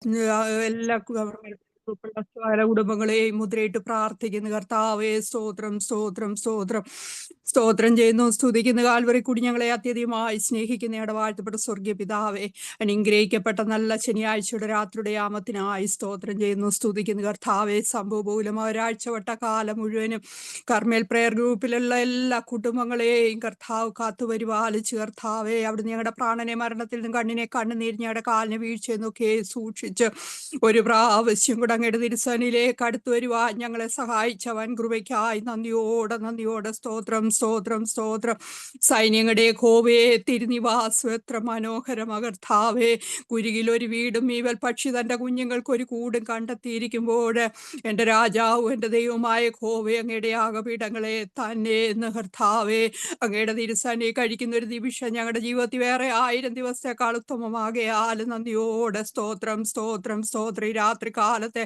എല്ലാ സകല കുടുംബങ്ങളെയും മുദ്രയിട്ട് പ്രാർത്ഥിക്കുന്നു. കർത്താവേ, സ്തോത്രം സ്തോത്രം സ്തോത്രം സ്തോത്രം ചെയ്യുന്നു, സ്തുതിക്കുന്നു. കാൽവറി കൂടി ഞങ്ങളെ അത്യധികമായി സ്നേഹിക്കുന്ന ഞങ്ങളുടെ വാഴ്ത്തപ്പെട്ട സ്വർഗീയ പിതാവേ, അനുഗ്രഹിക്കപ്പെട്ട നല്ല ശനിയാഴ്ചയുടെ രാത്രിയുടെ യാമത്തിനായി സ്തോത്രം ചെയ്യുന്നു, സ്തുതിക്കുന്നു. കർത്താവേ, സംഭവബഹുലമായ ഒരാഴ്ചവട്ട കാലം മുഴുവനും കർമ്മേൽ പ്രയർ ഗ്രൂപ്പിലുള്ള എല്ലാ കുടുംബങ്ങളെയും കർത്താവ് കാത്തു പരിപാലിച്ച് കർത്താവേ, അവിടുന്ന് ഞങ്ങളുടെ പ്രാണനെ മരണത്തിൽ നിന്നും കണ്ണിനെ കണ്ണുനീർ ഞങ്ങളുടെ കാലിനെ വീഴ്ചയെന്നൊക്കെ സൂക്ഷിച്ച് ഒരു പ്രാവശ്യം കൂടെ അങ്ങയുടെ തിരുസനിലേക്ക് അടുത്തു വരുവാൻ ഞങ്ങളെ സഹായിച്ചവൻ കൃപയ്ക്കായി നന്ദിയോടെ നന്ദിയോടെ സ്തോത്രം സ്തോത്രം സ്തോത്രം. സൈന്യങ്ങളുടെ യഹോവേ, തിരുനിവാസം എത്ര മനോഹരം കർത്താവേ. കുരുകിൽ ഒരു വീടും ഈവൽ പക്ഷി തൻ്റെ കുഞ്ഞുങ്ങൾക്ക് ഒരു കൂടും കണ്ടെത്തിയിരിക്കുമ്പോൾ എൻ്റെ രാജാവും എൻ്റെ ദൈവമായ യഹോവേ, അങ്ങയുടെ യാഗപീഠങ്ങളെ തന്നെ എന്ന് കർത്താവേ, അങ്ങയുടെ തിരുസനി കഴിക്കുന്ന ഒരു നിമിഷം ഞങ്ങളുടെ ജീവിതത്തിൽ വേറെ 1000 ദിവസത്തെക്കാൾ ഉത്തമമാകയാൽ നന്ദിയോടെ സ്തോത്രം സ്തോത്രം സ്തോത്രം. ഈ രാത്രി കാലത്തെ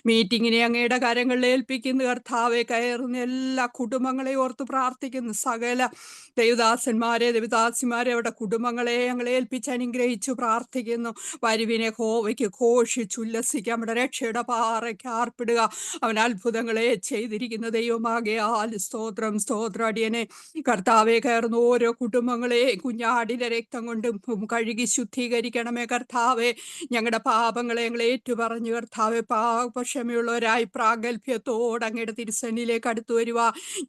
മീറ്റിങ്ങിനെ അങ്ങയുടെ കരങ്ങളിൽ ഏൽപ്പിക്കുന്നു കർത്താവെ. കയറുന്ന എല്ലാ കുടുംബങ്ങളെ ഓർത്ത് പ്രാർത്ഥിക്കുന്നു. സകല ദൈവദാസന്മാരെ ദൈവദാസിമാരെ അവരുടെ കുടുംബങ്ങളെ ഞങ്ങളെ ഏൽപ്പിച്ച് അനുഗ്രഹിച്ചു പ്രാർത്ഥിക്കുന്നു. വരുവിനെ ഹോവയ്ക്ക് ഘോഷിച്ചുല്ലസിക്കുക, നമ്മുടെ രക്ഷയുടെ പാറയ്ക്ക് ആർപ്പിടുക. അവൻ അത്ഭുതങ്ങളെ ചെയ്തിരിക്കുന്ന ദൈവമാകയാൽ സ്തോത്രം സ്തോത്രം. അടിയനെ കർത്താവെ, കയറുന്ന ഓരോ കുടുംബങ്ങളെ കുഞ്ഞാടിന്റെ രക്തം കൊണ്ട് കഴുകി ശുദ്ധീകരിക്കണമേ കർത്താവെ. ഞങ്ങളുടെ പാപങ്ങളെ ഞങ്ങൾ ഏറ്റുപറഞ്ഞു കർത്താവെ, പാപക്ഷമയുള്ളവരായി പ്രാഗൽഭ്യത്തോടെ അങ്ങയുടെ തിരുസന്നിലേക്ക് അടുത്തു വരുക.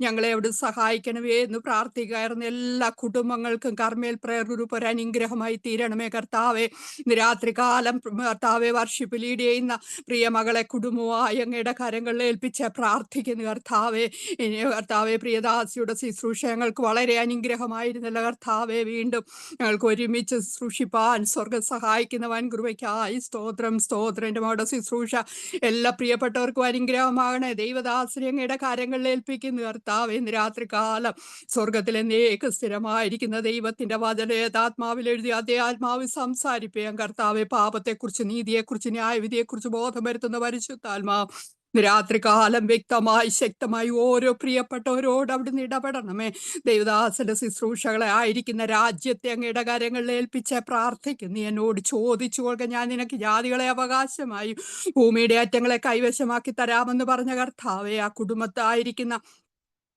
ഞങ്ങളെ അവിടെ സഹായിക്കണമേ എന്ന് പ്രാർത്ഥിക്കാറുന്ന എല്ലാ കുടുംബങ്ങൾക്കും കർമ്മേൽ പ്രയർ ഗ്രൂപ്പ് ഒരു അനുഗ്രഹമായി തീരണമേ കർത്താവെ. ഇന്ന് രാത്രികാലം കർത്താവെ വർഷിപ്പ് ലീഡ് ചെയ്യുന്ന പ്രിയ മകളെ കുടുംബമായി അങ്ങയുടെ കരങ്ങളിൽ ഏൽപ്പിച്ച് പ്രാർത്ഥിക്കുന്നു കർത്താവെ. ഇനി കർത്താവെ, പ്രിയദാസിയുടെ ശുശ്രൂഷ ഞങ്ങൾക്ക് വളരെ അനുഗ്രഹമായിരുന്നല്ലോ കർത്താവെ. വീണ്ടും ഞങ്ങൾക്ക് ഒരുമിച്ച് ശുശ്രൂഷിപ്പാൻ സ്വർഗം സഹായിക്കുന്നവൻ കൃപയ്ക്കായി സ്തോത്രം സ്തോത്രം. എൻ്റെ മകളുടെ ശുശ്രൂഷ എല്ലാ പ്രിയപ്പെട്ടവർക്കും അനുഗ്രഹമാകണേ. ദൈവദാസനെ അങ്ങയുടെ കരങ്ങളിൽ ഏൽപ്പിക്കുന്നു കർത്താവെ. ഇന്ന് രാത്രികാലം സ്വർഗത്തിലെ നേക്ക് സ്ഥിരമായിരിക്കുന്ന ദൈവത്തിന്റെ വചനേതാത്മാവിൽ എഴുതി അതേ ആത്മാവിൽ സംസാരിപ്പേൻ കർത്താവെ. പാപത്തെക്കുറിച്ച്, നീതിയെക്കുറിച്ച്, ന്യായവിധിയെക്കുറിച്ച് ബോധം വരുത്തുന്ന പരിശുദ്ധാത്മാവ് രാത്രികാലം വ്യക്തമായി ശക്തമായി ഓരോ പ്രിയപ്പെട്ടവരോട് അവിടുന്ന് ഇടപെടണമേ. ദൈവദാസന്റെ ശുശ്രൂഷകളെ ആയിരിക്കുന്ന രാജ്യത്തെ അങ്ങയുടെ കരങ്ങളിൽ ഏൽപ്പിച്ച് പ്രാർത്ഥിക്കുന്നു. എന്നോട് ചോദിച്ചു കൊള്ളുക, ഞാൻ നിനക്ക് ജാതികളെ അവകാശമായി ഭൂമിയുടെ അറ്റങ്ങളെ കൈവശമാക്കി തരാമെന്ന് പറഞ്ഞ കർത്താവെ, ആ കുടുംബത്തായിരിക്കുന്ന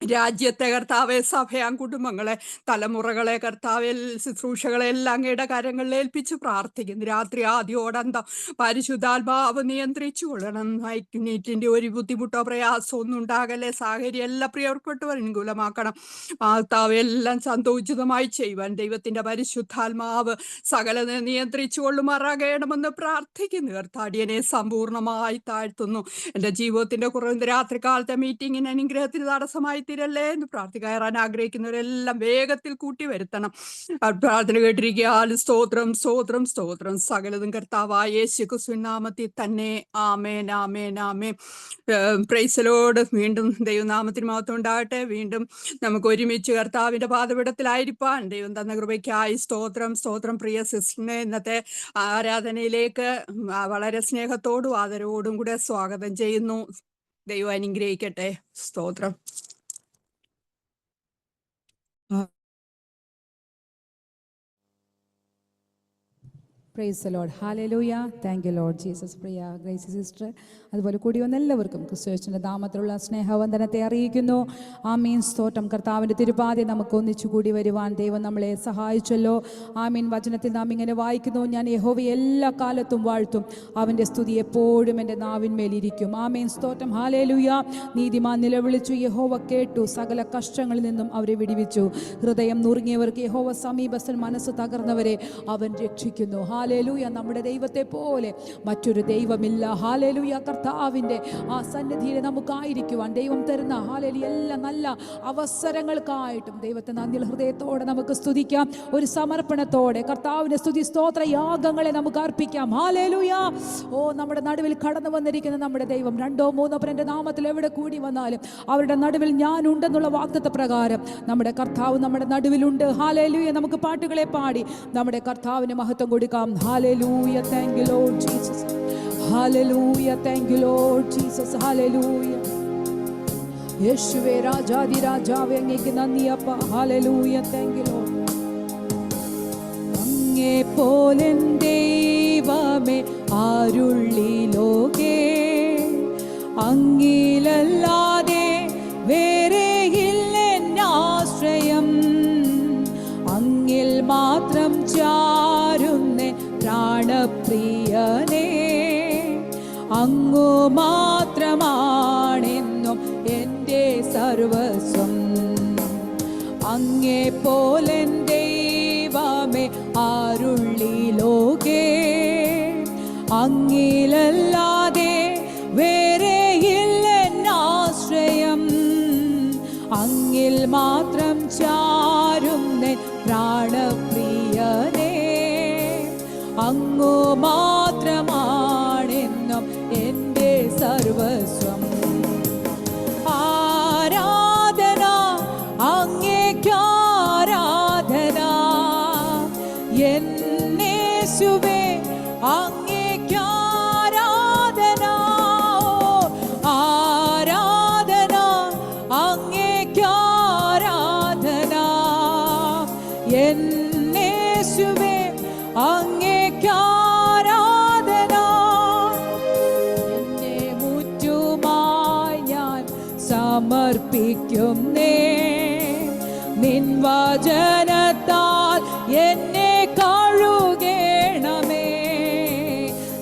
രാജ്യത്തെ കർത്താവെ, സഭയാം കുടുംബങ്ങളെ, തലമുറകളെ കർത്താവെ, ശുശ്രൂഷകളെല്ലാം അങ്ങയുടെ കരങ്ങളിൽ ഏൽപ്പിച്ച് പ്രാർത്ഥിക്കുന്നു. രാത്രി ആദ്യോടന്തം പരിശുദ്ധാത്മാവ് നിയന്ത്രിച്ചു കൊള്ളണം. നീറ്റിന്റെ ഒരു ബുദ്ധിമുട്ടോ പ്രയാസമോ ഒന്നും ഉണ്ടാകല്ലേ. സാഹചര്യം എല്ലാ പ്രിയപ്പെട്ടവർ അനുകൂലമാക്കണം. കർത്താവ് എല്ലാം സന്തോഷിതമായി ചെയ്യുവാൻ ദൈവത്തിന്റെ പരിശുദ്ധാത്മാവ് സകല നിയന്ത്രിച്ചു കൊള്ളുമാറാകണമെന്ന് പ്രാർത്ഥിക്കുന്നു. കർത്താടിയനെ സമ്പൂർണമായി താഴ്ത്തുന്നു. എൻ്റെ ജീവിതത്തിന്റെ കുറവ് രാത്രികാലത്തെ മീറ്റിങ്ങിന് അനുഗ്രഹത്തിന് തടസ്സമായി തീരല്ലേ എന്ന് പ്രാർത്ഥിക്കാൻ ആഗ്രഹിക്കുന്നവരെല്ലാം വേഗത്തിൽ കൂട്ടി വരുത്തണം. പ്രാർത്ഥന കേട്ടിരിക്കാൻ സ്തോത്രം സ്തോത്രം സ്തോത്രം. സകലതും കർത്താവായ യേശു ക്രിസ്തുവിൻ നാമത്തിൽ തന്നെ. ആമേൻ ആമേൻ ആമേൻ. Praise the Lord. വീണ്ടും ദൈവനാമത്തിന് മഹത്വം ഉണ്ടാകട്ടെ. വീണ്ടും നമുക്ക് ഒരുമിച്ച് കർത്താവിന്റെ പാദപീഠത്തിലായിരിക്കാൻ ദൈവം തന്ന കൃപയ്ക്കായി സ്തോത്രം സ്തോത്രം. പ്രിയ സിസ്റ്ററിനെ ഇന്നത്തെ ആരാധനയിലേക്ക് വളരെ സ്നേഹത്തോടും ആദരവോടും കൂടെ സ്വാഗതം ചെയ്യുന്നു. ദൈവം അനുഗ്രഹിക്കട്ടെ. സ്തോത്രം. Price the Lord. Hallelujah. Thank you Lord Jesus. Priya Gracy sister, അതുപോലെ കൂടി വന്ന എല്ലാവർക്കും ക്രിസ്തുയേശുവിന്റെ നാമത്തിലുള്ള സ്നേഹവന്ദനത്തെ അറിയിക്കുന്നു. ആമീൻ. സ്തോത്രം. കർത്താവിൻ്റെ തിരുപാതെ നമുക്ക് ഒന്നിച്ചു കൂടി വരുവാൻ ദൈവം നമ്മളെ സഹായിച്ചല്ലോ. ആമീൻ. വചനത്തിൽ നാം ഇങ്ങനെ വായിക്കുന്നു, ഞാൻ യഹോവയെ എല്ലാ കാലത്തും വാഴ്ത്തും, അവൻ്റെ സ്തുതി എപ്പോഴും എൻ്റെ നാവിന്മേലിരിക്കും. ആമീൻ. സ്തോത്രം. ഹല്ലേലൂയ. നീതിമാൻ നിലവിളിച്ചു, യഹോവ കേട്ടു, സകല കഷ്ടങ്ങളിൽ നിന്നും അവരെ വിടുവിച്ചു. ഹൃദയം നുറുങ്ങിയവർക്ക് യഹോവ സമീപസ്ഥൻ, മനസ്സ് തകർന്നവരെ അവൻ രക്ഷിക്കുന്നു. ഹല്ലേലൂയ. നമ്മുടെ ദൈവത്തെ പോലെ മറ്റൊരു ദൈവമില്ല. ഹല്ലേലൂയ. കർത്താവിൻ്റെ ആ സന്നിധിയിൽ നമുക്കായിരിക്കുവാൻ ദൈവം തരുന്ന ഹല്ലേലൂയ എല്ലാ നല്ല അവസരങ്ങൾക്കായിട്ടും ദൈവത്തെ നന്ദി ഹൃദയത്തോടെ നമുക്ക് സ്തുതിക്കാം. ഒരു സമർപ്പണത്തോടെ കർത്താവിൻ്റെ സ്തുതി സ്തോത്ര യാഗങ്ങളെ നമുക്ക് അർപ്പിക്കാം. ഹല്ലേലൂയ. ഓ, നമ്മുടെ നടുവിൽ കടന്നു വന്നിരിക്കുന്ന നമ്മുടെ ദൈവം 2 3 പേർ എൻ്റെ നാമത്തിൽ എവിടെ കൂടി വന്നാലും അവരുടെ നടുവിൽ ഞാനുണ്ടെന്നുള്ള വാഗ്ദത്ത പ്രകാരം നമ്മുടെ കർത്താവ് നമ്മുടെ നടുവിലുണ്ട്. ഹല്ലേലൂയ. നമുക്ക് പാട്ടുകളെ പാടി നമ്മുടെ കർത്താവിന് മഹത്വം കൊടുക്കാം. ഹല്ലേലൂയ. Thank you Lord Jesus. Hallelujah. Thank you Lord Jesus. Hallelujah. യേശുവേ രാജാതി രാജാവേ, അങ്ങേക്ക് നന്ദി അപ്പ. ഹല്ലേലൂയ. Thank you Lord. അങ്ങേ പോലെ ദൈവമേ ആരുള്ളി ലോകേ അങ്ങിലല്ലാതെ വേറെ ഇല്ലെന്നാശ്രയം. അങ്ങിൽ മാത്രം ചാരുന്നേ പ്രാണപ്രിയനേ, അങ്ങു മാത്രമാണെന്നും എൻ്റെ സർവസ്വം. അങ്ങേ പോലെൻ ദൈവമേ ആരുള്ളി ലോകേ അങ്ങിലല്ലാതെ വേറെ ഇല്ലെന്നാശ്രയം. അങ്ങിൽ മാത്രം ചാരുന്നേ പ്രാണപ്രിയനേ, അങ്ങു മാത്രമാണെന്നും എൻ്റെ സർവസ്വം. ആരാധന അങ്ങേക്കാരാധന, എന്നേശുവേ അങ്ങേക്കാരാധന. ആരാധന അങ്ങേക്കാരാധന, എന്നേശുവേ അങ്ങേക്കാരാധന. എന്നെ മുറ്റുമായി ഞാൻ സമർപ്പിക്കുന്നേ, നിൻ വചനത്താൽ എന്നെ കഴുകേണമേ.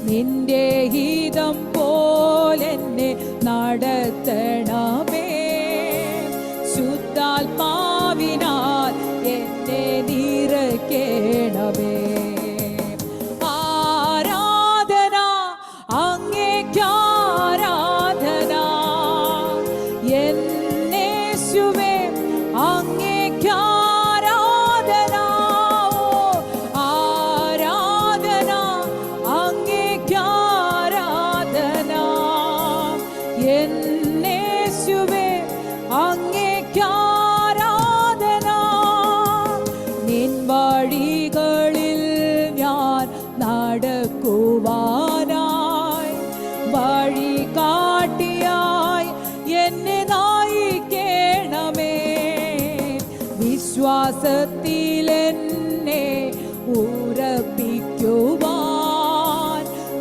നിന്റെ ഹിതം പോലെന്നെ നടത്തണമേ, ശുദ്ധാത്മാവിനാൽ എന്നെ നിറയ്ക്കണമേ. ആരാധന അങ്ങേക്കാരാധന, എന്നേശുവേ അങ്ങേക്കാരാധന. ആരാധന അങ്ങേക്കാരാധന, എന്നേശുവേ അങ്ങേക്കാരാധന. നിൻ വഴികളിൽ ഞാൻ നടക്കുവാനായി വഴി കാട്ടിയായി എന്നെ നയിക്കണമേ. വിശ്വാസത്തിൽ എന്നെ ഉറപ്പിക്കുവാൻ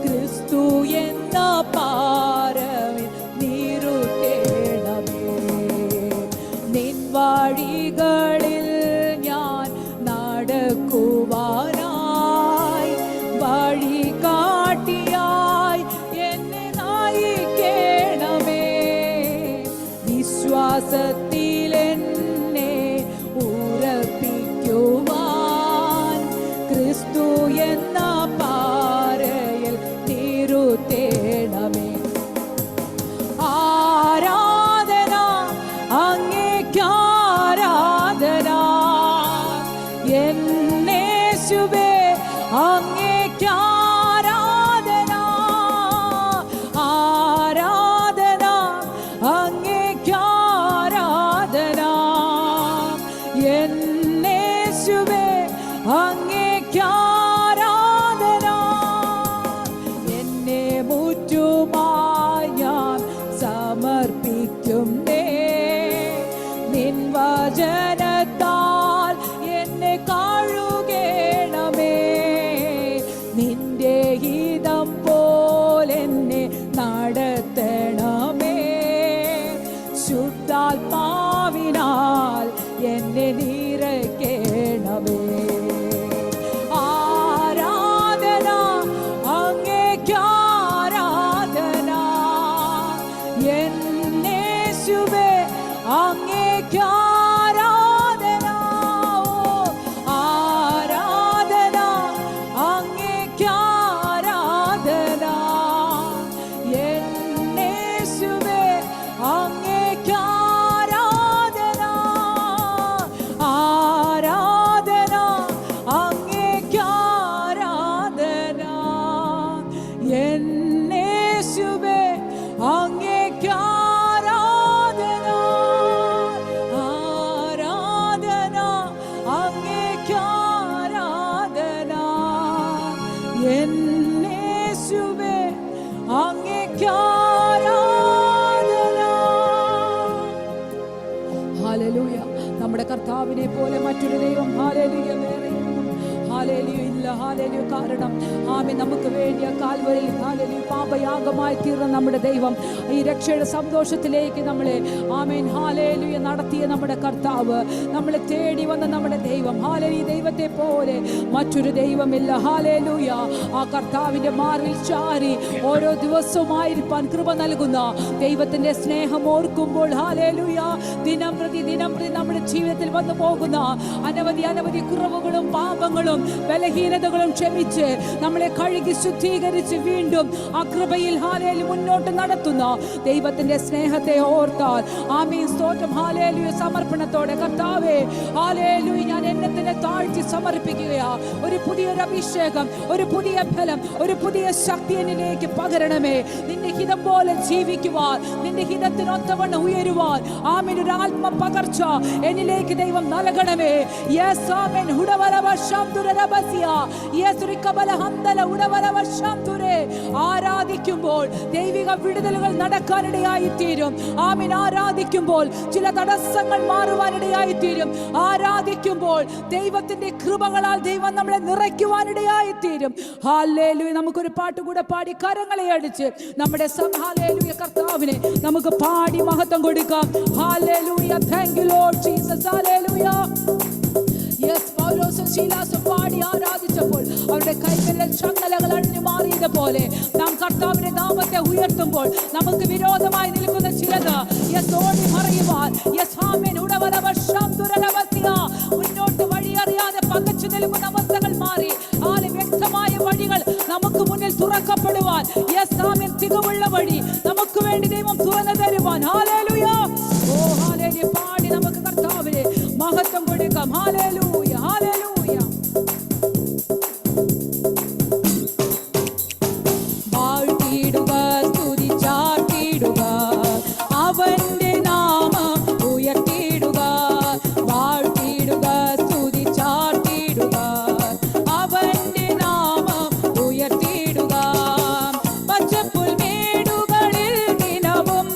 ക്രിസ്തു എന്ന പാറവിൽ നിറുത്തേണമേ. നിൻ വഴികളിൽ ഞാൻ നടക്കുവാനായി വഴി കാട്ടിയായി എന്നെ നയിക്കണമേ. വിശ്വാസത്തിൽ എന്നെ ഉറപ്പിക്കുവാൻ ക്രിസ്തു എന്ന പാറയിൽ നിറുത്തേണമേ. ആരാധന അങ്ങേക്കാരാധന, എന്നേശുവേ അങ്ങേക്കാരാധന. ആരാധന അങ്ങേക്കാരാധന, എന്നേശുവേ അങ്ങേക്കാരാധന. എന്നെ മുറ്റുമായി ഞാൻ സമർപ്പിക്കുന്നേ, നിൻ വചനത്താൽ എന്നെ കഴുകേണമേ. നിന്റെ ഹിതം പോലെന്നെ നടത്തണമേ, ശുദ്ധാത്മാവിനാൽ എന്നെ നിറയ്ക്കണമേ. ആരാധന അങ്ങേക്കാരാധന, എന്നേശുവേ അങ്ങേക്കാരാധന. ആരാധന അങ്ങേക്കാരാധന, എന്നേശുവേ അങ്ങേക്കാരാധന. ആരാധന അങ്ങേക്കാരാധന, എന്നേശുവേ അങ്ങേക്കാരാധന. ആരാധന അങ്ങേക്കാരാധന, എന്നേശുവേ അങ്ങേക്കാരാധന. ഹല്ലേലൂയ. നമ്മുടെ കർത്താവിനെ പോലെ മറ്റൊരു ദൈവം ഹല്ലേലൂയ വേറെയൊന്നും ഹല്ലേലൂയ ഇല്ല. ഹല്ലേലൂയ. കാരണം ആമേൻ നമുക്ക് വേണ്ടി കാൽവരിയിൽ ഹല്ലേലൂയ പാപയാഗമായി തീർന്ന നമ്മുടെ ദൈവം ഈ രക്ഷയുടെ സന്തോഷത്തിലേക്ക് നമ്മളെ ആമേൻ ഹല്ലേലൂയ നടത്തിയ നമ്മുടെ കർത്താവ്, നമ്മളെ തേടി വന്ന നമ്മുടെ ദൈവം. ഹല്ലേലൂയ. ദൈവത്തെ പോലെ മറ്റൊരു ദൈവമില്ല. ഹല്ലേലൂയ. ആ കർത്താവിന്റെ മാറിൽ ചാരി ഓരോ ദിവസവുമായിരിക്കാൻ കൃപ നൽകുന്ന ദൈവത്തിന്റെ സ്നേഹം ഓർക്കുമ്പോൾ ഹല്ലേലൂയ ദിനം പ്രതി നമ്മുടെ ജീവിതത്തിൽ വന്നു പോകുന്ന അനവധി കുറവുകളും പാപങ്ങളും ബലഹീനതകളും ക്ഷമിച്ച് നമ്മളെ കഴുകി ശുദ്ധീകരിച്ച് വീണ്ടും ആ കൃപയിൽ ഹല്ലേലൂയ മുന്നോട്ട് നടത്തുന്ന ദൈവത്തിന്റെ സ്നേഹത്തെ ഓർത്താൽ ആമേൻ സ്തോത്രം. ഹല്ലേലൂയ. സമർപ്പണത്തോടെ കർത്താവേ ഹല്ലേലൂയ ഞാൻ എന്നെ തന്നെ താഴ്ത്തി സമർപ്പിക്കുകയാ. ഒരു പുതിയൊരു അഭിഷേകം, ഒരു പുതിയ ഫലം, ഒരു പുതിയ ശക്തി എന്നിലേക്ക് പകരണമേ. നിന്റെ ഹിതം പോലെ ജീവിക്കുവാൻ, നിന്റെ ഹിതത്തിനൊത്തവണ്ണം ഉയരുവാൻ ആമേൻ ഒരു ആത്മ പകർച്ച എന്നിലേക്ക് ദൈവം നൽകണമേ. യെസ് ആമേൻ. ആരാധിക്കുമ്പോൾ ദൈവിക വിടുതലുകൾ നടക്കാനിടയായി തീരും. ആമേൻ. ആരാധിക്കുമ്പോൾ ചില തടസ്സങ്ങൾ മാറുവാനിടയായി തീരും. ആരാധിക്കുമ്പോൾ ദൈവത്തിന്റെ കൃപകളാൽ ദൈവം നമ്മളെ നിറയ്ക്കുവാനിടയായി തീരും. ഹല്ലേലൂയ. നമുക്കൊരു പാട്ട് കൂടെ പാടി കരങ്ങളെ അടിച്ച് നമ്മുടെ ഹല്ലേലൂയ കർത്താവിനെ നമുക്ക് പാടി മഹത്വം കൊടുക്കാം. ഹല്ലേലൂയ. Thank you Lord Jesus. ഹല്ലേലൂയ. യെസ് പൗലോസും ശീലാസും പാടി ആരാധിച്ചപ്പോൾ അവരുടെ കൈകളിൽ ചങ്ങലകൾ അണിഞ്ഞു മാറിയതുപോലെ നാം കർത്താവിന്റെ നാമത്തെ ഉയർത്തുമ്പോൾ നമുക്ക് വിരോധമായി നിൽക്കുന്ന ചിലത് യെസ് ഓടി മറിയുവാൻ യെസ് ആമേൻ മുന്നോട്ട് വഴിയറിയാതെ പകച്ചു നിൽക്കുന്ന അവസ്ഥകൾ മാറി വ്യക്തമായ വഴികൾ നമുക്ക് മുന്നിൽ തുറക്കപ്പെടുവാൻ യെസ് ആമേൻ തികവുള്ള വഴി നമുക്ക് വേണ്ടി ദൈവം തുറന്നു തരുവാൻ ഹല്ലേലൂയ. ഓ ഹല്ലേലൂയ. പാടി നമുക്ക് കർത്താവിനെ മഹത്വം കൊടുക്കാം. ഹല്ലേലൂയ. ഹല്ലേലൂയ. വാഴ്ത്തിടുക, സ്തുതിച്ചാർത്തിടുക, അവന്റെ നാമം ഉയർത്തിടുക. വാഴ്ത്തിടുക, സ്തുതിച്ചാർത്തിടുക, അവന്റെ നാമം ഉയർത്തിടുക. പച്ചപ്പുൽമേടുകളിൽ ദിനവും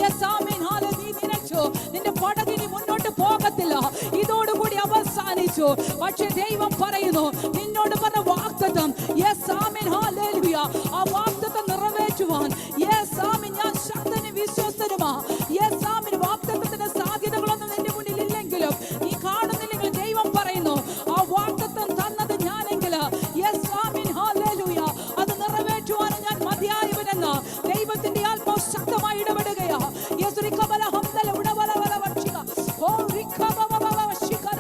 യെസ് ആമേൻ ഹല്ലേലൂയ. നീ നിനച്ചോ നിന്റെ പടകിനി മുന്നോട്ട് പോകത്തില്ല, ഇതോടുകൂടി അവസാനിച്ചു. പക്ഷേ ദൈവം പറയുന്നു നിന്നോട് പറഞ്ഞ വാഗ്ദത്തം, യെസ് ആമേൻ ഹല്ലേലൂയ, ആ വാഗ്ദത്തം നിറവേറ്റുവാൻ യെസ് ആമേൻ ഞാൻ ശക്തനും വിശ്വസ്തനുമാ. യെസ് ആമേൻ വാഗ്ദത്തത്തിന്റെ സാധ്യതകളൊന്നും നിന്റെ മുന്നിൽ ഇല്ലെങ്കിലും, നീ കാണുന്നില്ലെങ്കിൽ ദൈവം പറയുന്നു ആ വാഗ്ദത്തം തന്നത് ഞാനെങ്കിൽ യെസ് ആമേൻ ഹല്ലേലൂയ അത് നിറവേറ്റുവാൻ ഞാൻ മതിയായവനെന്ന് ദൈവത്തിന്റെ ആത്മാവ് ശക്തമായി ഇടപെടുകയാ. യെസ് റിക്കബല ഹംദല ഉടവല വല വക്ഷിക ഓ റിക്കബബബ വക്ഷികര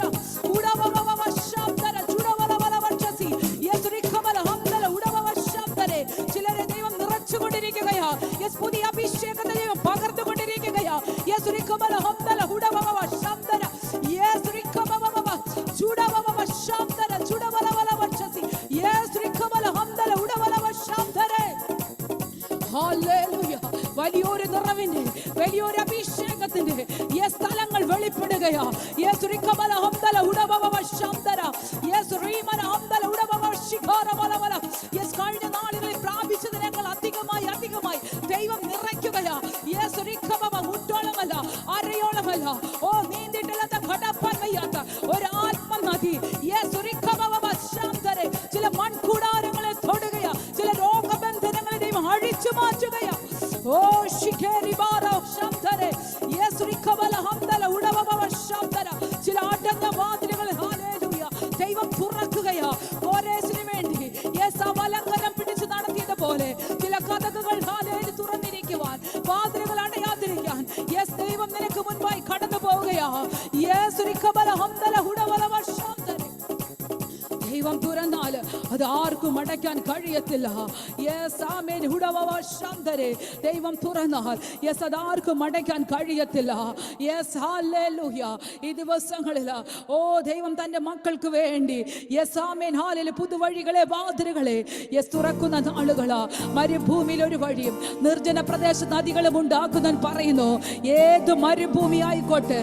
ഉടവബബ ശബ്ദര ചുടവല വല വക്ഷസി. യെസ് റിക്കബല ഹംദല ഉടവബ ശബ്ദരെ ചിലരെ ദൈവം നിറച്ചുകൊണ്ടിരിക്കുകയാ. യെസ് പുതിയ അഭിഷേകത്തെ ദൈവം പകർന്നുകൊണ്ടിരിക്കുകയാ. യെസ് റിക്കബല ഹംദല ഉടവബ ശബ്ദര യെസ് റിക്കബബബ ചുടവബ ശബ്ദര ചുടവല വല വക്ഷസി. യെസ് റിക്കബല ഹംദല ഉടവല ശബ്ദരെ. ഹല്ലേലൂയ. വലിയൊരു നിറവിന്റെ വലിയൊരു അഭിഷേകത്തിന്റെ സ്ഥലങ്ങൾ വെളിപ്പെടുകയാ. യേശു റിക്കബല ഹംദല ഉടവവ ശബ്ദര യേശു റീമന ഹംദല ഉടവവ ശിഖാര വലവല. യേശു കഴിഞ്ഞ നാളുകളിൽ പ്രാപിച്ചതിനേക്കാൾ അധികമായി ദൈവം നിറയ്ക്കുകയാ. യേശു റിക്കബവ മുട്ടോളമല്ല അരയോളമല്ല ഓ നീന്തിട്ടില്ലാത്ത കടപ്പാൻ വയ്യാത്ത ഒരു ആത്മനദി. യേശു റിക്കബവ ശബ്ദരെ ചില മൺകൂടാരങ്ങളെ തൊടുകയാ, ചില രോഗബന്ധനങ്ങളെ ദൈവം അഴിച്ചു മാറ്റുകയാ. ഓ ശിഖേരി ബാരോ ശബ്ദരെ യേശു റിക്കബല ഹംദല ഉടവവ ശബ്ദര ചില അടഞ്ഞ വാതിലുകൾ ഹല്ലേലൂയ ദൈവം തുറക്കുകയാ. കോരേശിന് വേണ്ടി യേശു വലങ്കരം പിടിച്ചു നടത്തിയതുപോലെ ചില കതകുകൾ ഹല്ലേലൂയ തുറന്നിരിക്കുവാൻ, വാതിലുകൾ അടയാതിരിക്കാൻ യേശു ദൈവം നിനക്ക് മുൻപായി കടന്നു പോവുകയാ. യേശു റിക്കബല ഹംദല ഉടവവ ശബ്ദരെ ദൈവം തുറന്നാൽ അത് ആർക്കും അടയ്ക്കാൻ കഴിയത്തില്ല. യെസ് ആമേൻ ഉടവവ ശബ്ദരെ ദൈവം തുറന്നാൽ യെസ് അത് ആർക്കും അടയ്ക്കാൻ കഴിയത്തില്ല. Yes hallelujah. ഈ ദിവസങ്ങളിൽ ഓ ദൈവം തന്റെ മക്കൾക്ക് വേണ്ടി യെസ് ആമേൻ ഹല്ലേലൂയ പുതുവഴികളെ വാതിലുകളെ യെസ് തുറക്കുന്ന നാളുകളാ. മരുഭൂമിയിൽ ഒരു വഴിയും നിർജ്ജന പ്രദേശ നദികളും ഉണ്ടാക്കുവാൻ പറയുന്നു. ഏത് മരുഭൂമി ആയിക്കോട്ടെ,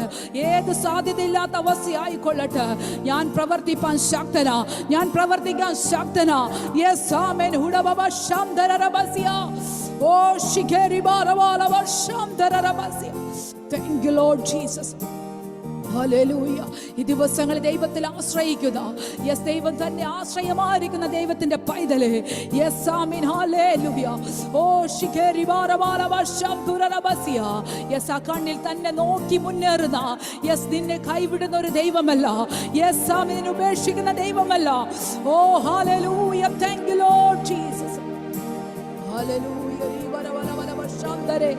ഏത് സാധ്യതയില്ലാത്ത അവസ്ഥയായിക്കൊള്ളട്ടെ, ഞാൻ പ്രവർത്തിപ്പാൻ ശക്തനാ, ഞാൻ പ്രവർത്തിക്കാൻ ശക്തനാ. യെസ് ആമേൻ ഉടവവ ശബ്ദര റബസിയ ഓ ശിഖേരി ബാരവല ശബ്ദര റബസിയ. Thank you Lord Jesus. ഹല്ലേലൂയ. ഈ ദിവസങ്ങളിൽ ദൈവത്തിൽ ആശ്രയിക്കുന്ന യെസ് ദൈവം തന്നെ ആശ്രയമായിരിക്കുന്ന ദൈവത്തിന്റെ പൈതലേ യെസ് ആമേൻ ഹല്ലേലൂയ. ഓ ശിഖേരി ബാരവല ശബ്ദര റബസിയ യെസ് ആ കണ്ണിൽ തന്നെ നോക്കി മുന്നേറുന്ന യെസ് നിന്നെ കൈവിടുന്ന ഒരു ദൈവമല്ല. യെസ് ആമേൻ ഉപേക്ഷിക്കുന്ന ദൈവമല്ല. ഓ ഹല്ലേലൂയ. Thank you Lord Jesus. ഹല്ലേലൂയ. ഈ ബാരവല ശബ്ദരെ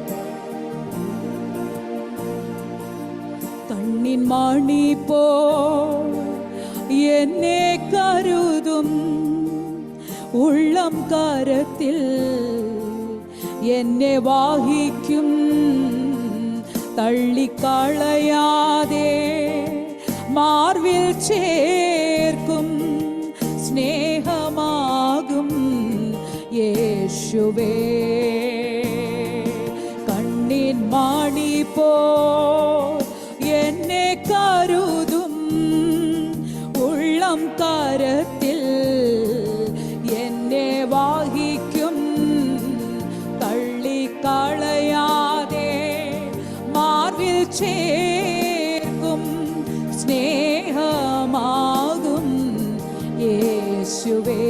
കണ്ണിൻ മണി പോ എന്നെ കരുതും ഉള്ളം കരത്തിൽ എന്നെ വാഹിക്കും തള്ളിക്കളയാതെ മാർവിൽ ചേർക്കും സ്നേഹമാകും യേശുവേ. കണ്ണിൻ മണി പോ എന്നെ കരുതും ഉള്ളം കരത്തിൽ എന്നെ വാഹിക്കും തള്ളിക്കളയാതെ മാർവിൽ ചേർക്കും സ്നേഹമാകും യേശുവേ.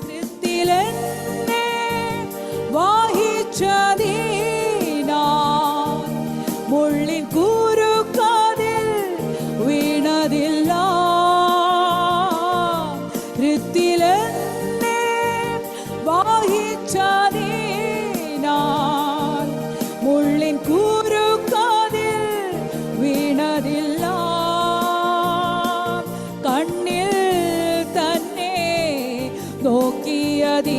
കൃത്തിലെന്നെ വാഹിച്ചതിനാൽ മുള്ളിൻ കുരുക്കതിൽ വീണതില്ല. കൃത്തിലെന്നെ വാഹിച്ചതിനാൽ മുള്ളിൻ കുരുക്കതിൽ വീണതില്ല. കണ്ണിൽ തന്നെ നോക്കിയതിനാൽ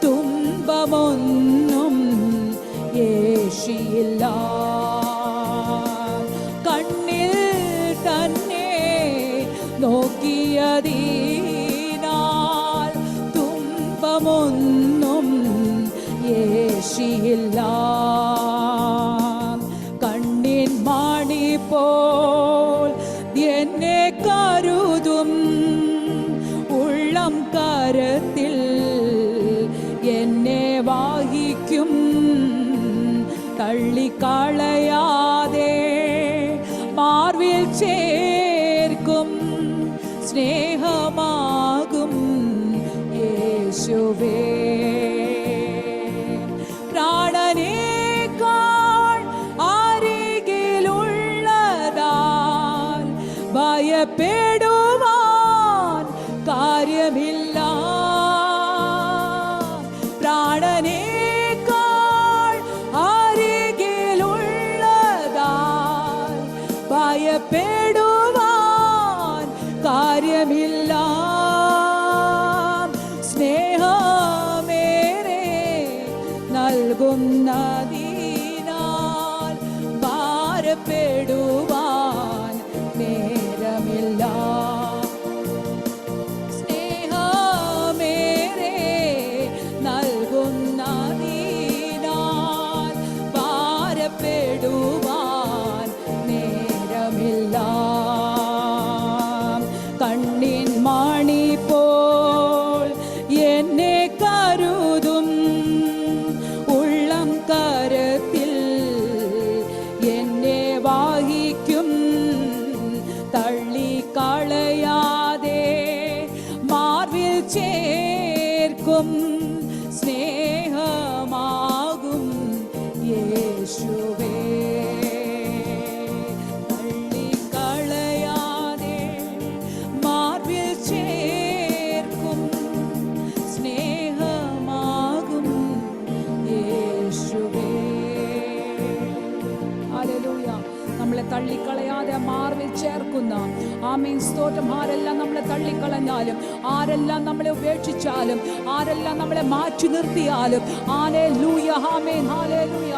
തുമ്പമൊന്നും യേശിയില്ല. കണ്ണിൽ തന്നെ നോക്കിയതിനാൽ തുമ്പമൊന്നും യേശിയില്ല. കണ്ണിൻ മണി പോൽ എന്നെ കരുതും ഉള്ളം കരത്തിൽ എന്നെ വാഹിക്കും തള്ളിക്കളയാതെ മാർവിൽ ചേർക്കും സ്നേഹമാകും യേശുവേ. പ്രാണനേക്കാൾ അരികിലുള്ളതാൽ ഭയപ്പെടുവാൻ കാര്യമില്ല. പ്രാണനേക്കാൾ അരികിലുള്ളതാൽ ഭയപ്പെടുവാൻ കാര്യമില്ല. സ്നേഹമേറെ നൽകുന്നതിനാൽ ഭാരപ്പെടുവാൻ നേരമില്ല. സ്നേഹമേറെ നൽകുന്നതിനാൽ ഭാരപ്പെടുവാൻ നേരമില്ല. കണ്ണിൻ മണി പോൽ എന്നെ കരുതും ഉള്ളം കരത്തിൽ എന്നെ വാഹിക്കും തള്ളിക്കളയാതെ മാർവിൽ ചേർക്കും സ്നേഹമാകും യേശുവേ. തള്ളിക്കളയാതെ മാർവിൽ ചേർക്കും സ്നേഹമാകും യേശുവേ. ഹല്ലേലൂയ. നമ്മളെ തള്ളിക്കളയാതെ മാർവിൽ ചേർക്കുന്ന ആമേൻ സ്തോത്രം. ആരെല്ലാം നമ്മളെ തള്ളിക്കളഞ്ഞാലും, ആരെല്ലാം നമ്മളെ ഉപേക്ഷിച്ചാലും, ആരെല്ലാം നമ്മളെ മാറ്റി നിർത്തിയാലും, ഹല്ലേലൂയ ആമേൻ ഹല്ലേലൂയ.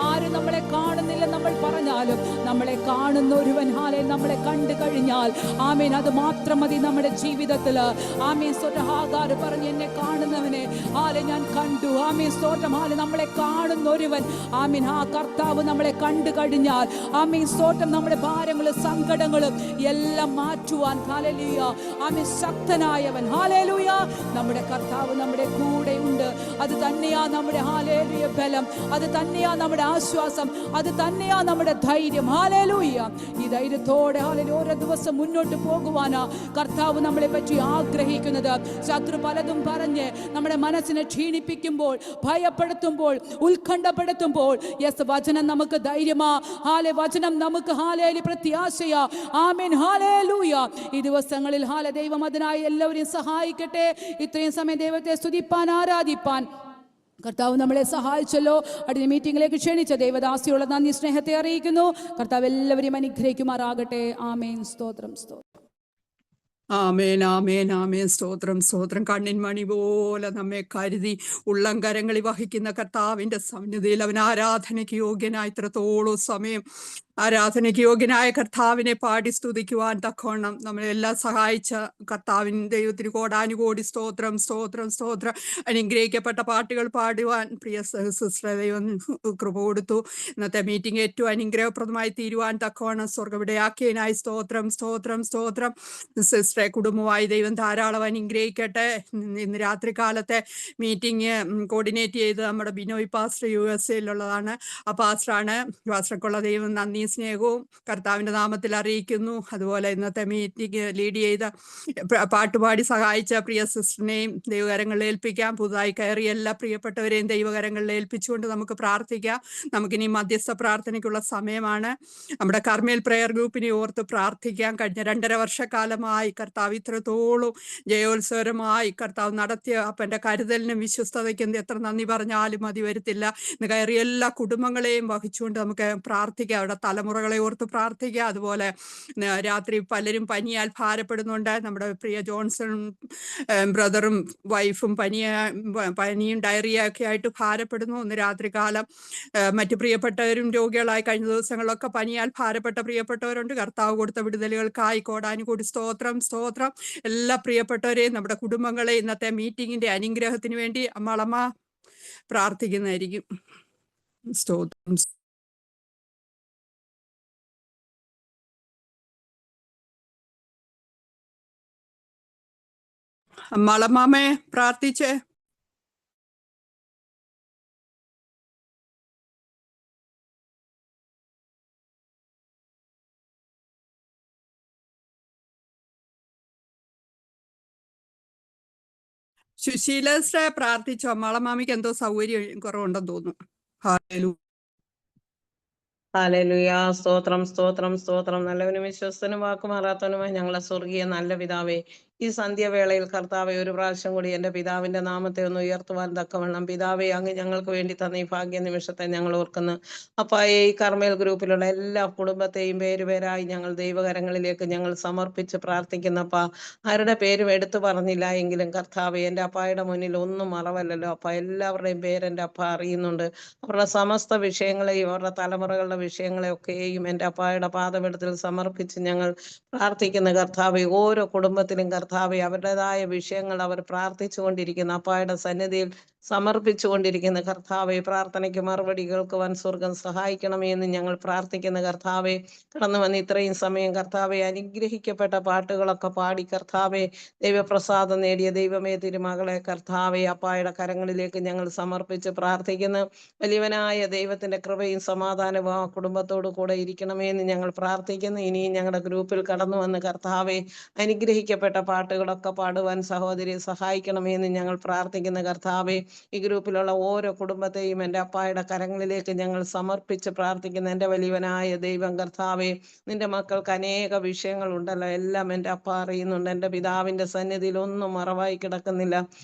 ആരും നമ്മളെ കാണുന്നില്ല നമ്മൾ പറഞ്ഞാലും, നമ്മളെ കാണുന്ന ഒരുവൻ നമ്മളെ കണ്ടു കഴിഞ്ഞാൽ ആമേൻ അത് മാത്രം മതി നമ്മുടെ ജീവിതത്തിൽ. ആമേൻ സ്തോത്രം. ഹാഗാർ പറഞ്ഞു, എന്നെ കാണുന്നവനെ ഞാൻ കണ്ടു. ആമേൻ സ്തോത്രം. നമ്മളെ കാണുന്ന ഒരുവൻ ആമേൻ ആ കർത്താവ് നമ്മളെ കണ്ടു കഴിഞ്ഞാൽ ആമേൻ സ്തോത്രം നമ്മുടെ ഭാരങ്ങളും സങ്കടങ്ങളും എല്ലാം മാറ്റുവാൻ ഹല്ലേലൂയ ആമേൻ ശക്തനായവൻ ഹല്ലേലൂയ നമ്മുടെ കർത്താവ് നമ്മുടെ കൂടെ ഉണ്ട്. അത് തന്നെയാ നമ്മുടെ ഹല്ലേലൂയ ബലം, അത് തന്നെയാ നമ്മുടെ ആശ്വാസം, അത് തന്നെയാ നമ്മുടെ ധൈര്യം. ഹല്ലേലൂയ. ഈ ധൈര്യത്തോടെ ഹല്ലേലൂയ ഓരോ ദിവസം മുന്നോട്ട് പോകുവാനാ കർത്താവ് നമ്മളെ പറ്റി ആഗ്രഹിക്കുന്നത്. ശത്രു പലതും പറഞ്ഞ് നമ്മുടെ മനസ്സിനെ ക്ഷീണിപ്പിക്കുമ്പോൾ, ഭയപ്പെടുത്തുമ്പോൾ, ഉത്കണ്ഠപ്പെടുത്തുമ്പോൾ വചനം നമുക്ക് ധൈര്യമാ. വചനം നമുക്ക് പ്രത്യാശയാ. Amen hallelujah. ഈ ദിവസങ്ങളിൽ ദൈവം അതിനായി എല്ലാവരെയും സഹായിക്കട്ടെ. ഇത്രയും സമയം ദൈവത്തെ സ്തുതിപ്പാൻ, ആരാധിപ്പാൻ കർത്താവ് നമ്മളെ സഹായിച്ചല്ലോ. അടുത്ത മീറ്റിംഗിലേക്ക് ക്ഷണിച്ച ദൈവദാസിയുള്ള നന്ദി സ്നേഹത്തെ അറിയിക്കുന്നു. കർത്താവ് എല്ലാവരെയും അനുഗ്രഹിക്കുമാറാകട്ടെ. ആമേൻ. സ്തോത്രം സ്തോത്രം. ആമേൻ ആമേൻ ആമേൻ. സ്തോത്രം സ്തോത്രം. കണ്ണിൻ മണി പോലെ നമ്മെ കരുതി ഉള്ളം കരങ്ങളിൽ വഹിക്കുന്ന കർത്താവിന്റെ സന്നിധിയിൽ അവൻ ആരാധനയ്ക്ക് യോഗ്യനായ ഇത്രത്തോളം സമയം ആരാധനയ്ക്ക് യോഗ്യനായ കർത്താവിനെ പാടി സ്തുതിക്കുവാൻ തക്കവണ്ണം നമ്മളെല്ലാം സഹായിച്ച കർത്താവിൻ ദൈവത്തിന് കോടാനുകോടി സ്തോത്രം സ്തോത്രം സ്തോത്രം. അനുഗ്രഹിക്കപ്പെട്ട പാട്ടുകൾ പാടുവാൻ പ്രിയ സിസ്റ്റർ ദൈവം കൃപ കൊടുത്തു. ഇന്നത്തെ മീറ്റിംഗ് ഏറ്റവും അനുഗ്രഹപ്രദമായി തീരുവാൻ തക്കവണ്ണം സ്വർഗവിടയാക്കിയതിനായി സ്തോത്രം സ്തോത്രം സ്തോത്രം. സിസ്റ്ററെ കുടുംബമായി ദൈവം ധാരാളം അനുഗ്രഹിക്കട്ടെ. ഇന്ന് രാത്രി കാലത്തെ മീറ്റിംഗ് കോർഡിനേറ്റ് ചെയ്ത് നമ്മുടെ ബിനോയ് പാസ്റ്റർ USA ആ പാസ്റ്ററാണ്. പാസ്റ്റർക്കുള്ള ദൈവം നന്ദി സ്നേഹവും കർത്താവിന്റെ നാമത്തിൽ അറിയിക്കുന്നു. അതുപോലെ ഇന്നത്തെ മീറ്റിംഗ് ലീഡ് ചെയ്ത പാട്ടുപാടി സഹായിച്ച പ്രിയ സിസ്റ്ററിനെയും ദൈവകരങ്ങളിൽ ഏൽപ്പിക്കാം. പുതുതായി കയറിയ എല്ലാ പ്രിയപ്പെട്ടവരെയും ദൈവകരങ്ങളിൽ ഏൽപ്പിച്ചുകൊണ്ട് നമുക്ക് പ്രാർത്ഥിക്കാം. നമുക്കിനി മധ്യസ്ഥ പ്രാർത്ഥനയ്ക്കുള്ള സമയമാണ്. നമ്മുടെ കർമ്മേൽ പ്രയർ ഗ്രൂപ്പിനെ ഓർത്ത് പ്രാർത്ഥിക്കാം. കഴിഞ്ഞ 2.5 വർഷക്കാലമായി കർത്താവ് ഇത്രത്തോളം ജയോത്സവരമായി കർത്താവ് നടത്തിയ അപ്പൻ്റെ കരുതലിനും വിശ്വസ്തതയ്ക്കും എത്ര നന്ദി പറഞ്ഞാലും മതി വരത്തില്ല. ഇന്ന് കയറിയ എല്ലാ കുടുംബങ്ങളെയും വഹിച്ചുകൊണ്ട് നമുക്ക് പ്രാർത്ഥിക്കാം. അവിടെ തലമുറകളെ ഓർത്ത് പ്രാർത്ഥിക്കുക. അതുപോലെ രാത്രി പലരും പനിയാൽ ഭാരപ്പെടുന്നുണ്ട്. നമ്മുടെ പ്രിയ ജോൺസൺ ബ്രദറും വൈഫും പനിയും ഡയറിയ ഒക്കെ ആയിട്ട് ഭാരപ്പെടുന്നു. ഇന്ന് രാത്രി കാലം മറ്റു പ്രിയപ്പെട്ടവരും രോഗികളായി കഴിഞ്ഞ ദിവസങ്ങളിലൊക്കെ പനിയാൽ ഭാരപ്പെട്ട പ്രിയപ്പെട്ടവരുണ്ട്. കർത്താവ് കൊടുത്ത വിടുതലുകൾക്കായി കോടാനുകോടി സ്തോത്രം സ്തോത്രം. എല്ലാ പ്രിയപ്പെട്ടവരെയും നമ്മുടെ കുടുംബങ്ങളെ ഇന്നത്തെ മീറ്റിങ്ങിന്റെ അനുഗ്രഹത്തിന് വേണ്ടി അമ്മളമ്മ പ്രാർത്ഥിക്കുന്നതായിരിക്കും. സ്തോത്രം. മളമാമേ പ്രാർത്ഥിച്ചേ. സുശീല സിസ്റ്റർ പ്രാർത്ഥിച്ചു. മാളമാമിക്ക് എന്തോ സൗകര്യം കുറവുണ്ടെന്ന് തോന്നുന്നു. ഹാലേലൂയ. ഹല്ലേലൂയ. സ്തോത്രം സ്തോത്രം സ്തോത്രം. നല്ലവനും വിശ്വസ്തനും വാക്കുമാറാത്തവനുമായി ഞങ്ങളെ സ്വർഗീയ നല്ല പിതാവേ, ഈ സന്ധ്യവേളയിൽ കർത്താവെ ഒരു പ്രാവശ്യം കൂടി എൻ്റെ പിതാവിന്റെ നാമത്തെ ഒന്ന് ഉയർത്തുവാൻ തക്കവണ്ണം പിതാവെ അങ്ങ് ഞങ്ങൾക്ക് വേണ്ടി തന്ന ഈ ഭാഗ്യ നിമിഷത്തെ ഞങ്ങൾ ഓർക്കുന്നു. അപ്പായെ ഈ കർമ്മേൽ ഗ്രൂപ്പിലുള്ള എല്ലാ കുടുംബത്തെയും പേരുപേരായി ഞങ്ങൾ ദൈവകരങ്ങളിലേക്ക് ഞങ്ങൾ സമർപ്പിച്ച് പ്രാർത്ഥിക്കുന്നപ്പാ. ആരുടെ പേരും എടുത്തു പറഞ്ഞില്ല എങ്കിലും കർത്താവെ എൻ്റെ അപ്പായുടെ മുന്നിൽ ഒന്നും മറവല്ലല്ലോ അപ്പ. എല്ലാവരുടെയും പേര് എൻ്റെ അപ്പ അറിയുന്നുണ്ട്. അവരുടെ സമസ്ത വിഷയങ്ങളെയും അവരുടെ തലമുറകളുടെ വിഷയങ്ങളെയൊക്കെയും എൻ്റെ അപ്പായുടെ പാദപീഠത്തിൽ സമർപ്പിച്ച് ഞങ്ങൾ പ്രാർത്ഥിക്കുന്ന കർത്താവെ, ഓരോ കുടുംബത്തിലും കർത്താവെ അവരുടേതായ വിഷയങ്ങൾ അവർ പ്രാർത്ഥിച്ചു കൊണ്ടിരിക്കുന്ന അപ്പായുടെ സന്നിധിയിൽ സമർപ്പിച്ചു കൊണ്ടിരിക്കുന്ന കർത്താവെ, പ്രാർത്ഥനയ്ക്ക് മറുപടി കേൾക്കുവാൻ സ്വർഗം സഹായിക്കണമേ എന്ന് ഞങ്ങൾ പ്രാർത്ഥിക്കുന്ന കർത്താവെ. കടന്നു വന്ന് ഇത്രയും സമയം കർത്താവെ അനുഗ്രഹിക്കപ്പെട്ട പാട്ടുകളൊക്കെ പാടി കർത്താവെ ദൈവപ്രസാദം നേടിയ ദൈവമേ തിരുമകളെ കർത്താവെ അപ്പായുടെ കരങ്ങളിലേക്ക് ഞങ്ങൾ സമർപ്പിച്ച് പ്രാർത്ഥിക്കുന്നു. വലിയവനായ ദൈവത്തിന്റെ കൃപയും സമാധാനവും ആ കുടുംബത്തോടു കൂടെ ഇരിക്കണമേ എന്ന് ഞങ്ങൾ പ്രാർത്ഥിക്കുന്നു. ഇനിയും ഞങ്ങളുടെ ഗ്രൂപ്പിൽ കടന്നു വന്ന് കർത്താവെ അനുഗ്രഹിക്കപ്പെട്ട പാട്ടുകളൊക്കെ പാടുവാൻ സഹോദരി സഹായിക്കണമേ എന്ന് ഞങ്ങൾ പ്രാർത്ഥിക്കുന്ന കർത്താവെ. ഈ ഗ്രൂപ്പിലുള്ള ഓരോ കുടുംബത്തെയും എൻ്റെ അപ്പായുടെ കരങ്ങളിലേക്ക് ഞങ്ങൾ സമർപ്പിച്ച് പ്രാർത്ഥിക്കുന്ന എൻ്റെ വലിയവനായ ദൈവം കർത്താവെ, നിന്റെ മക്കൾക്ക് അനേക വിഷയങ്ങൾ ഉണ്ടല്ലോ, എല്ലാം എൻ്റെ അപ്പ അറിയുന്നുണ്ട്. എൻ്റെ പിതാവിന്റെ സന്നിധിയിൽ ഒന്നും മറവായി കിടക്കുന്നില്ല,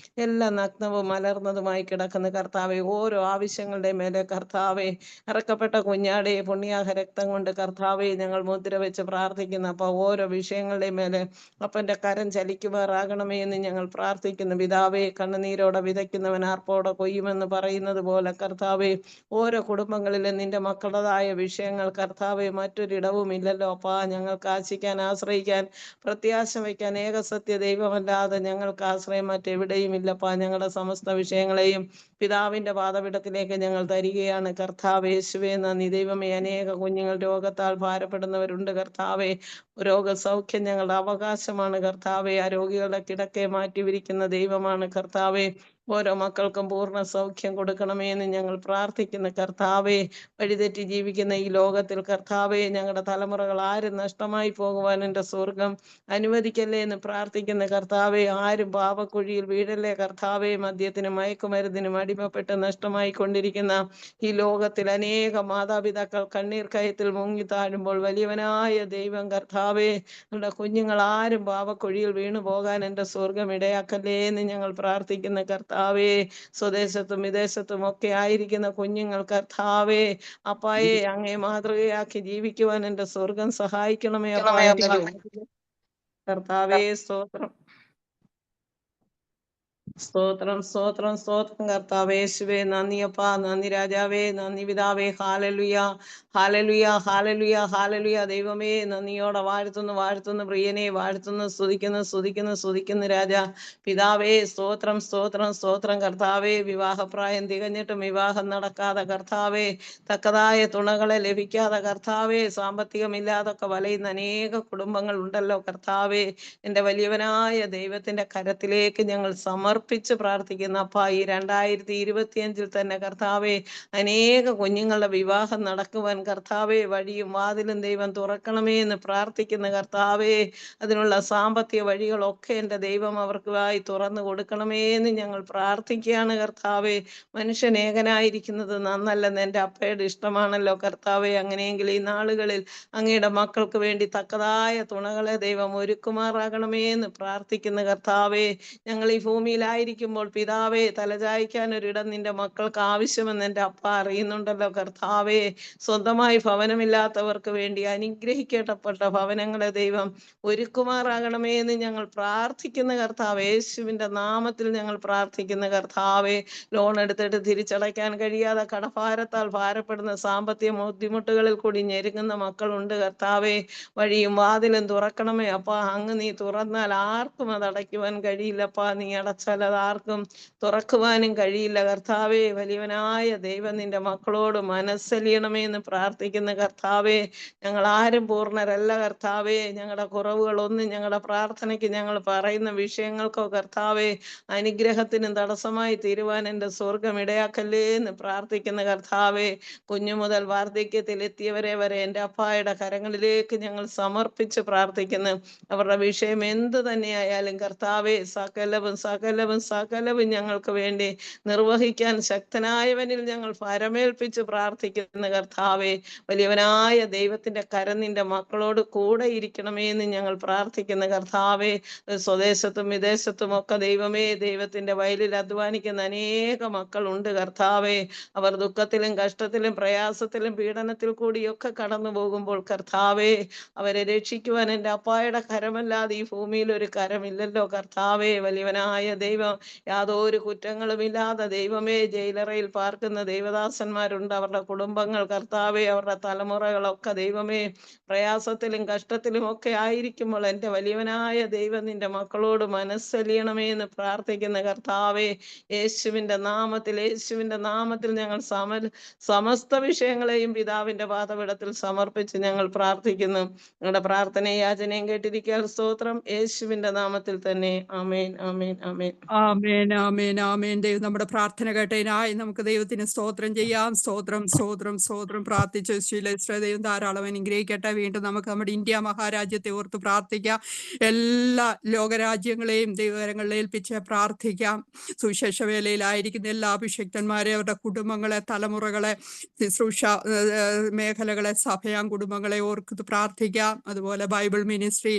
എല്ലാം നഗ്നവും മലർന്നതുമായി കിടക്കുന്ന കർത്താവെ. ഓരോ ആവശ്യങ്ങളുടെ മേലെ കർത്താവെ ഇറക്കപ്പെട്ട കുഞ്ഞാടെ പുണ്യാഹ രക്തം കൊണ്ട് കർത്താവെ ഞങ്ങൾ മുദ്ര വെച്ച് പ്രാർത്ഥിക്കുന്നു. അപ്പൊ ഓരോ വിഷയങ്ങളുടെ മേലെ അപ്പന്റെ കരം ചലിക്കുമാറാകണമേ എന്ന് ഞങ്ങൾ പ്രാർത്ഥിക്കുന്നു. പിതാവെ, കണ്ണുനീരോടെ വിതയ്ക്കുന്നവൻ ആർപ്പോടെ കൊയ്യുമെന്ന് പറയുന്നത് പോലെ കർത്താവെ, ഓരോ കുടുംബങ്ങളിലും നിന്റെ മക്കളുടേതായ വിഷയങ്ങൾ കർത്താവെ മറ്റൊരിടവും ഇല്ലല്ലോ അപ്പാ. ഞങ്ങൾക്ക് ആശിക്കാൻ, ആശ്രയിക്കാൻ, പ്രത്യാശ വയ്ക്കാൻ ഏകസത്യ ദൈവമല്ലാതെ ഞങ്ങൾക്ക് ആശ്രയം മറ്റെവിടെയും ഇല്ലപ്പാ. ഞങ്ങളുടെ സമസ്ത വിഷയങ്ങളെയും പിതാവിന്റെ പാദപീഠത്തിലേക്ക് ഞങ്ങൾ തരികയാണ് കർത്താവേ. യേശുവേ നന്ദി. ദൈവമേ, അനേക കുഞ്ഞുങ്ങൾ രോഗത്താൽ ഭാരപ്പെടുന്നവരുണ്ട് കർത്താവേ. രോഗസൗഖ്യം ഞങ്ങളുടെ അവകാശമാണ് കർത്താവെ. ആ രോഗികളുടെ കിടക്കെ മാറ്റിവിരിക്കുന്ന ദൈവമാണ് കർത്താവെ. ഓരോ മക്കൾക്കും പൂർണ്ണ സൗഖ്യം കൊടുക്കണമേ എന്ന് ഞങ്ങൾ പ്രാർത്ഥിക്കുന്ന കർത്താവെ. വഴിതെറ്റി ജീവിക്കുന്ന ഈ ലോകത്തിൽ കർത്താവെ, ഞങ്ങളുടെ തലമുറകൾ ആരും നഷ്ടമായി പോകുവാൻ എൻ്റെ സ്വർഗം അനുവദിക്കല്ലേ എന്ന് പ്രാർത്ഥിക്കുന്ന കർത്താവെ. ആരും പാപക്കുഴിയിൽ വീഴല്ലേ കർത്താവെ. മദ്യത്തിനും മയക്കുമരുന്നിനും അടിമപ്പെട്ട് നഷ്ടമായി കൊണ്ടിരിക്കുന്ന ഈ ലോകത്തിൽ അനേക മാതാപിതാക്കൾ കണ്ണീർ കയത്തിൽ മുങ്ങി താഴുമ്പോൾ വലിയവനായ ദൈവം കർത്താവെ, നമ്മുടെ കുഞ്ഞുങ്ങൾ ആരും പാപക്കുഴിയിൽ വീണു പോകാൻ എൻ്റെ സ്വർഗം ഇടയാക്കല്ലേ എന്ന് ഞങ്ങൾ പ്രാർത്ഥിക്കുന്ന കർത്താവെ. സ്വദേശത്തും വിദേശത്തും ഒക്കെ ആയിരിക്കുന്ന കുഞ്ഞുങ്ങൾ കർത്താവെ അപ്പായെ അങ്ങേ മാതൃകയാക്കി ജീവിക്കുവാൻ എൻ്റെ സ്വർഗം സഹായിക്കണമേ അപ്പായ. കർത്താവേ സ്തോത്രം സ്തോത്രം സ്തോത്രം സ്തോത്രം കർത്താവേ. യേശുവേ നന്ദിയപ്പാ, നന്ദി രാജാവേ, നന്ദി പിതാവേ. ഹാലലുയ ഹാലലുയ ഹാലലുയ ഹാലലുയ. ദൈവമേ നന്ദിയോടെ വാഴ്ത്തുന്നു വാഴ്ത്തുന്നു പ്രിയനെ വാഴ്ത്തുന്നു, സ്തുതിക്കുന്നു സ്തുതിക്കുന്നു സ്തുതിക്കുന്നു രാജാ. പിതാവേ സ്തോത്രം സ്തോത്രം സ്തോത്രം കർത്താവേ. വിവാഹപ്രായം തികഞ്ഞിട്ടും വിവാഹം നടക്കാതെ കർത്താവേ, തക്കതായ തുണകളെ ലഭിക്കാതെ കർത്താവേ, സാമ്പത്തികമില്ലാതൊക്കെ വലയുന്ന അനേക കുടുംബങ്ങൾ ഉണ്ടല്ലോ കർത്താവേ. എൻ്റെ വലിയവനായ ദൈവത്തിന്റെ കരത്തിലേക്ക് ഞങ്ങൾ സമർപ്പിച്ച് പ്രാർത്ഥിക്കുന്ന അപ്പ. ഈ 2025 തന്നെ കർത്താവെ അനേക കുഞ്ഞുങ്ങളുടെ വിവാഹം നടക്കുവാൻ കർത്താവെ വഴിയും വാതിലും ദൈവം തുറക്കണമേ എന്ന് പ്രാർത്ഥിക്കുന്ന കർത്താവെ. അതിനുള്ള സാമ്പത്തിക വഴികളൊക്കെ എൻ്റെ ദൈവം അവർക്കായി തുറന്നു കൊടുക്കണമേ എന്ന് ഞങ്ങൾ പ്രാർത്ഥിക്കുകയാണ് കർത്താവെ. മനുഷ്യൻ ഏകനായിരിക്കുന്നത് നന്നല്ലെന്ന് എൻ്റെ അപ്പയുടെ ഇഷ്ടമാണല്ലോ കർത്താവെ. അങ്ങനെയെങ്കിൽ ഈ നാളുകളിൽ അങ്ങയുടെ മക്കൾക്ക് വേണ്ടി തക്കതായ തുണകളെ ദൈവം ഒരുക്കുമാറാകണമേ എന്ന് പ്രാർത്ഥിക്കുന്ന കർത്താവെ. ഞങ്ങൾ ഈ ഭൂമിയിലായിരിക്കുമ്പോൾ പിതാവേ, തലചായ്ക്കാൻ ഒരിടം നിന്റെ മക്കൾക്ക് ആവശ്യമെന്ന് എൻ്റെ അപ്പ അറിയുന്നുണ്ടല്ലോ കർത്താവേ. സ്വന്തമായി ഭവനമില്ലാത്തവർക്ക് വേണ്ടി അനുഗ്രഹിക്കപ്പെട്ട ഭവനങ്ങളെ ദൈവം ഒരുക്കുമാറാകണമേ എന്ന് ഞങ്ങൾ പ്രാർത്ഥിക്കുന്ന കർത്താവേ. യേശുവിന്റെ നാമത്തിൽ ഞങ്ങൾ പ്രാർത്ഥിക്കുന്ന കർത്താവേ. ലോൺ എടുത്തിട്ട് തിരിച്ചടയ്ക്കാൻ കഴിയാതെ കടഭാരത്താൽ ഭാരപ്പെടുന്ന സാമ്പത്തിക ബുദ്ധിമുട്ടുകളിൽ കൂടി ഞെരുങ്ങുന്ന മക്കളുണ്ട് കർത്താവേ. വഴിയും വാതിലും തുറക്കണമേ അപ്പാ. അങ്ങ് നീ തുറന്നാൽ ആർക്കും അത് അടയ്ക്കുവാൻ കഴിയില്ലപ്പാ. നീ അടച്ചാൽ അത് ആർക്കും തുറക്കുവാനും കഴിയില്ല കർത്താവേ. വലിയവനായ ദൈവം നിന്റെ മക്കളോട് മനസ്സലിയണമേ എന്ന് പ്രാർത്ഥിക്കുന്ന കർത്താവേ. ഞങ്ങൾ ആരും പൂർണ്ണരല്ല കർത്താവേ. ഞങ്ങളുടെ കുറവുകളൊന്നും ഞങ്ങളുടെ പ്രാർത്ഥനയ്ക്ക്, ഞങ്ങൾ പറയുന്ന വിഷയങ്ങൾക്കോ കർത്താവേ അനുഗ്രഹത്തിനും തടസ്സമായി തീരുവാൻ എൻ്റെ സ്വർഗം ഇടയാക്കല്ലേ എന്ന് പ്രാർത്ഥിക്കുന്ന കർത്താവേ. കുഞ്ഞു മുതൽ വാർദ്ധക്യത്തിൽ എത്തിയവരെ വരെ എൻ്റെ അപ്പായുടെ കരങ്ങളിലേക്ക് ഞങ്ങൾ സമർപ്പിച്ച് പ്രാർത്ഥിക്കുന്നു. അവരുടെ വിഷയം എന്ത് തന്നെയായാലും കർത്താവേ, സകലവും സകലവും കർത്താവും സകലവും ഞങ്ങൾക്ക് വേണ്ടി നിർവഹിക്കാൻ ശക്തനായവനിൽ ഞങ്ങൾ ഫരമേൽപ്പിച്ച് പ്രാർത്ഥിക്കുന്ന കർത്താവെ, വലിയവനായ ദൈവത്തിന്റെ കരം നിന്റെ മക്കളോട് കൂടെ ഇരിക്കണമേ എന്ന് ഞങ്ങൾ പ്രാർത്ഥിക്കുന്ന കർത്താവെ. സ്വദേശത്തും വിദേശത്തും ഒക്കെ ദൈവമേ, ദൈവത്തിന്റെ വയലിൽ അധ്വാനിക്കുന്ന അനേക മക്കളുണ്ട് കർത്താവെ. അവർ ദുഃഖത്തിലും കഷ്ടത്തിലും പ്രയാസത്തിലും പീഡനത്തിൽ കൂടിയൊക്കെ കടന്നു പോകുമ്പോൾ കർത്താവെ, അവരെ രക്ഷിക്കുവാൻ എൻ്റെ അപ്പായുടെ കരമല്ലാതെ ഈ ഭൂമിയിൽ ഒരു കരമില്ലല്ലോ കർത്താവെ. വലിയവനായ ദൈവം, യാതൊരു കുറ്റങ്ങളുമില്ലാതെ ദൈവമേ ജയിലറയിൽ പാർക്കുന്ന ദൈവദാസന്മാരുണ്ട്. അവരുടെ കുടുംബങ്ങൾ കർത്താവെ, അവരുടെ തലമുറകളൊക്കെ ദൈവമേ പ്രയാസത്തിലും കഷ്ടത്തിലും ഒക്കെ ആയിരിക്കുമ്പോൾ എൻ്റെ വലിയവനായ ദൈവം നിന്റെ മക്കളോട് മനസ്സലിയണമേ എന്ന് പ്രാർത്ഥിക്കുന്ന കർത്താവെ, യേശുവിൻ്റെ നാമത്തിൽ ഞങ്ങൾ സമസ്ത വിഷയങ്ങളെയും പിതാവിന്റെ പാദപീഠത്തിൽ സമർപ്പിച്ച് ഞങ്ങൾ പ്രാർത്ഥിക്കുന്നു. ഞങ്ങളുടെ പ്രാർത്ഥനയും യാചനയും കേട്ടിരിക്കാൻ സ്തോത്രം. യേശുവിന്റെ നാമത്തിൽ തന്നെ ആമേൻ, ആമേൻ, ആമേൻ. ആമേൻ, ആമേൻ, ആമേൻ. ദൈവം നമ്മുടെ പ്രാർത്ഥന കേട്ടതിനായി നമുക്ക് ദൈവത്തിന് സ്തോത്രം ചെയ്യാം. സ്തോത്രം, സ്തോത്രം, സ്തോത്രം. പ്രാർത്ഥിച്ചു ശീലിച്ച ദൈവം ധാരാളം അനുഗ്രഹിക്കട്ടെ. വീണ്ടും നമുക്ക് നമ്മുടെ ഇന്ത്യ മഹാരാജ്യത്തെ ഓർത്ത് പ്രാർത്ഥിക്കാം. എല്ലാ ലോകരാജ്യങ്ങളെയും ദൈവകരങ്ങളിൽ ഏൽപ്പിച്ച് പ്രാർത്ഥിക്കാം. സുവിശേഷ വേലയിലായിരിക്കുന്ന എല്ലാ അഭിഷിക്തന്മാരെ, അവരുടെ കുടുംബങ്ങളെ, തലമുറകളെ, ശുശ്രൂഷ മേഖലകളെ, സഭയാം കുടുംബങ്ങളെ ഓർത്ത് പ്രാർത്ഥിക്കാം. അതുപോലെ Bible ministry,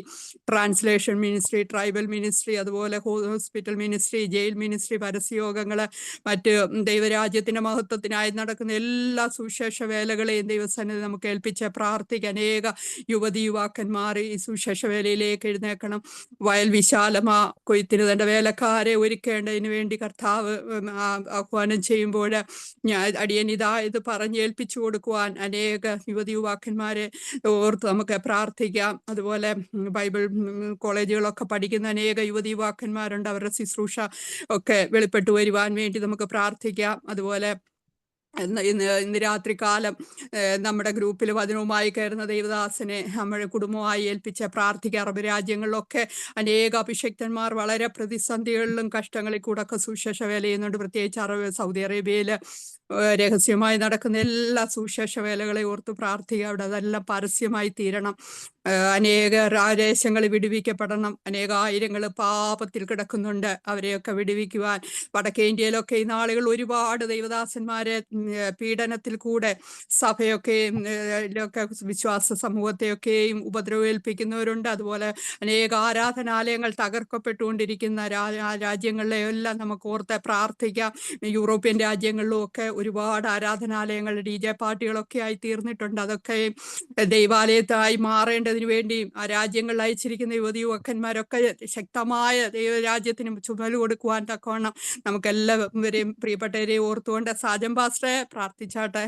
translation ministry, tribal ministry, അതുപോലെ ഹോസ്പിറ്റൽ മിനിസ്ട്രി, ജയിൽ മിനിസ്ട്രി, പരസ്യയോഗങ്ങള്, മറ്റ് ദൈവരാജ്യത്തിന്റെ മഹത്വത്തിനായി നടക്കുന്ന എല്ലാ സുവിശേഷ വേലകളെയും ദൈവസന്നിധി നമുക്ക് ഏൽപ്പിച്ച് പ്രാർത്ഥിക്കാം. അനേക യുവതി യുവാക്കന്മാർ ഈ സുവിശേഷ വേലയിലേക്ക് എഴുന്നേക്കണം. വയൽ വിശാലമാ, കൊയ്ത്തിന് തന്റെ വേലക്കാരെ ഒരുക്കേണ്ടതിന് വേണ്ടി കർത്താവ് ആഹ്വാനം ചെയ്യുമ്പോൾ അടിയൻ ഇത് പറഞ്ഞേൽപ്പിച്ചു കൊടുക്കുവാൻ അനേക യുവതി യുവാക്കന്മാരെ ഓർത്ത് നമുക്ക് പ്രാർത്ഥിക്കാം. അതുപോലെ ബൈബിൾ കോളേജുകളൊക്കെ പഠിക്കുന്ന അനേക യുവതി യുവാക്കന്മാരുണ്ട്. അവരുടെ ശുശ്രൂഷ ഒക്കെ വെളിപ്പെട്ടു വരുവാൻ വേണ്ടി നമുക്ക് പ്രാർത്ഥിക്കാം. അതുപോലെ ഇന്ന് രാത്രി കാലം നമ്മുടെ ഗ്രൂപ്പിൽ വചനവുമായി കയറുന്ന ദൈവദാസനെ നമ്മുടെ കുടുംബമായി ഏൽപ്പിച്ച് പ്രാർത്ഥിക്കുക. അറബ് രാജ്യങ്ങളിലൊക്കെ അനേക അഭിഷക്തന്മാർ വളരെ പ്രതിസന്ധികളിലും കഷ്ടങ്ങളിൽ കൂടെ ഒക്കെ സുവിശേഷ വേല ചെയ്യുന്നുണ്ട്. പ്രത്യേകിച്ച് സൗദി അറേബ്യയിൽ രഹസ്യമായി നടക്കുന്ന എല്ലാ സുവിശേഷ വേലകളെ ഓർത്ത് പ്രാർത്ഥിക്കുക. അവിടെ അതെല്ലാം പരസ്യമായി തീരണം. അനേക ദേശങ്ങൾ വിടുവിക്കപ്പെടണം. അനേകായിരങ്ങൾ പാപത്തിൽ കിടക്കുന്നുണ്ട്. അവരെയൊക്കെ വിടുവിക്കുവാൻ വടക്കേ ഇന്ത്യയിലൊക്കെ ഈ നാളുകൾ ഒരുപാട് ദൈവദാസന്മാരെ പീഡനത്തിൽ കൂടെ സഭയൊക്കെയും വിശ്വാസ സമൂഹത്തെയൊക്കെയും ഉപദ്രവേൽപ്പിക്കുന്നവരുണ്ട്. അതുപോലെ അനേക ആരാധനാലയങ്ങൾ തകർക്കപ്പെട്ടുകൊണ്ടിരിക്കുന്ന രാജ്യങ്ങളിലെ എല്ലാം നമുക്ക് ഓർത്ത് പ്രാർത്ഥിക്കാം. യൂറോപ്യൻ രാജ്യങ്ങളിലും ഒക്കെ ഒരുപാട് ആരാധനാലയങ്ങൾ DJ പാർട്ടികളൊക്കെ ആയി തീർന്നിട്ടുണ്ട്. അതൊക്കെ ദൈവാലയത്തായി മാറേണ്ടതിന് വേണ്ടി ആ രാജ്യങ്ങളിൽ അയച്ചിരിക്കുന്ന യുവതി യുവക്കന്മാരൊക്കെ ശക്തമായ ദൈവരാജ്യത്തിന് ചുമല് കൊടുക്കുവാൻ തക്കവണ്ണം നമുക്കെല്ലാവരെയും പ്രിയപ്പെട്ടവരെ ഓർത്തുകൊണ്ട് സാജൻ പാസ്റ്ററെ പ്രാർത്ഥിച്ചാട്ടെ.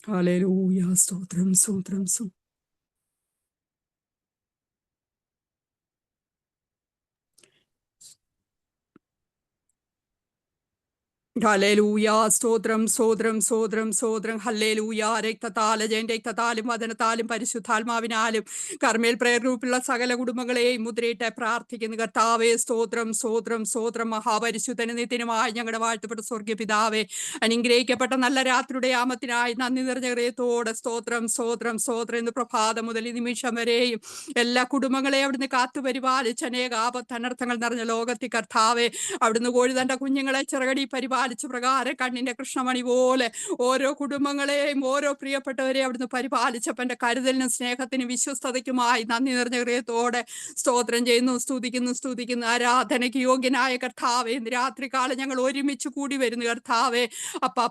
ഹല്ലേലൂയ, സ്തോത്രം, സ്തോത്രം, സ്തോത്രം. ഹല്ലേലൂയ, സ്തോത്രം, സ്തോത്രം, സ്തോത്രം, സ്തോത്രം. ഹല്ലേലൂയ. രക്തത്താലും വചനത്താലും പരിശുദ്ധാത്മാവിനാലും കർമ്മേൽ പ്രയർ ഗ്രൂപ്പിലുള്ള സകല കുടുംബങ്ങളെയും മുദ്രയിട്ട് പ്രാർത്ഥിക്കുന്നു. കർത്താവേ, സ്തോത്രം, സ്തോത്രം, സ്തോത്രം. മഹാപരിശുദ്ധനും നിത്യനുമായി ഞങ്ങളുടെ വാഴ്ത്തപ്പെട്ട സ്വർഗീയ പിതാവേ, അനുഗ്രഹിക്കപ്പെട്ട നല്ല രാത്രിയുടെ യാമത്തിനായി നന്ദി നിറഞ്ഞ ഹൃദയത്തോടെ സ്തോത്രം, സ്തോത്രം, സ്തോത്രം. ഇന്ന് പ്രഭാതം മുതൽ ഈ നിമിഷം വരെയും എല്ലാ കുടുംബങ്ങളെയും അവിടുന്ന് കാത്തുപരിപാലിച്ച് അനേക ആപത്തനർത്ഥങ്ങൾ നിറഞ്ഞ ലോകത്തിൽ കർത്താവേ, അവിടുന്ന് കോഴി തന്റെ കുഞ്ഞുങ്ങളെ ചിറകടി പരിപാലിച്ച പ്രകാരം കണ്ണിന്റെ കൃഷ്ണമണി പോലെ ഓരോ കുടുംബങ്ങളെയും ഓരോ പ്രിയപ്പെട്ടവരെയും അവിടുന്ന് പരിപാലിച്ചപ്പന്റെ കരുതലിനും സ്നേഹത്തിനും വിശ്വസ്തതയ്ക്കുമായി നന്ദി നിറഞ്ഞ ഹൃദയത്തോടെ സ്തോത്രം ചെയ്യുന്നു, സ്തുതിക്കുന്നു. ആരാധനയ്ക്ക് യോഗ്യനായ കർത്താവേ, ഇന്ന് രാത്രികാലം ഞങ്ങൾ ഒരുമിച്ച് കൂടി വരുന്നു കർത്താവേ.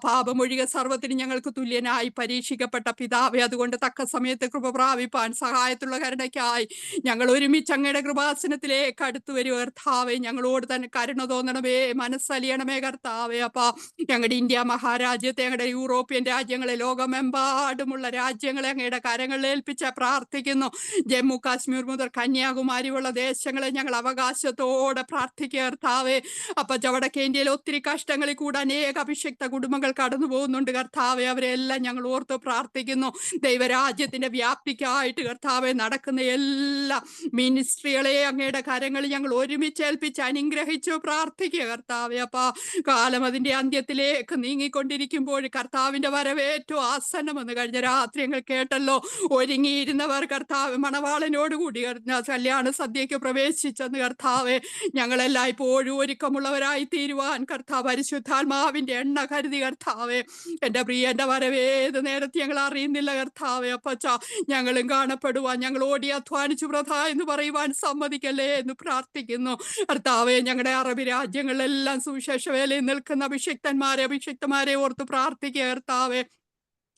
പാപമൊഴികെ സർവ്വത്തിനും ഞങ്ങൾക്ക് തുല്യനായി പരീക്ഷിക്കപ്പെട്ട പിതാവേ, അതുകൊണ്ട് തക്ക സമയത്ത് കൃപ പ്രാപിപ്പാൻ സഹായത്തുള്ള കരുണയ്ക്കായി ഞങ്ങൾ ഒരുമിച്ച് അങ്ങയുടെ കൃപാസനത്തിലേക്ക് അടുത്തു വരും കർത്താവേ. ഞങ്ങളോട് തന്നെ കരുണ തോന്നണമേ, മനസ്സലിയണമേ കർത്താവേ. അപ്പാ, ഞങ്ങളുടെ ഇന്ത്യ മഹാരാജ്യത്തെ, ഞങ്ങളുടെ യൂറോപ്യൻ രാജ്യങ്ങളെ, ലോകമെമ്പാടുമുള്ള രാജ്യങ്ങളെ അങ്ങയുടെ കരങ്ങളിൽ ഏൽപ്പിച്ച് പ്രാർത്ഥിക്കുന്നു. ജമ്മു കാശ്മീർ മുതൽ കന്യാകുമാരിയുള്ള ദേശങ്ങളെ ഞങ്ങൾ അവകാശത്തോടെ പ്രാർത്ഥിക്കുക കർത്താവേ. അപ്പൊ വടക്കേ ഇന്ത്യയിൽ ഒത്തിരി കഷ്ടങ്ങളിൽ കൂടെ അനേക അഭിഷിക്ത കുടുംബങ്ങൾ കടന്നു പോകുന്നുണ്ട് കർത്താവേ. അവരെല്ലാം ഞങ്ങൾ ഓർത്ത് പ്രാർത്ഥിക്കുന്നു. ദൈവരാജ്യത്തിന്റെ വ്യാപ്തിക്കായിട്ട് കർത്താവെ നടക്കുന്ന എല്ലാ മിനിസ്ട്രികളെ അങ്ങയുടെ കരങ്ങളിൽ ഞങ്ങൾ ഒരുമിച്ച് ഏൽപ്പിച്ച് അനുഗ്രഹിച്ചു പ്രാർത്ഥിക്കുക കർത്താവെ. അപ്പാ, കാലം അതിന്റെ അന്ത്യത്തിലേക്ക് നീങ്ങിക്കൊണ്ടിരിക്കുമ്പോൾ കർത്താവിന്റെ വരവേറ്റവും ആസന്നമെന്ന് കഴിഞ്ഞ രാത്രി ഞങ്ങൾ കേട്ടല്ലോ. ഒരുങ്ങിയിരുന്നവർ കർത്താവ് മണവാളനോടുകൂടി കല്യാണ സദ്യക്ക് പ്രവേശിച്ചെന്ന് കർത്താവെ. ഞങ്ങളെല്ലാം ഇപ്പോഴും ഒരുക്കമുള്ളവരായി തീരുവാൻ കർത്താവ് പരിശുദ്ധാത്മാവിന്റെ എണ്ണ കരുതി കർത്താവെ. എന്റെ പ്രിയന്റെ വരവേത് നേരത്തെ ഞങ്ങൾ അറിയുന്നില്ല കർത്താവെ. അപ്പച്ച ഞങ്ങളും കാണപ്പെടുവാൻ, ഞങ്ങൾ ഓടി അധ്വാനിച്ചു വ്രത എന്ന് പറയുവാൻ സമ്മതിക്കല്ലേ എന്ന് പ്രാർത്ഥിക്കുന്നു കർത്താവെ. ഞങ്ങളുടെ അറബി രാജ്യങ്ങളിലെല്ലാം സുവിശേഷ വേലയിൽ നിൽക്കുന്ന അഭിഷിക്തന്മാരെ ഓർത്ത് പ്രാർത്ഥിക്കുക കർത്താവെ.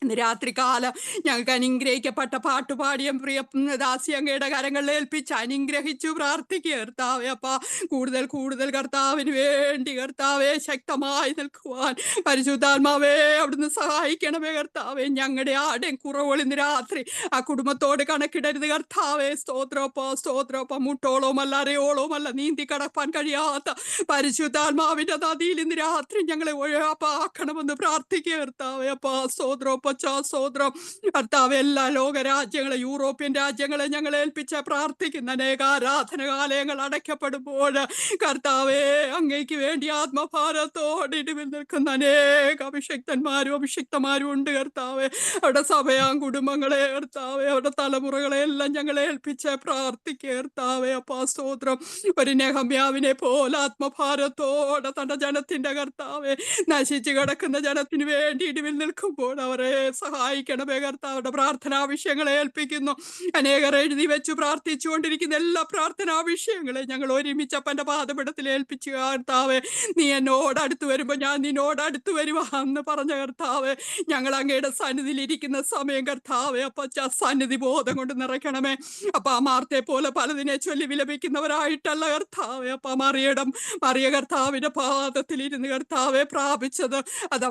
ഇന്ന് രാത്രികാലം ഞങ്ങൾക്ക് അനുഗ്രഹിക്കപ്പെട്ട പാട്ടുപാടിയ പ്രിയ ദാസി അങ്ങയുടെ കരങ്ങളിൽ ഏൽപ്പിച്ച് അനുഗ്രഹിച്ചു പ്രാർത്ഥിക്കുക കർത്താവെ. അപ്പ കൂടുതൽ കൂടുതൽ കർത്താവിന് വേണ്ടി കർത്താവെ ശക്തമായി നിൽക്കുവാൻ പരിശുദ്ധാത്മാവേ അവിടുന്ന് സഹായിക്കണമേ കർത്താവെ. ഞങ്ങളുടെ ആടെയും കുറവുകൾ ഇന്ന് രാത്രി ആ കുടുംബത്തോട് കണക്കിടരുത് കർത്താവെ. സ്തോത്രോപ്പം മുട്ടോളവുമല്ല അരയോളവുമല്ല നീന്തി കടപ്പാൻ കഴിയാത്ത പരിശുദ്ധാത്മാവിന്റെ നദിയിൽ ഇന്ന് രാത്രി ഞങ്ങളെ ഒഴിവാക്കണമെന്ന് പ്രാർത്ഥിക്കുക കർത്താവെ. അപ്പ സ്തോത്രോപ്പം സ്തോത്രം കർത്താവ്. എല്ലാ ലോകരാജ്യങ്ങളെ, യൂറോപ്യൻ രാജ്യങ്ങളെ ഞങ്ങൾ ഏൽപ്പിച്ച് പ്രാർത്ഥിക്കുന്ന അനേക ആരാധനാലയങ്ങൾ അടയ്ക്കപ്പെടുമ്പോൾ കർത്താവെ അങ്ങേക്ക് വേണ്ടി ആത്മഭാരത്തോടെ ഇടിവിൽ നിൽക്കുന്ന അനേക അഭിഷിക്തന്മാരും ഉണ്ട് കർത്താവെ. അവിടെ സഭയാം കുടുംബങ്ങളെ കർത്താവെ, അവിടെ തലമുറകളെ എല്ലാം ഞങ്ങൾ ഏൽപ്പിച്ച് പ്രാർത്ഥിക്കുക കർത്താവെ. അപ്പാ സ്തോത്രം. ഒരു നെഹമ്യാവിനെ പോലെ ആത്മഭാരത്തോടെ തന്റെ ജനത്തിന്റെ കർത്താവെ, നശിച്ചു കിടക്കുന്ന ജനത്തിന് വേണ്ടി ഇടിവിൽ നിൽക്കുമ്പോൾ അവരെ സഹായിക്കണമേ കർത്താവുടെ പ്രാർത്ഥനാ വിഷയങ്ങളെ ഏൽപ്പിക്കുന്നു. അനേകർ എഴുതി വെച്ച് പ്രാർത്ഥിച്ചുകൊണ്ടിരിക്കുന്ന എല്ലാ പ്രാർത്ഥനാ വിഷയങ്ങളെ ഞങ്ങൾ ഒരുമിച്ചപ്പന്റെ പാദപീഠത്തിൽ ഏൽപ്പിച്ചു കർത്താവെ. നീ എന്നോട് അടുത്ത് വരുമ്പോ ഞാൻ നിന്നോട് അടുത്ത് വരുവാ എന്ന് പറഞ്ഞ കർത്താവെ. ഞങ്ങൾ അങ്ങയുടെ സന്നിധിയിൽ ഇരിക്കുന്ന സമയം കർത്താവെ അപ്പ സന്നിധി ബോധം കൊണ്ട് നിറയ്ക്കണമേ. അപ്പ ആ മാർത്തെ പോലെ പലതിനെ ചൊല്ലി വിലപിക്കുന്നവരായിട്ടല്ല കർത്താവെ. അപ്പ മറിയ കർത്താവിന്റെ പാദത്തിൽ ഇരുന്ന് കർത്താവെ പ്രാപിച്ചത് അത്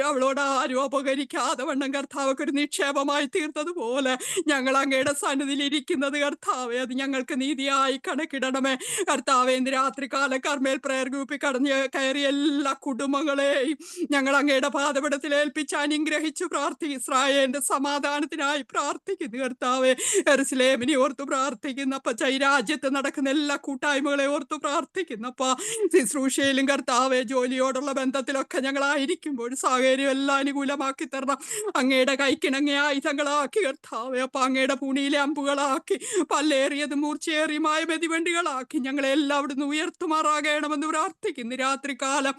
അവളോട് ആരും അപകരിക്കാതെ വണ്ണം കർത്താവൊക്കെ ഒരു നിക്ഷേപമായി തീർത്തതുപോലെ ഞങ്ങൾ അങ്ങയുടെ സന്നിധിയിൽ ഇരിക്കുന്നത് കർത്താവെ അത് ഞങ്ങൾക്ക് നീതിയായി കണക്കിടണമേ കർത്താവെ. ഇന്ന് രാത്രികാല കർമ്മേൽ പ്രയർ ഗ്രൂപ്പിൽ കയറിയ എല്ലാ കുടുംബങ്ങളെയും ഞങ്ങൾ അങ്ങയുടെ പാദപീഠത്തിൽ ഏൽപ്പിച്ച് അനുഗ്രഹിച്ചു പ്രാർത്ഥിക്കും. ഇസ്രായേലിന്റെ സമാധാനത്തിനായി പ്രാർത്ഥിക്കുന്നു കർത്താവെ. യെരൂശലേമിനെ ഓർത്ത് പ്രാർത്ഥിക്കുന്നു അപ്പ. ഈ രാജ്യത്ത് നടക്കുന്ന എല്ലാ കൂട്ടായ്മകളെ ഓർത്ത് പ്രാർത്ഥിക്കുന്നപ്പ. ശുശ്രൂഷയിലും കർത്താവെ ജോലിയോടുള്ള ബന്ധത്തിലൊക്കെ ഞങ്ങളായിരിക്കുമ്പോൾ സാഹചര്യം എല്ലാം അനുകൂലമാക്കി തരണം. അങ്ങയുടെ കൈക്കിണങ്ങിയ ആയുധങ്ങളാക്കി കർത്താവെ. അപ്പൊ അങ്ങയുടെ പുണിയിലെ അമ്പുകളാക്കി പല്ലേറിയതും മൂർച്ചയേറിയുമായ മെതിവണ്ടികളാക്കി ഞങ്ങളെല്ലാം അവിടുന്ന് ഉയർത്തുമാറാകണമെന്ന് പ്രാർത്ഥിക്കുന്നു. രാത്രികാലം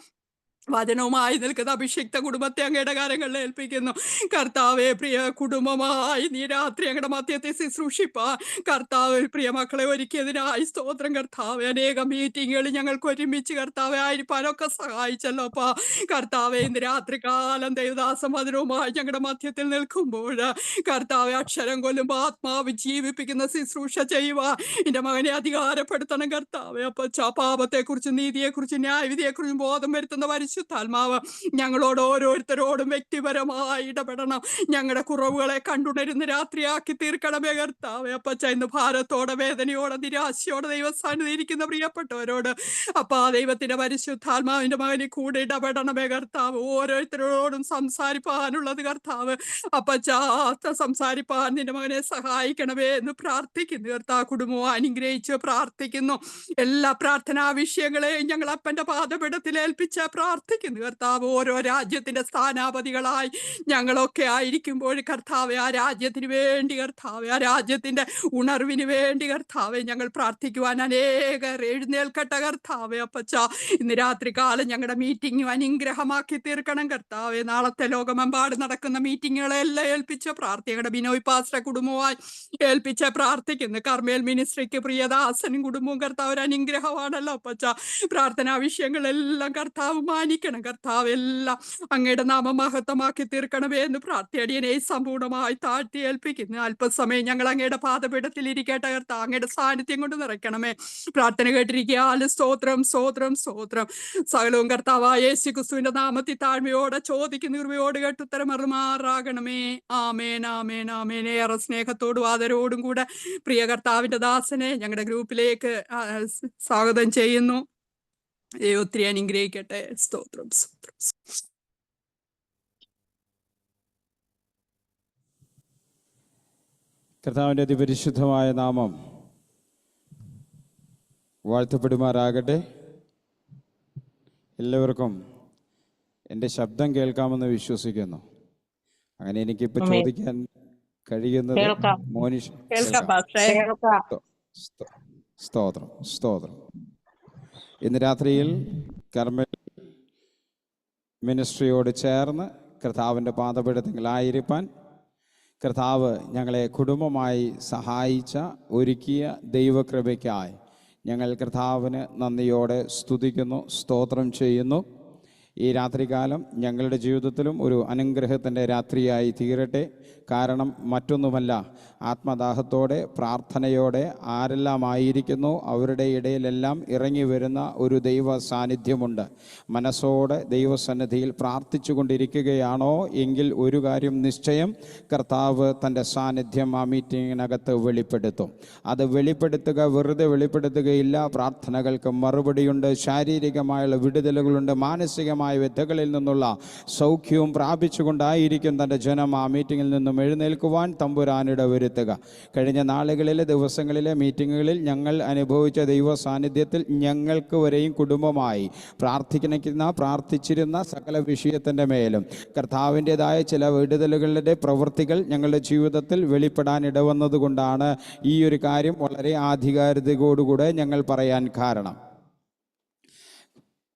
വചനവുമായി നിൽക്കുന്ന അഭിഷിക്ത കുടുംബത്തെ അങ്ങയുടെ കാര്യങ്ങളിൽ ഏൽപ്പിക്കുന്നു കർത്താവെ. പ്രിയ കുടുംബമായി നീ രാത്രി ഞങ്ങളുടെ മധ്യത്തെ ശുശ്രൂഷിപ്പാൻ കർത്താവ് പ്രിയ മക്കളെ ഒരുക്കിയതിനായി സ്തോത്രം കർത്താവെ. അനേകം മീറ്റിങ്ങുകളിൽ ഞങ്ങൾക്ക് ഒരുമിച്ച് കർത്താവെ ആയിരിക്കാനൊക്കെ സഹായിച്ചല്ലോ അപ്പാ കർത്താവെ. ഇന്ന് രാത്രികാലം ദൈവദാസം വചനവുമായി ഞങ്ങളുടെ മധ്യത്തിൽ നിൽക്കുമ്പോൾ കർത്താവെ അക്ഷരം കൊല്ലുമ്പോൾ ആത്മാവ് ജീവിപ്പിക്കുന്ന ശുശ്രൂഷ ചെയ്യുവാൻ എന്റെ മകനെ അധികാരപ്പെടുത്തണം കർത്താവെ. അപ്പൊ പാപത്തെക്കുറിച്ചും നീതിയെക്കുറിച്ചും ന്യായവിധിയെക്കുറിച്ചും ബോധം വരുത്തുന്ന പരിശുദ്ധാത്മാവ് ഞങ്ങളോട് ഓരോരുത്തരോടും വ്യക്തിപരമായി ഇടപെടണം. ഞങ്ങളുടെ കുറവുകളെ കണ്ടുണരുന്ന രാത്രിയാക്കി തീർക്കണമേ കർത്താവെ. അപ്പച്ച ഇന്ന് ഭാരത്തോടെ വേദനയോടെ നിരാശയോടെ ദൈവസ്ഥാനത്ത് ഇരിക്കുന്ന പ്രിയപ്പെട്ടവരോട് അപ്പാ ദൈവത്തിന്റെ പരിശുദ്ധാത്മാവിന്റെ മകനെ കൂടെ ഇടപെടണമേ കർത്താവ്. ഓരോരുത്തരോടും സംസാരിപ്പാനുള്ളത് കർത്താവ് അപ്പച്ച സംസാരിപ്പാൻ നിന്റെ മകനെ സഹായിക്കണമേ എന്ന് പ്രാർത്ഥിക്കുന്നു കർത്താവ്. കുടുംബവും അനുഗ്രഹിച്ച് പ്രാർത്ഥിക്കുന്നു. എല്ലാ പ്രാർത്ഥനാ വിഷയങ്ങളെയും ഞങ്ങൾ അപ്പന്റെ പാദപീഠത്തിൽ ഏൽപ്പിച്ച പ്രാർത്ഥിക്കുന്നു കർത്താവ്. ഓരോ രാജ്യത്തിന്റെ സ്ഥാനാപതികളായി ഞങ്ങളൊക്കെ ആയിരിക്കുമ്പോൾ കർത്താവെ ആ രാജ്യത്തിന് വേണ്ടി കർത്താവെ ആ രാജ്യത്തിന്റെ ഉണർവിന് വേണ്ടി കർത്താവെ ഞങ്ങൾ പ്രാർത്ഥിക്കുവാൻ അനേകർ എഴുന്നേൽക്കട്ടെ കർത്താവെ. അപ്പച്ച ഇന്ന് രാത്രികാലം ഞങ്ങളുടെ മീറ്റിംഗ് അനുഗ്രഹമാക്കി തീർക്കണം കർത്താവെ. നാളത്തെ ലോകമെമ്പാട് നടക്കുന്ന മീറ്റിങ്ങുകളെല്ലാം ഏൽപ്പിച്ച പ്രാർത്ഥികളുടെ ബിനോയ് പാസ്റ്റർ കുടുംബമായി ഏൽപ്പിച്ച പ്രാർത്ഥിക്കുന്നു. കർമ്മേൽ മിനിസ്ട്രിക്ക് പ്രിയദാസനും കുടുംബവും കർത്താവ് ഒരു അനുഗ്രഹമാണല്ലോ അപ്പച്ച. പ്രാർത്ഥനാ വിഷയങ്ങളെല്ലാം കർത്താവ് മാനിക്കണം കർത്താവ്. എല്ലാം അങ്ങയുടെ നാമമഹത്വമാക്കി തീർക്കണമേ എന്ന് പ്രാർത്ഥിയടിയനെ സമ്പൂർണ്ണമായി താഴ്ത്തി ഏൽപ്പിക്കുന്നു. അല്പസമയം ഞങ്ങൾ അങ്ങയുടെ പാദപീഠത്തിൽ ഇരിക്കട്ടെ കർത്താവ്. അങ്ങയുടെ സാന്നിധ്യം കൊണ്ട് നിറയ്ക്കണമേ. പ്രാർത്ഥന കേട്ടിരിക്കാൻ സ്തോത്രം സ്തോത്രം സ്തോത്രം. സകലവും കർത്താവായ യേശു ക്രിസ്തുവിന്റെ നാമത്തിൽ താഴ്മയോടെ ചോദിക്കുന്ന കൃപയോട് കേട്ടുത്തരം മറുമാറാകണമേ. ആമേൻ ആമേൻ ആമേൻ. ഏറെ സ്നേഹത്തോടും ആദരവോടും കൂടെ പ്രിയ കർത്താവിന്റെ ദാസനെ ഞങ്ങളുടെ ഗ്രൂപ്പിലേക്ക് സ്വാഗതം ചെയ്യുന്നു. ഒത്തിരി അനുഗ്രഹിക്കട്ടെ. സ്തോത്രം സ്തോത്രം. കർത്താവിൻ്റെ അതിപരിശുദ്ധമായ നാമം വാഴ്ത്തപ്പെടുമാറാകട്ടെ. എല്ലാവർക്കും എൻ്റെ ശബ്ദം കേൾക്കാമെന്ന് വിശ്വസിക്കുന്നു. അങ്ങനെ എനിക്കിപ്പോൾ ആമേൻ. ചോദിക്കാൻ കഴിയുന്നത് കേൾക്കാം. മോനിഷ് കേൾക്കാം കേൾക്കാം. പാസ്റ്ററെ. കേൾക്കാം. സ്തോത്രം സ്തോത്രം. ഇന്ന് രാത്രിയിൽ കർമ്മൽ മിനിസ്ട്രിയോട് ചേർന്ന് കർത്താവിൻ്റെ പാദപീഠത്തിലായിരിക്കാൻ കർത്താവ് ഞങ്ങളെ കുടുംബമായി സഹായിച്ച ഒരുക്കിയ ദൈവകൃപയ്ക്കായി ഞങ്ങൾ കർത്താവിന് നന്ദിയോടെ സ്തുതിക്കുന്നു, സ്തോത്രം ചെയ്യുന്നു. ഈ രാത്രികാലം ഞങ്ങളുടെ ജീവിതത്തിലും ഒരു അനുഗ്രഹത്തിൻ്റെ രാത്രിയായി തീരട്ടെ. കാരണം മറ്റൊന്നുമല്ല, ആത്മദാഹത്തോടെ പ്രാർത്ഥനയോടെ ആരെല്ലാം ആയിരിക്കുന്നു അവരുടെ ഇടയിലെല്ലാം ഇറങ്ങി വരുന്ന ഒരു ദൈവ സാന്നിധ്യമുണ്ട്. മനസ്സോടെ ദൈവസന്നിധിയിൽ പ്രാർത്ഥിച്ചു കൊണ്ടിരിക്കുകയാണോ എങ്കിൽ ഒരു കാര്യം നിശ്ചയം, കർത്താവ് തൻ്റെ സാന്നിധ്യം ആ മീറ്റിങ്ങിനകത്ത് വെളിപ്പെടുത്തും. അത് വെളിപ്പെടുത്തുക വെറുതെ വെളിപ്പെടുത്തുകയില്ല. പ്രാർത്ഥനകൾക്ക് മറുപടിയുണ്ട്, ശാരീരികമായുള്ള വിടുതലുകളുണ്ട്, മാനസികമായ വ്യഥകളിൽ നിന്നുള്ള സൗഖ്യവും പ്രാപിച്ചുകൊണ്ടായിരിക്കും തൻ്റെ ജനം ആ മീറ്റിങ്ങിൽ നിന്നും എഴുന്നേൽക്കുവാൻ തമ്പുരാനിട വരുത്തുക. കഴിഞ്ഞ നാളുകളിലെ ദിവസങ്ങളിലെ മീറ്റിങ്ങുകളിൽ ഞങ്ങൾ അനുഭവിച്ച ദൈവ സാന്നിധ്യത്തിൽ ഞങ്ങൾക്ക് വരെയും കുടുംബമായി പ്രാർത്ഥിച്ചിരുന്ന സകല വിഷയത്തിൻ്റെ മേലും കർത്താവിൻ്റെതായ ചില വിടുതലുകളുടെ പ്രവൃത്തികൾ ഞങ്ങളുടെ ജീവിതത്തിൽ വെളിപ്പെടാൻ ഇടവന്നതുകൊണ്ടാണ് ഈ ഒരു കാര്യം വളരെ ആധികാരികതയോടുകൂടെ ഞങ്ങൾ പറയാൻ കാരണം.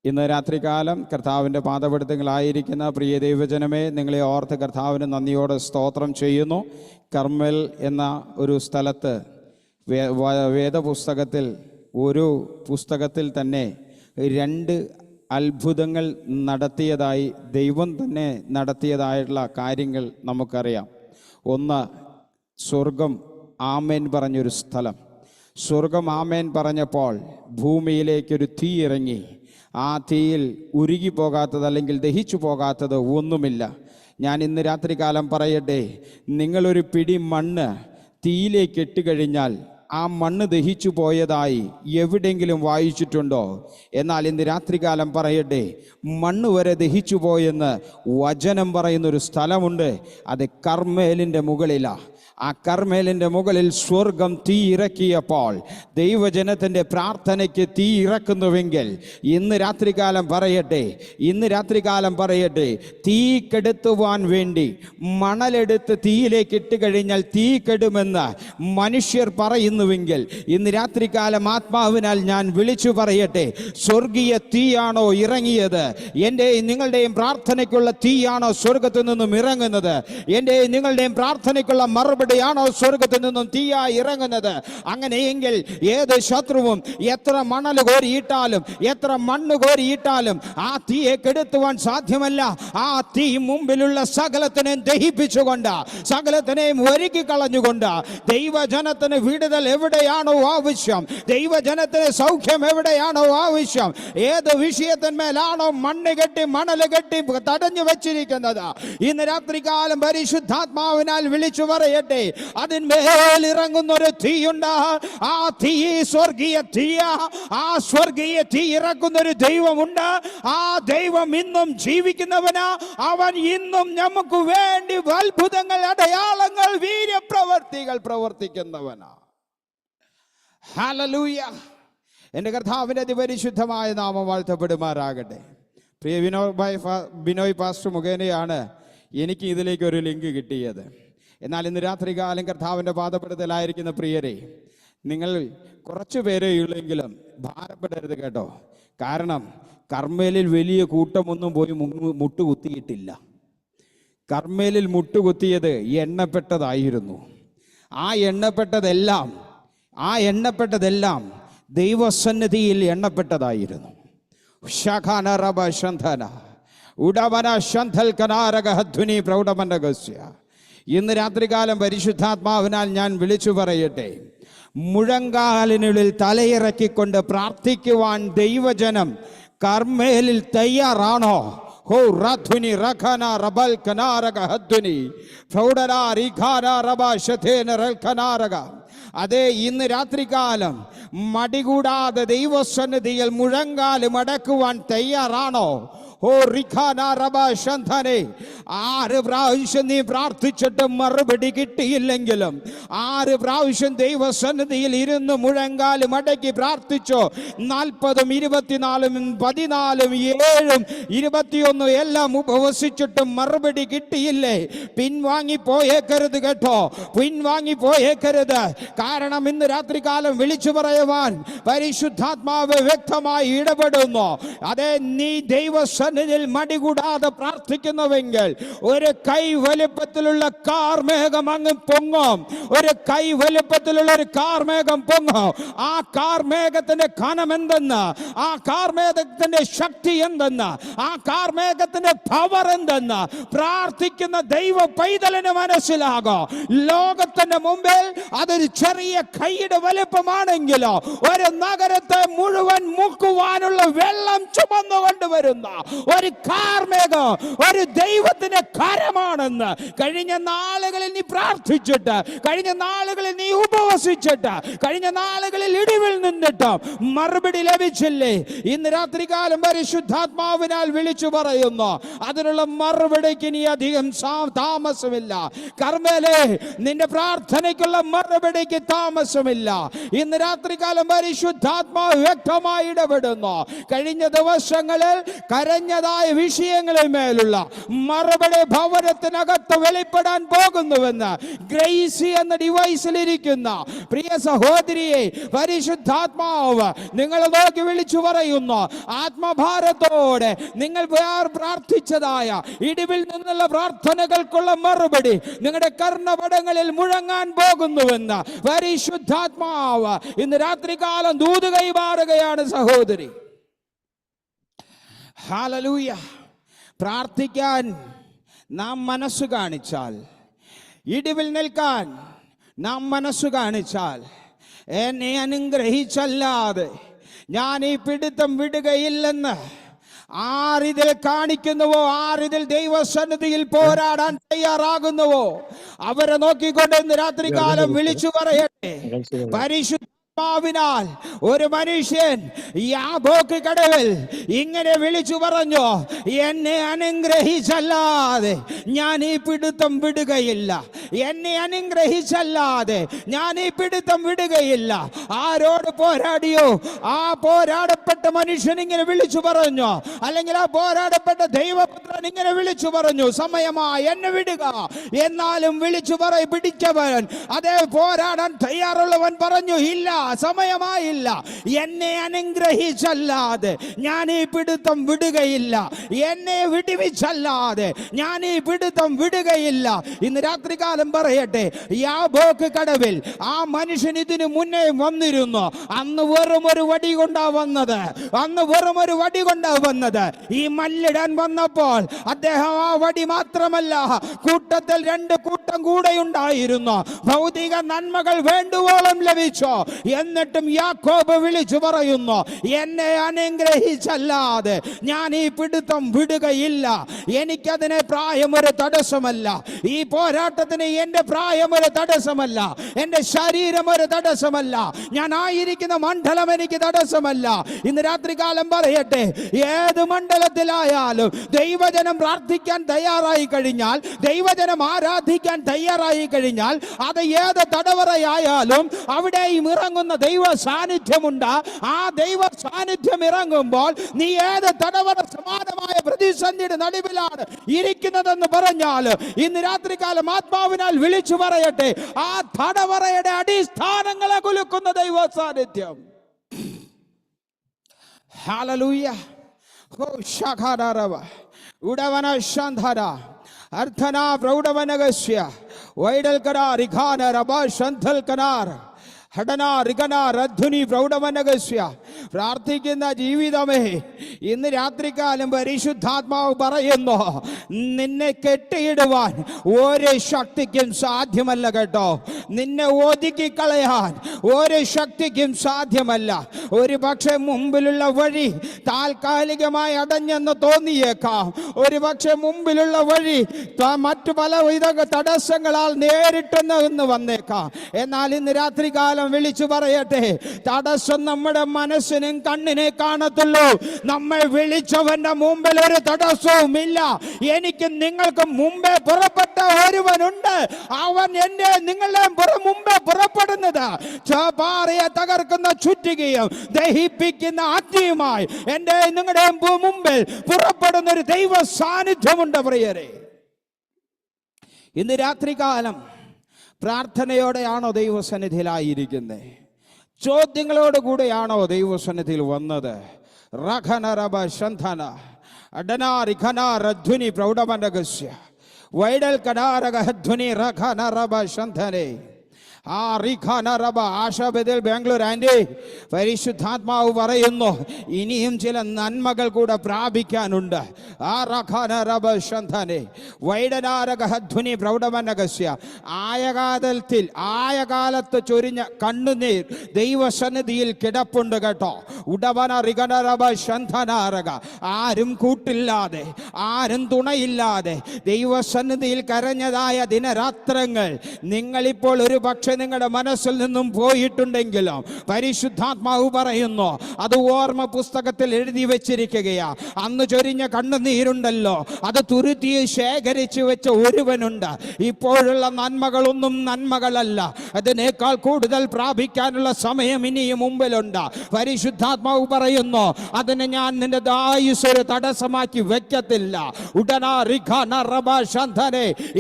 ഇന്ന് രാത്രികാലം കർത്താവിൻ്റെ പാദപീഠത്തിലായിരിക്കുന്ന പ്രിയ ദൈവജനമേ, നിങ്ങളെ ഓർത്ത് കർത്താവിന് നന്ദിയോടെ സ്തോത്രം ചെയ്യുന്നു. കർമ്മൽ എന്ന ഒരു സ്ഥലത്ത് വേദപുസ്തകത്തിൽ ഒരു പുസ്തകത്തിൽ തന്നെ 2 അത്ഭുതങ്ങൾ നടത്തിയതായി ദൈവം തന്നെ നടത്തിയതായിട്ടുള്ള കാര്യങ്ങൾ നമുക്കറിയാം. ഒന്ന്, സ്വർഗം ആമേൻ പറഞ്ഞൊരു സ്ഥലം. സ്വർഗം ആമേൻ പറഞ്ഞപ്പോൾ ഭൂമിയിലേക്കൊരു തീ ഇറങ്ങി. ആ തീയിൽ ഉരുകി പോകാത്തത് അല്ലെങ്കിൽ ദഹിച്ചു പോകാത്തത് ഒന്നുമില്ല. ഞാൻ ഇന്ന് രാത്രികാലം പറയട്ടെ, നിങ്ങളൊരു പിടി മണ്ണ് തീയിലേക്ക് ഇട്ടുകഴിഞ്ഞാൽ ആ മണ്ണ് ദഹിച്ചു പോയതായി എവിടെയെങ്കിലും വായിച്ചിട്ടുണ്ടോ? എന്നാൽ ഇന്ന് രാത്രികാലം പറയട്ടെ, മണ്ണ് വരെ ദഹിച്ചു പോയെന്ന് വചനം പറയുന്നൊരു സ്ഥലമുണ്ട്. അത് കർമ്മേലിൻ്റെ മുകളിലാണ്. ആ കർമ്മേലിൻ്റെ മുകളിൽ സ്വർഗം തീ ഇറക്കിയപ്പോൾ ദൈവജനത്തിൻ്റെ പ്രാർത്ഥനയ്ക്ക് തീ ഇറക്കുന്നുവെങ്കിൽ ഇന്ന് രാത്രികാലം പറയട്ടെ, തീ കെടുത്തുവാൻ വേണ്ടി മണലെടുത്ത് തീയിലേക്ക് ഇട്ട് കഴിഞ്ഞാൽ തീ കെടുമെന്ന് മനുഷ്യർ പറയുന്നുവെങ്കിൽ ഇന്ന് രാത്രികാലം ആത്മാവിനാൽ ഞാൻ വിളിച്ചു പറയട്ടെ, സ്വർഗീയ തീയാണോ ഇറങ്ങിയത്? എൻ്റെയും നിങ്ങളുടെയും പ്രാർത്ഥനയ്ക്കുള്ള തീയാണോ സ്വർഗത്തിൽ നിന്നും ഇറങ്ങുന്നത്? എൻ്റെയും നിങ്ങളുടെയും പ്രാർത്ഥനയ്ക്കുള്ള മറുപടി ാണോ സ്വർഗത്തിൽ നിന്നും തീയായി ഇറങ്ങുന്നത്? അങ്ങനെയെങ്കിൽ ഏത് ശത്രുവും എത്ര മണൽ കോരിയിട്ടാലും എത്ര മണ്ണ് കോരിയിട്ടാലും ആ തീയെ കെടുത്തുവാൻ സാധ്യമല്ല. ആ തീ മുമ്പിലുള്ള സകലത്തിനെയും ദഹിപ്പിച്ചുകൊണ്ട്, സകലത്തിനെയും ഒരുക്കി കളഞ്ഞുകൊണ്ട് ദൈവജനത്തിന് വിടുതൽ എവിടെയാണോ ആവശ്യം, ദൈവജനത്തിന് സൗഖ്യം എവിടെയാണോ ആവശ്യം, ഏത് വിഷയത്തിന്മേലാണോ മണ്ണ് കെട്ടി മണൽ കെട്ടി തടഞ്ഞു വെച്ചിരിക്കുന്നത്, ഇന്ന് രാത്രികാലം പരിശുദ്ധാത്മാവിനാൽ വിളിച്ചു പറയട്ടെ, അതിന്മേൽ ഇറങ്ങുന്നൊരു തീയുണ്ട്. ആ തീ സ്വർഗീയ തീയ. ആ സ്വർഗീയ തീ ഇറക്കുന്നൊരു ദൈവമുണ്ട്. ആ ദൈവം ഇന്നും ജീവിക്കുന്നവനാ. അവൻ ഇന്നും നമുക്ക് വേണ്ടി അത്ഭുതങ്ങൾ, അടയാളങ്ങൾ, വീര്യപ്രവർത്തികൾ പ്രവർത്തിക്കുന്നവനാ. ഹല്ലേലൂയ. എൻ്റെ കർത്താവിൻ്റെ അതിപരിശുദ്ധമായ നാമം വാഴ്ത്തപ്പെടുമാറാകട്ടെ. പ്രിയ ബിനോയ് പാസ്റ്റർ മുഖേനയാണ് എനിക്ക് ഇതിലേക്ക് ഒരു ലിങ്ക് കിട്ടിയത്. എന്നാൽ ഇന്ന് രാത്രികാലം കർത്താവിൻ്റെ പാദപീഠത്തിലായിരിക്കുന്ന പ്രിയരെ, നിങ്ങൾ കുറച്ചു പേരേ ഉള്ളെങ്കിലും ഭാരപ്പെടരുത് കേട്ടോ. കാരണം കർമ്മേലിൽ വലിയ കൂട്ടമൊന്നും പോയി മുട്ടുകുത്തിയിട്ടില്ല. കർമ്മേലിൽ മുട്ടുകുത്തിയത് എണ്ണപ്പെട്ടതായിരുന്നു. ആ എണ്ണപ്പെട്ടതെല്ലാം ദൈവസന്നിധിയിൽ എണ്ണപ്പെട്ടതായിരുന്നു. ഇന്ന് രാത്രികാലം പരിശുദ്ധാത്മാവിനാൽ ഞാൻ വിളിച്ചു പറയട്ടെ, മുഴങ്കാലിനുള്ളിൽ തലയിറക്കിക്കൊണ്ട് പ്രാർത്ഥിക്കുവാൻ ദൈവജനം കർമ്മേലിൽ തയ്യാറാണോ? ഹോ റധുനി റഖന റബൽ കനാരക ഹദ്ദുനി ഫൗഡരാ റിഖാന റബ ശതേന റൽഖനാരക. അതേ, ഇന്ന് രാത്രികാലം മടികൂടാതെ ദൈവസന്നിധിയിൽ മുഴങ്കാല് മടക്കുവാൻ തയ്യാറാണോ? ഓ റിഖാന റബ ശന്ധനെ, 6 പ്രാവശ്യം നീ പ്രാർത്ഥിച്ചിട്ട് മറുപടി കിട്ടിയില്ലെങ്കിലും 6 പ്രാവശ്യം ദൈവസന്നിധിയിൽ ഇരുന്ന് മുഴങ്കാല് മടക്കി പ്രാർത്ഥിച്ചോ. 40, 24, 14, 7, 21 എല്ലാം ഉപവസിച്ചിട്ടും മറുപടി കിട്ടിയില്ലേ? പിൻവാങ്ങി പോയേക്കരുത് കേട്ടോ, പിൻവാങ്ങി പോയേക്കരുത്. കാരണം ഇന്ന് രാത്രികാലം വിളിച്ചു പറയുവാൻ പരിശുദ്ധാത്മാവ് വ്യക്തമായി ഇടപെടുന്നു. അതെ, നീ ദൈവസന്നിധിയിൽ മടികൂടാതെ പ്രാർത്ഥിക്കുന്നുവെങ്കിൽ ഒരു കൈ വലിപ്പത്തിലുള്ള കാർമേഘം അങ്ങ് പൊങ്ങും. ഒരു കൈ വലിപ്പത്തിലുള്ള ഒരു കാർമേഘം പൊങ്ങും. ആ കാർമേഘത്തിന്റെ കനം എന്തെന്ന്, ആ കാർമേഘത്തിന്റെ ശക്തി എന്തെന്ന്, ആ കാർമേഘത്തിന്റെ പവർ എന്തെന്ന് പ്രാർത്ഥിക്കുന്ന ദൈവ പൈതലിന് മനസ്സിലാകും. ലോകത്തിന്റെ മുമ്പിൽ അതൊരു ചെറിയ കൈയുടെ വലിപ്പമാണെങ്കിലോ ഒരു നഗരത്തെ മുഴുവൻ മുക്കുവാനുള്ള വെള്ളം ചുമന്നുകൊണ്ടുവരുന്ന ഒരു കാർമേഘം ഒരു ദൈവത്തിന്റെ കരമാണെന്ന് കഴിഞ്ഞ നാളുകളിൽ നീ പ്രാർത്ഥിച്ചിട്ട്, കഴിഞ്ഞ നാളുകളിൽ നീ ഉപവസിച്ചിട്ട്, കഴിഞ്ഞ നാളുകളിൽ ഇടിവിൽ നിന്നിട്ട് മറുപടി ലഭിച്ചില്ലേ? ഇന്ന് രാത്രികാലം പരിശുദ്ധാത്മാവിനാൽ വിളിച്ചു പറയുന്നു, അതിനുള്ള മറുപടിക്ക് ഇനി അധികം താമസമില്ല. കർമ്മേലേ, നിന്റെ പ്രാർത്ഥനയ്ക്കുള്ള മറുപടിക്ക് താമസമില്ല. ഇന്ന് രാത്രികാലം പരിശുദ്ധാത്മാവ് വ്യക്തമായി ഇടപെടുന്നു. കഴിഞ്ഞ ദിവസങ്ങളിൽ കരഞ്ഞതായ വിഷയങ്ങളിൽ മേലുള്ള മറുപടി ഭവനത്തിനകത്ത് വെളിപ്പെടാൻ പോകുന്നുവെന്ന് ഗ്രേസി എന്ന ഡിവൈസിലിരിക്കുന്ന പ്രിയ സഹോദരിയെ പരിശുദ്ധാത്മാവ് നിങ്ങൾ നോക്കി വിളിച്ചു പറയുന്നു. ആത്മഭാരത്തോടെ നിങ്ങൾ പ്രാർത്ഥിച്ചതായ ഇടിവിൽ നിന്നുള്ള പ്രാർത്ഥനകൾക്കുള്ള മറുപടി നിങ്ങളുടെ കർണപടങ്ങളിൽ മുഴങ്ങാൻ പോകുന്നുവെന്ന് പരിശുദ്ധാത്മാവ് ഇന്ന് രാത്രികാലം ദൂത് കൈമാറുകയാണ് സഹോദരി. ഹല്ലേലൂയ. പ്രാർത്ഥിക്കാൻ നാം മനസ്സ് കാണിച്ചാൽ, ഇടിവിൽ നിൽക്കാൻ നാം മനസ്സ് കാണിച്ചാൽ, എന്നെ അനുഗ്രഹിച്ചല്ലാതെ ഞാൻ ഈ പിടുത്തം വിടുകയില്ലെന്ന് ആരിതിൽ കാണിക്കുന്നുവോ, ആരിതിൽ ദൈവസന്നിധിയിൽ പോരാടാൻ തയ്യാറാകുന്നുവോ അവരെ നോക്കിക്കൊണ്ട് ഇന്ന് രാത്രികാലം വിളിച്ചു പറയട്ടെ. പരിശുദ്ധാത്മാവിനാൽ ഒരു മനുഷ്യൻ യാബോക്ക് കടവിൽ ഇങ്ങനെ വിളിച്ചു പറഞ്ഞു, എന്നെ അനുഗ്രഹിച്ചല്ലാതെ ഞാൻ ഈ പിടുത്തം വിടുകയില്ല, എന്നെ അനുഗ്രഹിച്ചല്ലാതെ ഞാൻ ഈ പിടുത്തം വിടുകയില്ല. ആരോട് പോരാടിയോ ആ പോരാടപ്പെട്ട മനുഷ്യൻ ഇങ്ങനെ വിളിച്ചു പറഞ്ഞു, അല്ലെങ്കിൽ ആ പോരാടപ്പെട്ട ദൈവപുത്രൻ ഇങ്ങനെ വിളിച്ചു പറഞ്ഞു, സമയമായി എന്നെ വിടുക. എന്നാലും വിളിച്ചു പിടിച്ചവൻ, അതേ പോരാടാൻ തയ്യാറുള്ളവൻ പറഞ്ഞു, ഇല്ല, സമയമായില്ല, എന്നെ അനുഗ്രഹിച്ചല്ലാതെ ഞാൻ ഈ പിടുത്തം വിടുകയില്ല, എന്നെ വിടുവിച്ചല്ലാതെ ഞാൻ ഈ പിടുത്തം വിടുകയില്ല. ഇന്ന് രാത്രികാലം പറയട്ടെ, യാബോക്ക് കടവിൽ ആ മനുഷ്യൻ ഇതിനു മുന്നേ വന്നിരുന്നു. അന്ന് വെറും ഒരു വടി കൊണ്ടാ വന്നത്, അന്ന് വെറും ഒരു വടി കൊണ്ടാ വന്നത്. ഈ മല്ലിടാൻ വന്നപ്പോൾ അദ്ദേഹം ആ വടി മാത്രമല്ല, കൂട്ടത്തിൽ 2 കൂട്ടം കൂടെ ഉണ്ടായിരുന്നു. ഭൗതിക നന്മകൾ വേണ്ടുവോളം ലഭിച്ചു. എന്നിട്ടും യാക്കോബ് വിളിച്ചു പറയുന്നു, എന്നെ അനുഗ്രഹിച്ചല്ലാതെ ഞാൻ ഈ പിടുത്തം വിടുകയില്ല. എനിക്കതിന് പ്രായം ഒരു തടസ്സമല്ല, ഈ പോരാട്ടത്തിന് എന്റെ പ്രായം ഒരു തടസ്സമല്ല, എന്റെ ശരീരം ഒരു തടസ്സമല്ല, ഞാൻ ആയിരിക്കുന്ന മണ്ഡലം എനിക്ക് തടസ്സമല്ല. ഇന്ന് രാത്രികാലം പറയട്ടെ, ഏത് മണ്ഡലത്തിലായാലും ദൈവജനം പ്രാർത്ഥിക്കാൻ തയ്യാറായി കഴിഞ്ഞാൽ, ദൈവജനം ആരാധിക്കാൻ തയ്യാറായി കഴിഞ്ഞാൽ, അത് ഏത് തടവറയായാലും അവിടെയും ഇറങ്ങുന്ന ദൈവ സാന്നിധ്യമുണ്ട്. ആ ദൈവ സാന്നിധ്യം ഇറങ്ങുമ്പോൾ നീ ഏത് തടവറ സമാനമായ പ്രതിസന്ധിയുടെ നടുവിലാണ് ഇരിക്കുന്നതെന്ന് പറഞ്ഞാൽ ഇന്ന് രാത്രികാലം ആത്മാവിനാൽ വിളിച്ചു പറയട്ടെ, ആ തടവറയുടെ അടിസ്ഥാനങ്ങളെ കുലുക്കുന്ന ദൈവ സാന്നിധ്യം. ഹല്ലേലൂയ. ഹോ ശഖാദരവ ഉടവന ശന്ധര അർത്ഥന പ്രൗഢവനഗസ്യ വൈഡൽകര റിഖാന റബ ശന്ധൽകനാർ ഹടന റിഗന രധ്വനി പ്രൗഢവനഗസ്യ. പ്രാർത്ഥിക്കുന്ന ജീവിതമേ, ഇന്ന് രാത്രികാലം പരിശുദ്ധാത്മാവ് പറയുന്നു, നിന്നെ കെട്ടിയിടുവാൻ ഒരു ശക്തിക്കും സാധ്യമല്ല കേട്ടോ. നിന്നെ ഒതുക്കിക്കളയാൻ ഒരു ശക്തിക്കും സാധ്യമല്ല. ഒരു പക്ഷെ മുമ്പിലുള്ള വഴി താൽക്കാലികമായി അടഞ്ഞെന്ന് തോന്നിയേക്കാം. ഒരു പക്ഷെ മുമ്പിലുള്ള വഴി മറ്റു പലവിധ തടസ്സങ്ങളാൽ നേരിട്ടെന്ന് വന്നേക്കാം. എന്നാൽ ഇന്ന് രാത്രികാലം വിളിച്ചു പറയട്ടെ, തടസ്സം നമ്മുടെ മനസ്സ് മനസ്സിനും കണ്ണിനെ കാണത്തുള്ളൂ. നമ്മെ വിളിച്ചവന്റെ മുമ്പിൽ ഒരു തടസ്സവും ഇല്ല. എനിക്ക് നിങ്ങൾക്ക് മുമ്പേ പുറപ്പെട്ട ഒരുവനുണ്ട്. അവൻ എന്റെ നിങ്ങളുടെ മുമ്പേ പുറപ്പെടുന്നത് പാറയെ തകർക്കുന്ന ചുറ്റികയും ദഹിപ്പിക്കുന്ന അഗ്നിയുമായി എന്റെ നിങ്ങളുടെ മുമ്പിൽ പുറപ്പെടുന്ന ഒരു ദൈവ സാന്നിധ്യമുണ്ട് പ്രിയരെ. ഇന്ന് രാത്രികാലം പ്രാർത്ഥനയോടെയാണോ ദൈവസന്നിധിയിലായിരിക്കുന്നത്? ചോദ്യങ്ങളോട് കൂടെയാണോ ദൈവസന്നിധിയിൽ വന്നത്? റഖനരബ ശന്ധന അഡനാരി ഖനാരധ്വനി പ്രൗഢമനഗസ്യ വൈഡൽ കടാരഗധ്വനി റഖനരബ ശന്ധനെ ആ റിഖാനറബ ആശാബദിൽ ബാംഗ്ലൂർ ആൻഡി പരിശുദ്ധാത്മാവ് പറയുന്നു ഇനിയും ചില നന്മകൾ കൂടെ പ്രാപിക്കാനുണ്ട്. ആ റഖാനറബ ശന്ധനെ വൈഡനാരഗധ്വനി പ്രൗഢമനഗസ്യ ആയകാലത്ത് ചൊരിഞ്ഞ കണ്ണുനീർ ദൈവസന്നിധിയിൽ കിടപ്പുണ്ട് കേട്ടോ. ഉടവന റിഖനറബ ശന്ധനാരക ആരും കൂട്ടില്ലാതെ ആരും തുണയില്ലാതെ ദൈവസന്നിധിയിൽ കരഞ്ഞതായ ദിനരാത്രങ്ങൾ നിങ്ങളിപ്പോൾ ഒരു പക്ഷേ നിങ്ങളുടെ മനസ്സിൽ നിന്നും പോയിട്ടുണ്ടെങ്കിലും പരിശുദ്ധാത്മാവ് പറയുന്നു അത് ഓർമ്മ പുസ്തകത്തിൽ എഴുതി വെച്ചിരിക്കുകയാ. അന്ന് ചൊരിഞ്ഞ കണ്ണുനീരുണ്ടല്ലോ, അത് തുരുത്തി ശേഖരിച്ചു വെച്ച ഒരുവനുണ്ട്. ഇപ്പോഴുള്ള നന്മകളൊന്നും നന്മകളല്ല, അതിനേക്കാൾ കൂടുതൽ പ്രാപിക്കാനുള്ള സമയം ഇനിയും മുമ്പിലുണ്ട്. പരിശുദ്ധാത്മാവ് പറയുന്നു അതിന് ഞാൻ നിന്റെ ആയുസ്സൊരു തടസ്സമാക്കി വെക്കത്തില്ല.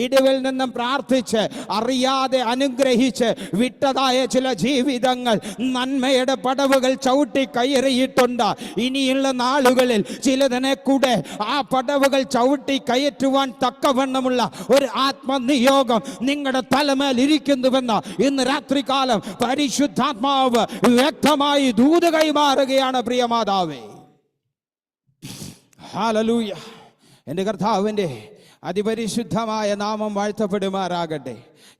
ഇടിവിൽ നിന്നും പ്രാർത്ഥിച്ച് അറിയാതെ അനുഗ്രഹിച്ച് വിട്ടതായ ചില ജീവിതങ്ങൾ നന്മയുടെ പടവുകൾ ചവിട്ടി കയറിയിട്ടുണ്ട്. ഇനിയുള്ള നാളുകളിൽ ചിലതിനെ കൂടെ ആ പടവുകൾ ചവിട്ടി കയറ്റുവാൻ തക്കവണ്ണമുള്ള ഒരു ആത്മനിയോഗം നിങ്ങളുടെ തലമേൽ ഇരിക്കുന്നുവെന്ന് ഇന്ന് രാത്രികാലം പരിശുദ്ധാത്മാവ് വ്യക്തമായി ദൂത് കൈമാറുകയാണ് പ്രിയമാതാവേ. ഹല്ലേലൂയ. എൻ്റെ കർത്താവിൻ്റെ അതിപരിശുദ്ധമായ നാമം വാഴ്ത്തപ്പെടുമാറാകട്ടെ.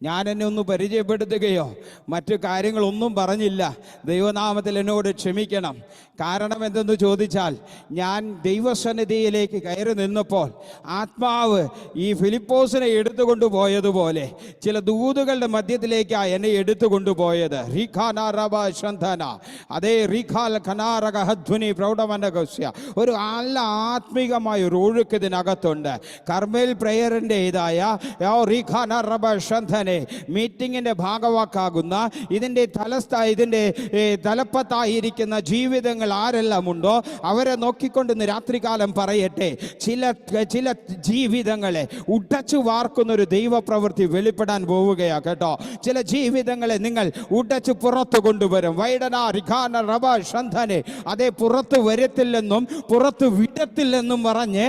ഞാൻ എന്നെ ഒന്ന് പരിചയപ്പെടുത്തുകയോ മറ്റു കാര്യങ്ങളൊന്നും പറഞ്ഞില്ല. ദൈവനാമത്തിൽ എന്നോട് ക്ഷമിക്കണം. കാരണം എന്തെന്ന് ചോദിച്ചാൽ ഞാൻ ദൈവസന്നിധിയിലേക്ക് കയറി നിന്നപ്പോൾ ആത്മാവ് ഈ ഫിലിപ്പോസിനെ എടുത്തുകൊണ്ടുപോയതുപോലെ ചില ദൂതുകളുടെ മധ്യത്തിലേക്കാണ് എന്നെ എടുത്തുകൊണ്ടുപോയത്. അതേ ഒരു നല്ല ആത്മീകമായ ഒരു ഒഴുക്ക് ഇതിനകത്തുണ്ട്. കർമ്മേൽ പ്രേയറിൻ്റെ ഇതായ മീറ്റിങ്ങിന്റെ ഭാഗവാക്കാകുന്ന ഇതിൻ്റെ തലപ്പത്തായിരിക്കുന്ന ജീവിതങ്ങൾ ആരെല്ലാം ഉണ്ടോ അവരെ നോക്കിക്കൊണ്ട് ഇന്ന് രാത്രികാലം പറയട്ടെ, ചില ജീവിതങ്ങളെ ഉടച്ചു വാർക്കുന്ന ഒരു ദൈവപ്രവൃത്തി വെളിപ്പെടാൻ പോവുകയാ കേട്ടോ. ചില ജീവിതങ്ങളെ നിങ്ങൾ ഉടച്ചു പുറത്തു കൊണ്ടുവരും. അതേ പുറത്തു വരത്തില്ലെന്നും പുറത്തു വിടത്തില്ലെന്നും പറഞ്ഞ്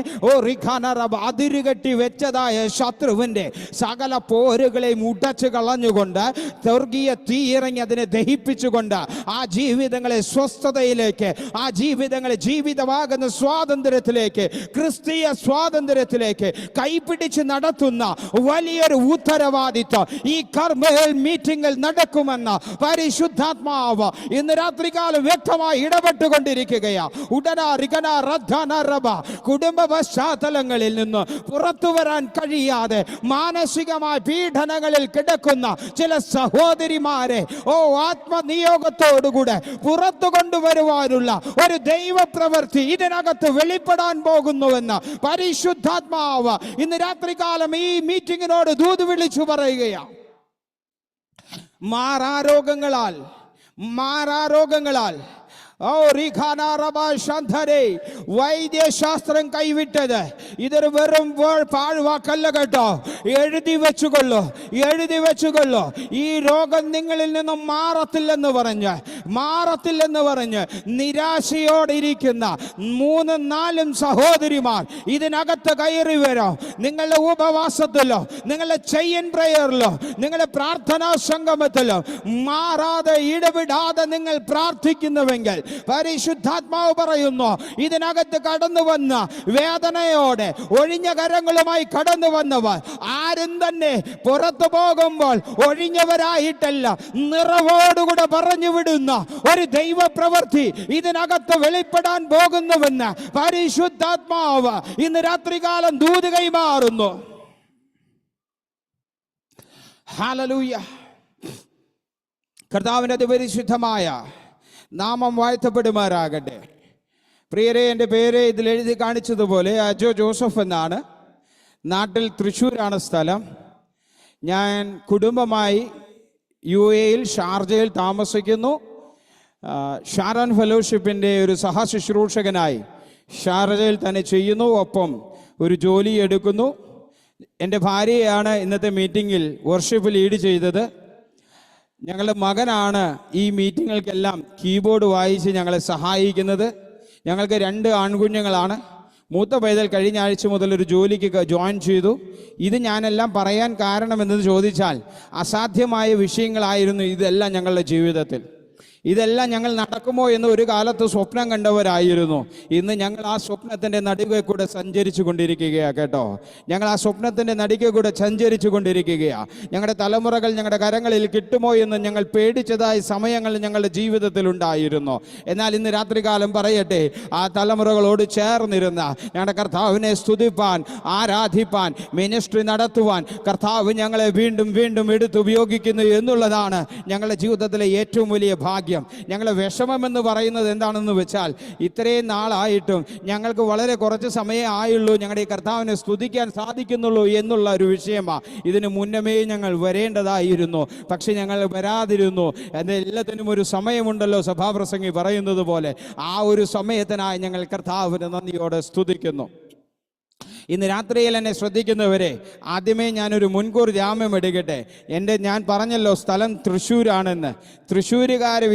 അതിരുകെട്ടി വെച്ചതായ ശത്രുവിന്റെ സകല പോരുകളെയും ഉടച്ചു കളഞ്ഞുകൊണ്ട് സ്വർഗീയ തീയിറങ്ങി അതിനെ ദഹിപ്പിച്ചുകൊണ്ട് ആ ജീവിതങ്ങളെ സ്വസ്ഥതയിലേക്ക്, ആ ജീവിതങ്ങളെ ജീവിതമാകുന്ന സ്വാതന്ത്ര്യത്തിലേക്ക്, ക്രിസ്തീയ സ്വാതന്ത്ര്യത്തിലേക്ക് കൈപിടിച്ച് നടത്തുന്ന വലിയൊരു ഉത്തരവാദിത്വം ഈ കർമ്മേൽ മീറ്റിംഗിൽ നടക്കുമെന്ന് പരിശുദ്ധാത്മാവ് ഇന്ന് രാത്രികാലം വ്യക്തമായി ഇടപെട്ടുകൊണ്ടിരിക്കുകയാ. കുടുംബ പശ്ചാത്തലങ്ങളിൽ നിന്ന് പുറത്തു വരാൻ കഴിയാതെ മാനസികമായ പീഡനങ്ങളിൽ കിടക്കുന്ന ചില സഹോദരിമാരെ ആത്മനിയോഗത്തോടുകൂടെ പുറത്തു കൊണ്ടുവരുവാനുള്ള ഒരു ദൈവപ്രവൃത്തി ഇതിനകത്ത് വെളിപ്പെടാൻ പോകുന്നുവെന്ന് പരിശുദ്ധാത്മാവ് ഇന്ന് രാത്രികാലം ഈ മീറ്റിംഗിനോട് ദൂത് വിളിച്ചു പറയുകയാണ്. മാറാരോഗങ്ങളാൽ വൈദ്യശാസ്ത്രം കൈവിട്ടത് ഇതൊരു വെറും പാഴ്വാക്കല്ല കേട്ടോ. എഴുതി വെച്ചുകൊള്ളു. ഈ രോഗം നിങ്ങളിൽ നിന്നും മാറത്തില്ലെന്ന് പറഞ്ഞ് നിരാശയോടെ ഇരിക്കുന്ന 3-4 സഹോദരിമാർ ഇതിനകത്ത് കയറി വരാം. നിങ്ങളുടെ ഉപവാസത്തിലോ നിങ്ങളുടെ ചെയിൻ പ്രയറിലോ നിങ്ങളുടെ പ്രാർത്ഥനാ സംഗമത്തിലോ മാറാതെ ഇടപെടാതെ നിങ്ങൾ പ്രാർത്ഥിക്കുന്നുവെങ്കിൽ പരിശുദ്ധാത്മാവ് പറയുന്നു ഇതിനകത്ത് കടന്നു വന്ന വേദനയോടെ ഒഴിഞ്ഞ കരങ്ങളുമായി കടന്നു വന്നവർ ആരും തന്നെ പുറത്തു പോകുമ്പോൾ ഒഴിഞ്ഞവരായിട്ടല്ല, നിറവോടുകൂടെ പറഞ്ഞു വിടുന്ന ഒരു ദൈവപ്രവൃത്തി ഇതിനകത്ത് വെളിപ്പെടാൻ പോകുന്നുവെന്ന് പരിശുദ്ധാത്മാവ് ഇന്ന് രാത്രികാലം ദൂത് കൈമാറുന്നു. ഹല്ലേലൂയ. കർത്താവിന്റെ അതിപരിശുദ്ധമായ നാമം വാഴ്ത്തപ്പെടുമാറാകട്ടെ. പ്രിയരെ, എൻ്റെ പേര് ഇതിൽ എഴുതി കാണിച്ചതുപോലെ അജോ ജോസഫ് എന്നാണ്. നാട്ടിൽ തൃശ്ശൂരാണ് സ്ഥലം. ഞാൻ കുടുംബമായി UAE ഷാർജയിൽ താമസിക്കുന്നു. ഷാരോൺ ഫെലോഷിപ്പിൻ്റെ ഒരു സഹശുശ്രൂഷകനായി ഷാർജയിൽ തന്നെ ചെയ്യുന്നു. ഒപ്പം ഒരു ജോലി എടുക്കുന്നു. എൻ്റെ ഭാര്യയാണ് ഇന്നത്തെ മീറ്റിങ്ങിൽ വർഷിപ്പ് ലീഡ് ചെയ്തത്. ഞങ്ങളുടെ മകനാണ് ഈ മീറ്റിങ്ങുകൾക്കെല്ലാം കീബോർഡ് വായിച്ച് ഞങ്ങളെ സഹായിക്കുന്നത്. ഞങ്ങൾക്ക് 2 ആൺകുഞ്ഞുങ്ങളാണ്. മൂത്ത പൈതൽ കഴിഞ്ഞ ആഴ്ച മുതൽ ഒരു ജോലിക്ക് ജോയിൻ ചെയ്തു. ഇത് ഞാനെല്ലാം പറയാൻ കാരണമെന്ന് ചോദിച്ചാൽ, അസാധ്യമായ വിഷയങ്ങളായിരുന്നു ഇതെല്ലാം ഞങ്ങളുടെ ജീവിതത്തിൽ. ഇതെല്ലാം ഞങ്ങൾ നടക്കുമോ എന്ന് ഒരു കാലത്ത് സ്വപ്നം കണ്ടവരായിരുന്നു. ഇന്ന് ഞങ്ങൾ ആ സ്വപ്നത്തിൻ്റെ നടുകെ കൂടെ സഞ്ചരിച്ചു കൊണ്ടിരിക്കുകയാണ് കേട്ടോ. ഞങ്ങൾ ആ സ്വപ്നത്തിൻ്റെ നടുകെ കൂടെ സഞ്ചരിച്ചു കൊണ്ടിരിക്കുകയാണ്. ഞങ്ങളുടെ തലമുറകൾ ഞങ്ങളുടെ കരങ്ങളിൽ കിട്ടുമോ എന്ന് ഞങ്ങൾ പേടിച്ചതായ സമയങ്ങൾ ഞങ്ങളുടെ ജീവിതത്തിൽ ഉണ്ടായിരുന്നു. എന്നാൽ ഇന്ന് രാത്രികാലം പറയട്ടെ, ആ തലമുറകളോട് ചേർന്നിരുന്ന ഞങ്ങളുടെ കർത്താവിനെ സ്തുതിപ്പാൻ, ആരാധിപ്പാൻ, മിനിസ്ട്രി നടത്തുവാൻ കർത്താവ് ഞങ്ങളെ വീണ്ടും വീണ്ടും എടുത്തുപയോഗിക്കുന്നു എന്നുള്ളതാണ് ഞങ്ങളുടെ ജീവിതത്തിലെ ഏറ്റവും വലിയ ഭാഗ്യം. ഞങ്ങളെ വിഷമമെന്ന് പറയുന്നത് എന്താണെന്ന് വെച്ചാൽ, ഇത്രയും നാളായിട്ടും ഞങ്ങൾക്ക് വളരെ കുറച്ച് സമയമേ ആയുള്ളൂ ഞങ്ങളുടെ ഈ കർത്താവിനെ സ്തുതിക്കാൻ സാധിക്കുന്നുള്ളൂ എന്നുള്ള ഒരു വിഷയമാണ്. ഇതിന് മുന്നമേ ഞങ്ങൾ വരേണ്ടതായിരുന്നു, പക്ഷെ ഞങ്ങൾ വരാതിരുന്നു. എല്ലാത്തിനും ഒരു സമയമുണ്ടല്ലോ, സഭാപ്രസംഗി പറയുന്നത് പോലെ. ആ ഒരു സമയത്തിനായി ഞങ്ങൾ കർത്താവിനെ നന്ദിയോടെ സ്തുതിക്കുന്നു. ഇന്ന് രാത്രിയിൽ എന്നെ ശ്രദ്ധിക്കുന്നവരെ, ആദ്യമേ ഞാനൊരു മുൻകൂർ ജാമ്യം എടുക്കട്ടെ. ഞാൻ പറഞ്ഞല്ലോ സ്ഥലം തൃശ്ശൂരാണെന്ന്. തൃശ്ശൂരുകാരെ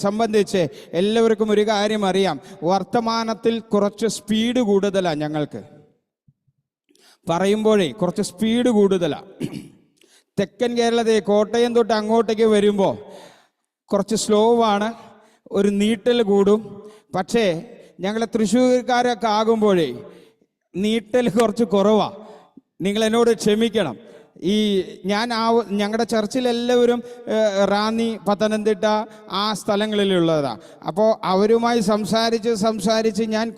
സംബന്ധിച്ച് എല്ലാവർക്കും ഒരു കാര്യം അറിയാം, വർത്തമാനത്തിൽ കുറച്ച് സ്പീഡ് കൂടുതലാണ്. ഞങ്ങൾക്ക് പറയുമ്പോഴേ കുറച്ച് സ്പീഡ് കൂടുതലാണ്. തെക്കൻ കേരളത്തിൽ കോട്ടയം തൊട്ട് അങ്ങോട്ടേക്ക് വരുമ്പോൾ കുറച്ച് സ്ലോ ആണ്, ഒരു നീട്ടൽ കൂടും. പക്ഷേ ഞങ്ങളെ തൃശ്ശൂർക്കാരൊക്കെ ആകുമ്പോഴേ നീട്ടൽ കുറച്ച് കുറവാണ്. നിങ്ങൾ എന്നോട് ക്ഷമിക്കണം. ഞങ്ങളുടെ ചർച്ചിലെല്ലാവരും റാന്നി, പത്തനംതിട്ട ആ സ്ഥലങ്ങളിലുള്ളതാണ്. അപ്പോൾ അവരുമായി സംസാരിച്ച് ഞാൻ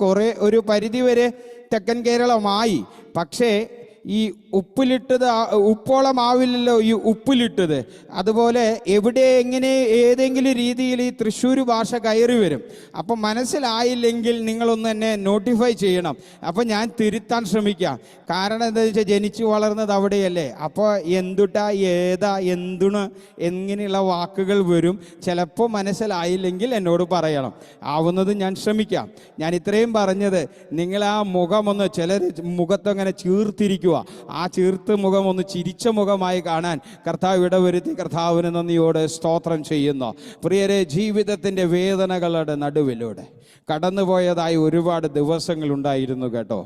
ഒരു പരിധിവരെ തെക്കൻ കേരളമായി. പക്ഷേ ഈ ഉപ്പോളം ആവില്ലല്ലോ ഈ ഉപ്പിലിട്ടത്. അതുപോലെ എവിടെ എങ്ങനെ ഏതെങ്കിലും രീതിയിൽ ഈ തൃശ്ശൂർ ഭാഷ കയറി വരും. അപ്പം മനസ്സിലായില്ലെങ്കിൽ നിങ്ങളൊന്ന് എന്നെ നോട്ടിഫൈ ചെയ്യണം. അപ്പോൾ ഞാൻ തിരുത്താൻ ശ്രമിക്കാം. കാരണം എന്താ വെച്ചാൽ ജനിച്ചു വളർന്നത് അവിടെയല്ലേ. അപ്പോൾ എന്തുട്ടാ, ഏതാ, എന്തുണ്, എങ്ങനെയുള്ള വാക്കുകൾ വരും. ചിലപ്പോൾ മനസ്സിലായില്ലെങ്കിൽ എന്നോട് പറയണം. ആവുന്നത് ഞാൻ ശ്രമിക്കാം. ഞാൻ ഇത്രയും പറഞ്ഞത്, നിങ്ങൾ ആ മുഖമൊന്ന്, ചിലർ മുഖത്തങ്ങനെ ചീർത്തിരിക്കുക, ആ ചീർത്ത് മുഖം ഒന്ന് ചിരിച്ച മുഖമായി കാണാൻ കർത്താവ് ഇടവരുത്തി കർത്താവിന് നന്ദിയോടെ സ്തോത്രം ചെയ്യുന്നു. പ്രിയരെ, ജീവിതത്തിൻ്റെ വേദനകളുടെ നടുവിലൂടെ കടന്നുപോയതായി ഒരുപാട് ദിവസങ്ങളുണ്ടായിരുന്നു കേട്ടോ.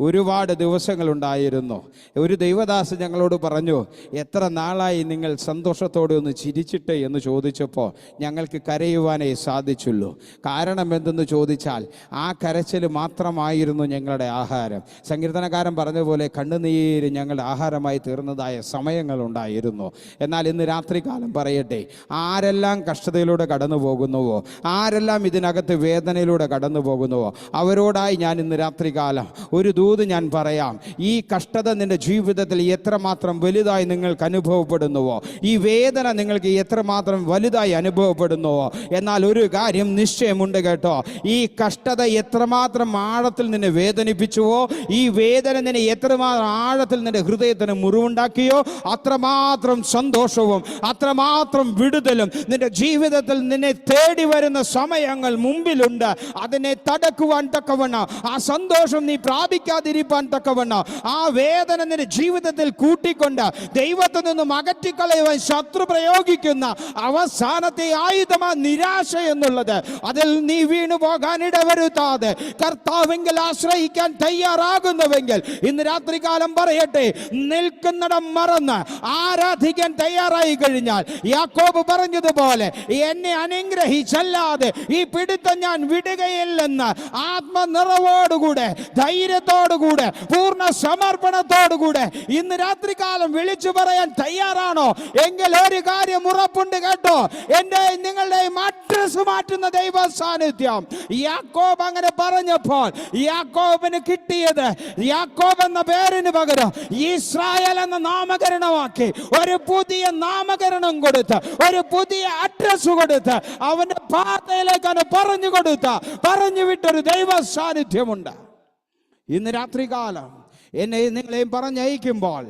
ഒരുപാട് ദിവസങ്ങളുണ്ടായിരുന്നു. ഒരു ദൈവദാസ് ഞങ്ങളോട് പറഞ്ഞു, എത്ര നാളായി നിങ്ങൾ സന്തോഷത്തോടെ ഒന്ന് ചിരിച്ചിട്ട് എന്ന് ചോദിച്ചപ്പോൾ ഞങ്ങൾക്ക് കരയുവാനേ സാധിച്ചുള്ളൂ. കാരണം എന്തെന്ന് ചോദിച്ചാൽ, ആ കരച്ചിൽ മാത്രമായിരുന്നു ഞങ്ങളുടെ ആഹാരം. സങ്കീർത്തനക്കാരൻ പറഞ്ഞതുപോലെ കണ്ണുനീര് ഞങ്ങളുടെ ആഹാരമായി തീർന്നതായ സമയങ്ങളുണ്ടായിരുന്നു. എന്നാൽ ഇന്ന് രാത്രികാലം പറയട്ടെ, ആരെല്ലാം കഷ്ടതയിലൂടെ കടന്നു പോകുന്നുവോ, ആരെല്ലാം ഇതിനകത്ത് വേദനയിലൂടെ കടന്നു പോകുന്നുവോ, അവരോടായി ഞാൻ ഇന്ന് രാത്രികാലം ഒരു ദൂത് ഞാൻ പറയാം. ഈ കഷ്ടത നിന്റെ ജീവിതത്തിൽ എത്രമാത്രം വലുതായി നിങ്ങൾക്ക് അനുഭവപ്പെടുന്നുവോ, ഈ വേദന നിങ്ങൾക്ക് എത്രമാത്രം വലുതായി അനുഭവപ്പെടുന്നുവോ, എന്നാൽ ഒരു കാര്യം നിശ്ചയമുണ്ട് കേട്ടോ, ഈ കഷ്ടത എത്രമാത്രം ആഴത്തിൽ നിന്നെ വേദനിപ്പിച്ചുവോ, ഈ വേദന നിന്നെ എത്രമാത്രം ആഴത്തിൽ നിന്റെ ഹൃദയത്തിന് മുറിവുണ്ടാക്കിയോ, അത്രമാത്രം സന്തോഷവും അത്രമാത്രം വിടുതലും നിന്റെ ജീവിതത്തിൽ നിന്നെ തേടി വരുന്ന സമയങ്ങൾ മുമ്പിലുണ്ട്. അതിനെ തടക്കുവാൻ തക്കവണ്ണം, ആ സന്തോഷം നീ പ്രാപിക്കാതിരിക്കാൻ തക്കവണ്ണം, ആ വേദന നിന്റെ ജീവിതത്തിൽ കൂട്ടിക്കൊണ്ട് ദൈവത്തിൽ നിന്നും അകറ്റിക്കളയുവാൻ ശത്രു പ്രയോഗിക്കുന്ന അവസാനത്തെ ആയുധമാ നിരാശ എന്നുള്ളത്. അതിൽ നീ വീണു പോകാൻ ഇടവരുത്താതെ കർത്താവെങ്കിൽ ആശ്രയിക്കാൻ തയ്യാറാകുന്നുവെങ്കിൽ ഇന്ന് രാത്രികാലം പറയട്ടെ, നിൽക്കുന്നിടം മറന്ന് ആരാധിക്കാൻ തയ്യാറായി കഴിഞ്ഞാൽ യാക്കോബ് പറഞ്ഞതുപോലെ, എന്നെ അനുഗ്രഹിച്ചല്ലാതെ ഈ പിടുത്തം ഞാൻ വിടുകയില്ലെന്ന് ആത്മനിറവോടുകൂടെ, ധൈര്യത്തോടുകൂടെ, പൂർണ്ണ സമർപ്പണത്തോടുകൂടെ ഇന്ന് രാത്രികാലം വിളിച്ചു പറയാൻ തയ്യാറാണോ? എങ്കിൽ ഒരു കാര്യം ഉറപ്പുണ്ട് കേട്ടോ, എൻ്റെ നിങ്ങളുടെയും അഡ്രസ് മാറ്റുന്ന ദൈവ സാന്നിധ്യം. യാക്കോബ് അങ്ങനെ പറഞ്ഞപ്പോൾ യാക്കോബിന് കിട്ടിയത്, യാക്കോബ് എന്ന പേരിന് പകരം ഇസ്രായേൽ എന്ന നാമകരണമാക്കി ഒരു പുതിയ നാമകരണം കൊടുത്ത്, ഒരു പുതിയ അഡ്രസ് കൊടുത്ത്, അവന്റെ പാതയിലേക്ക് അവന് പറഞ്ഞു വിട്ടൊരു ദൈവ സാന്നിധ്യമുണ്ട്. ഇന്ന് രാത്രികാലം എന്നെയും നിങ്ങളെയും പറഞ്ഞയക്കുമ്പോൾ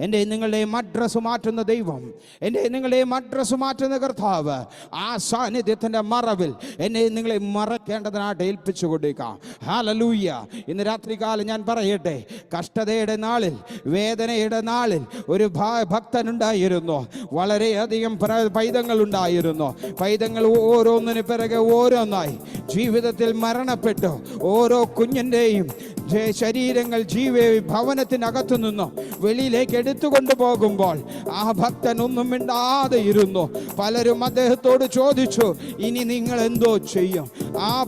എൻ്റെയും നിങ്ങളുടെയും അഡ്രസ്സ് മാറ്റുന്ന ദൈവം, എൻ്റെയും നിങ്ങളുടെയും അഡ്രസ്സ് മാറ്റുന്ന കർത്താവ് ആ സാന്നിധ്യത്തിൻ്റെ മറവിൽ എന്നെയും നിങ്ങളെ മറക്കേണ്ടതിനായിട്ട് ഏൽപ്പിച്ചു കൊടുക്കാം. ഹല്ലേലൂയ. ഇന്ന് രാത്രികാലം ഞാൻ പറയട്ടെ, കഷ്ടതയുടെ നാളിൽ, വേദനയുടെ നാളിൽ ഒരു ഭക്തനുണ്ടായിരുന്നു. വളരെയധികം പൈതങ്ങളുണ്ടായിരുന്നു. പൈതങ്ങൾ ഓരോന്നിന് പിറകെ ഓരോന്നായി ജീവിതത്തിൽ മരണപ്പെട്ടു. ഓരോ കുഞ്ഞിൻ്റെയും ശരീരങ്ങൾ ഭവനത്തിനകത്തു നിന്നും വെളിയിലേക്ക് എടുത്തുകൊണ്ടു പോകുമ്പോൾ ആ ഭക്തൻ ഒന്നും മിണ്ടാതെ ഇരുന്നു. പലരും അദ്ദേഹത്തോട് ചോദിച്ചു, ഇനി നിങ്ങൾ എന്തോ ചെയ്യും?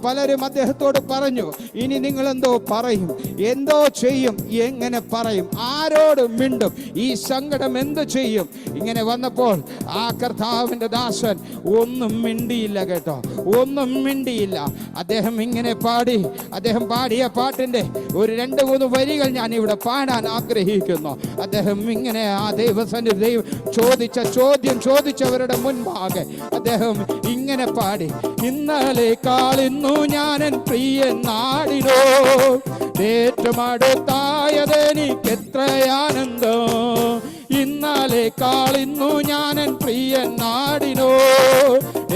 പലരും അദ്ദേഹത്തോട് പറഞ്ഞു, ഇനി നിങ്ങൾ എന്തോ പറയും, എന്തോ ചെയ്യും, എങ്ങനെ പറയും, ആരോട് മിണ്ടും, ഈ സങ്കടം എന്ത് ചെയ്യും? ഇങ്ങനെ വന്നപ്പോൾ ആ കർത്താവിൻ്റെ ദാസൻ ഒന്നും മിണ്ടിയില്ല കേട്ടോ, ഒന്നും മിണ്ടിയില്ല. അദ്ദേഹം ഇങ്ങനെ പാടി, അദ്ദേഹം പാടിയ പാട്ടിൻ്റെ ഒരു 2-3 വരികൾ ഞാൻ ഇവിടെ പാടാൻ ആഗ്രഹിക്കുന്നു. അദ്ദേഹം ഇങ്ങനെ ആ ദൈവസന്നിധി ചോദിച്ചവരുടെ മുൻപാകെ അദ്ദേഹം ഇങ്ങനെ പാടി, ഇന്നലേക്കാൾ ഇന്നു ഞാനൻ പ്രിയൻ നാടിനോ ഏറ്റവും അടുത്തായതെനിക്കെത്ര ആനന്ദം. ഇന്നലേക്കാൾ ഇന്നു ഞാനൻ പ്രിയൻ നാടിനോ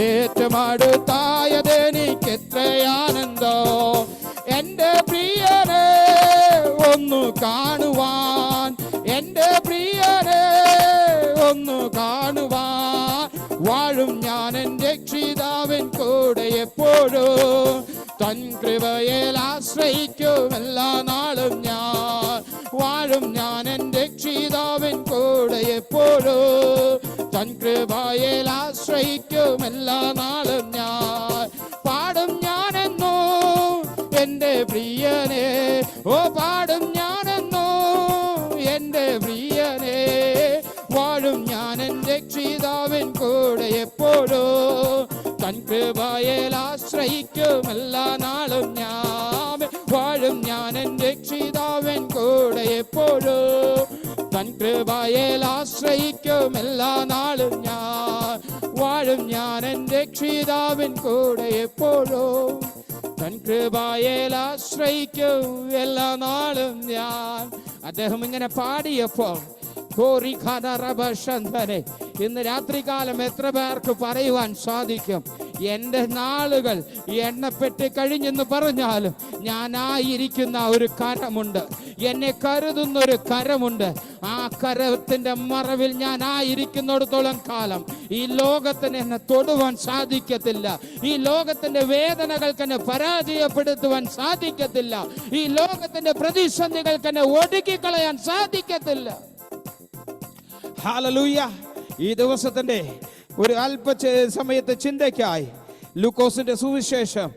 ഏറ്റവും അടുത്തായതെനിക്കെത്ര ആനന്ദം. എൻ്റെ പ്രിയനെ ഒന്നു കാണുവാൻ, എൻ്റെ പ്രിയനെ ഒന്നു കാണുവാൻ വാഴും ഞാൻ എൻ്റെ രക്ഷിതാവിൻ കൂടെ എപ്പോഴും. തൻ കൃപയിൽ ആശ്രയിക്കും എല്ലാ നാളും ഞാൻ, വാഴും ഞാൻ എൻ്റെ രക്ഷിതാവിൻ കൂടെ എപ്പോഴും. തൻ കൃപയിൽ ആശ്രയിക്കും എല്ലാ നാളും ഞാൻ. പാടും ഞാനെന്നോ എൻ്റെ പ്രിയനെ, പാടും ഞാനെന്നോ എൻ്റെ പ്രിയനെ, വാഴും ഞാൻ എൻ്റെ രക്ഷിതാവിൻ കൂടെ എപ്പോഴും. തൻ കൃപയിൽ ആശ്രയിക്കും എല്ലാ നാളും ഞാൻ, വാഴും ഞാൻ എൻ്റെ രക്ഷിതാവിൻ കൂടെ എപ്പോഴും. തൻ കൃപയിൽ ആശ്രയിക്കും എല്ലാ നാളും ഞാൻ, വാഴും ഞാൻ എൻ്റെ രക്ഷിതാവിൻ കൂടെ എപ്പോഴും. തൻ കൃപയിൽ ആശ്രയിക്കും എല്ലാ നാളും ഞാൻ. അദ്ദേഹം ഇങ്ങനെ പാടിയപ്പോൾ ഇന്ന് രാത്രികാലം എത്ര പേർക്ക് പറയുവാൻ സാധിക്കും, എൻ്റെ നാളുകൾ എണ്ണപ്പെട്ട് കഴിഞ്ഞെന്ന് പറഞ്ഞാലും ഞാനായിരിക്കുന്ന ഒരു കരമുണ്ട്, എന്നെ കരുതുന്ന ഒരു കരമുണ്ട്. ആ കരത്തിൻ്റെ മറവിൽ ഞാനായിരിക്കുന്നിടത്തോളം കാലം ഈ ലോകത്തിന് എന്നെ തൊടുവാൻ സാധിക്കത്തില്ല. ഈ ലോകത്തിന്റെ വേദനകൾക്ക് എന്നെ പരാജയപ്പെടുത്തുവാൻ സാധിക്കത്തില്ല. ഈ ലോകത്തിന്റെ പ്രതിസന്ധികൾക്ക് എന്നെ ഒടുക്കിക്കളയാൻ സാധിക്കത്തില്ല. ഹല്ലേലൂയ. ഈ ദിവസത്തിന്റെ ഒരു അല്പ സമയത്തെ ചിന്തയ്ക്കായി ലൂക്കോസിന്റെ സുവിശേഷം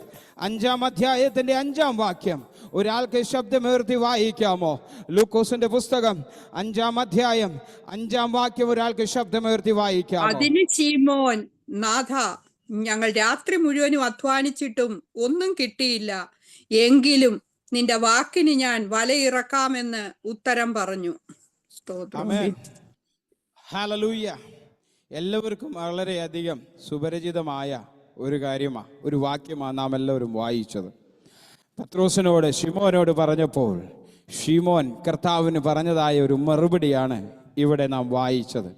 5-ാം അധ്യായത്തിന്റെ 5-ാം വാക്യം ഒരാൾക്ക് ശബ്ദമുയർത്തി വായിക്കാമോ? ലൂക്കോസിന്റെ പുസ്തകം 5-ാം അധ്യായം 5-ാം വാക്യം ഒരാൾക്ക് ശബ്ദമുയർത്തി വായിക്കാമോ? അതിന് ശീമോൻ, നാഥ, ഞങ്ങൾ രാത്രി മുഴുവനും അധ്വാനിച്ചിട്ടും ഒന്നും കിട്ടിയില്ല, എങ്കിലും നിന്റെ വാക്കിന് ഞാൻ വലയിറക്കാമെന്ന് ഉത്തരം പറഞ്ഞു. ഹല്ലേലൂയ. എല്ലാവർക്കും വളരെയധികം സുപരിചിതമായ ഒരു കാര്യമാണ്, ഒരു വാക്യമാണ് നാം എല്ലാവരും വായിച്ചത്. പത്രോസിനോട് ശിമോനോട് പറഞ്ഞപ്പോൾ ശിമോൻ കർത്താവിന് പറഞ്ഞതായ ഒരു മറുപടിയാണ് ഇവിടെ നാം വായിച്ചത്.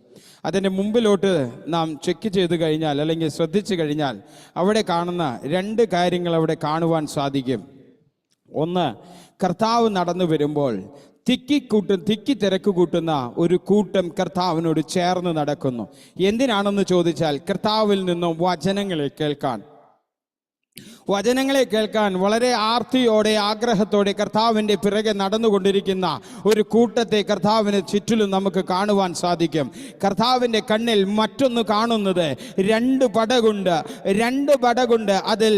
അതിൻ്റെ മുമ്പിലോട്ട് നാം ചെക്ക് ചെയ്ത് കഴിഞ്ഞാൽ അല്ലെങ്കിൽ ശ്രദ്ധിച്ചു കഴിഞ്ഞാൽ അവിടെ കാണുന്ന 2 കാര്യങ്ങൾ അവിടെ കാണുവാൻ സാധിക്കും. ഒന്ന്, കർത്താവ് നടന്നു വരുമ്പോൾ തിക്കി തിരക്ക് കൂട്ടുന്ന ഒരു കൂട്ടം കർത്താവിനോട് ചേർന്ന് നടക്കുന്നു. എന്തിനാണെന്ന് ചോദിച്ചാൽ കർത്താവിൽ നിന്നും വചനങ്ങളെ കേൾക്കാൻ വളരെ ആർത്തിയോടെ ആഗ്രഹത്തോടെ കർത്താവിൻ്റെ പിറകെ നടന്നുകൊണ്ടിരിക്കുന്ന ഒരു കൂട്ടത്തെ കർത്താവിന് ചുറ്റിലും നമുക്ക് കാണുവാൻ സാധിക്കും. കർത്താവിൻ്റെ കണ്ണിൽ മറ്റൊന്ന് കാണുന്നത് 2 പടകുണ്ട്. അതിൽ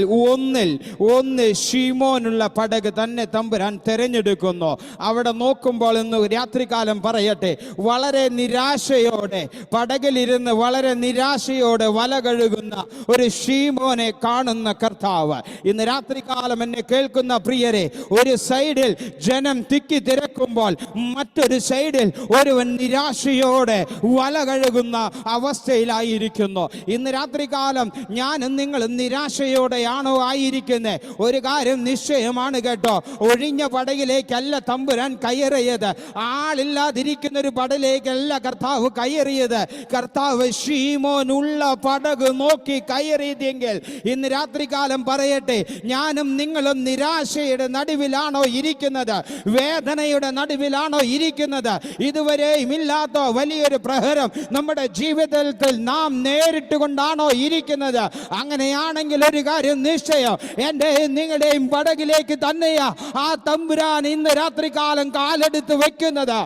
ഒന്ന് ശീമോനുള്ള പടക് തന്നെ തമ്പുരാൻ തിരഞ്ഞെടുക്കുന്നു. അവിടെ നോക്കുമ്പോൾ ഇന്ന് രാത്രികാലം പറയട്ടെ, വളരെ നിരാശയോടെ പടകിലിരുന്ന് വളരെ നിരാശയോടെ വല കഴുകുന്ന ഒരു ശീമോനെ കാണുന്ന കർത്താവ് ആത്മാവ്. ഇന്ന് രാത്രികാലം എന്നെ കേൾക്കുന്ന പ്രിയരെ, ഒരു സൈഡിൽ ജനം തിക്കി തിരക്കുമ്പോൾ മറ്റൊരു സൈഡിൽ ഒരുവൻ നിരാശയോടെ വല കഴുകുന്ന അവസ്ഥയിലായിരിക്കുന്നു. ഇന്ന് രാത്രികാലം ഞാനും നിങ്ങളും നിരാശയോടെയാണോ ആയിരിക്കുന്നത്? ഒരു കാര്യം നിശ്ചയമാണ് കേട്ടോ, ഒഴിഞ്ഞ പടകിലേക്കല്ല തമ്പുരാൻ കയറിയത്. ആളില്ലാതിരിക്കുന്ന ഒരു പടകിലേക്കല്ല കർത്താവ് കയറിയത്. കർത്താവ് ശീമോനുള്ള പടക് നോക്കി കയറിയതെങ്കിൽ ഇന്ന് രാത്രികാലം പറയട്ടെ, ഞാനും നിങ്ങളും നിരാശയുടെ നടുവിലാണോ ഇരിക്കുന്നത്? വേദനയുടെ നടുവിലാണോ ഇരിക്കുന്നത്? ഇതുവരെയും ഇല്ലാത്ത വലിയൊരു പ്രഹരം നമ്മുടെ ജീവിതത്തിൽ നാം നേരിട്ട് കൊണ്ടാണോ ഇരിക്കുന്നത്? അങ്ങനെയാണെങ്കിൽ ഒരു കാര്യം നിശ്ചയം, എൻ്റെ നിങ്ങളുടെയും പടകിലേക്ക് തന്നെയാ ആ തമ്പുരാൻ ഇന്ന് രാത്രികാലം കാലെടുത്ത് വെക്കുന്നത്.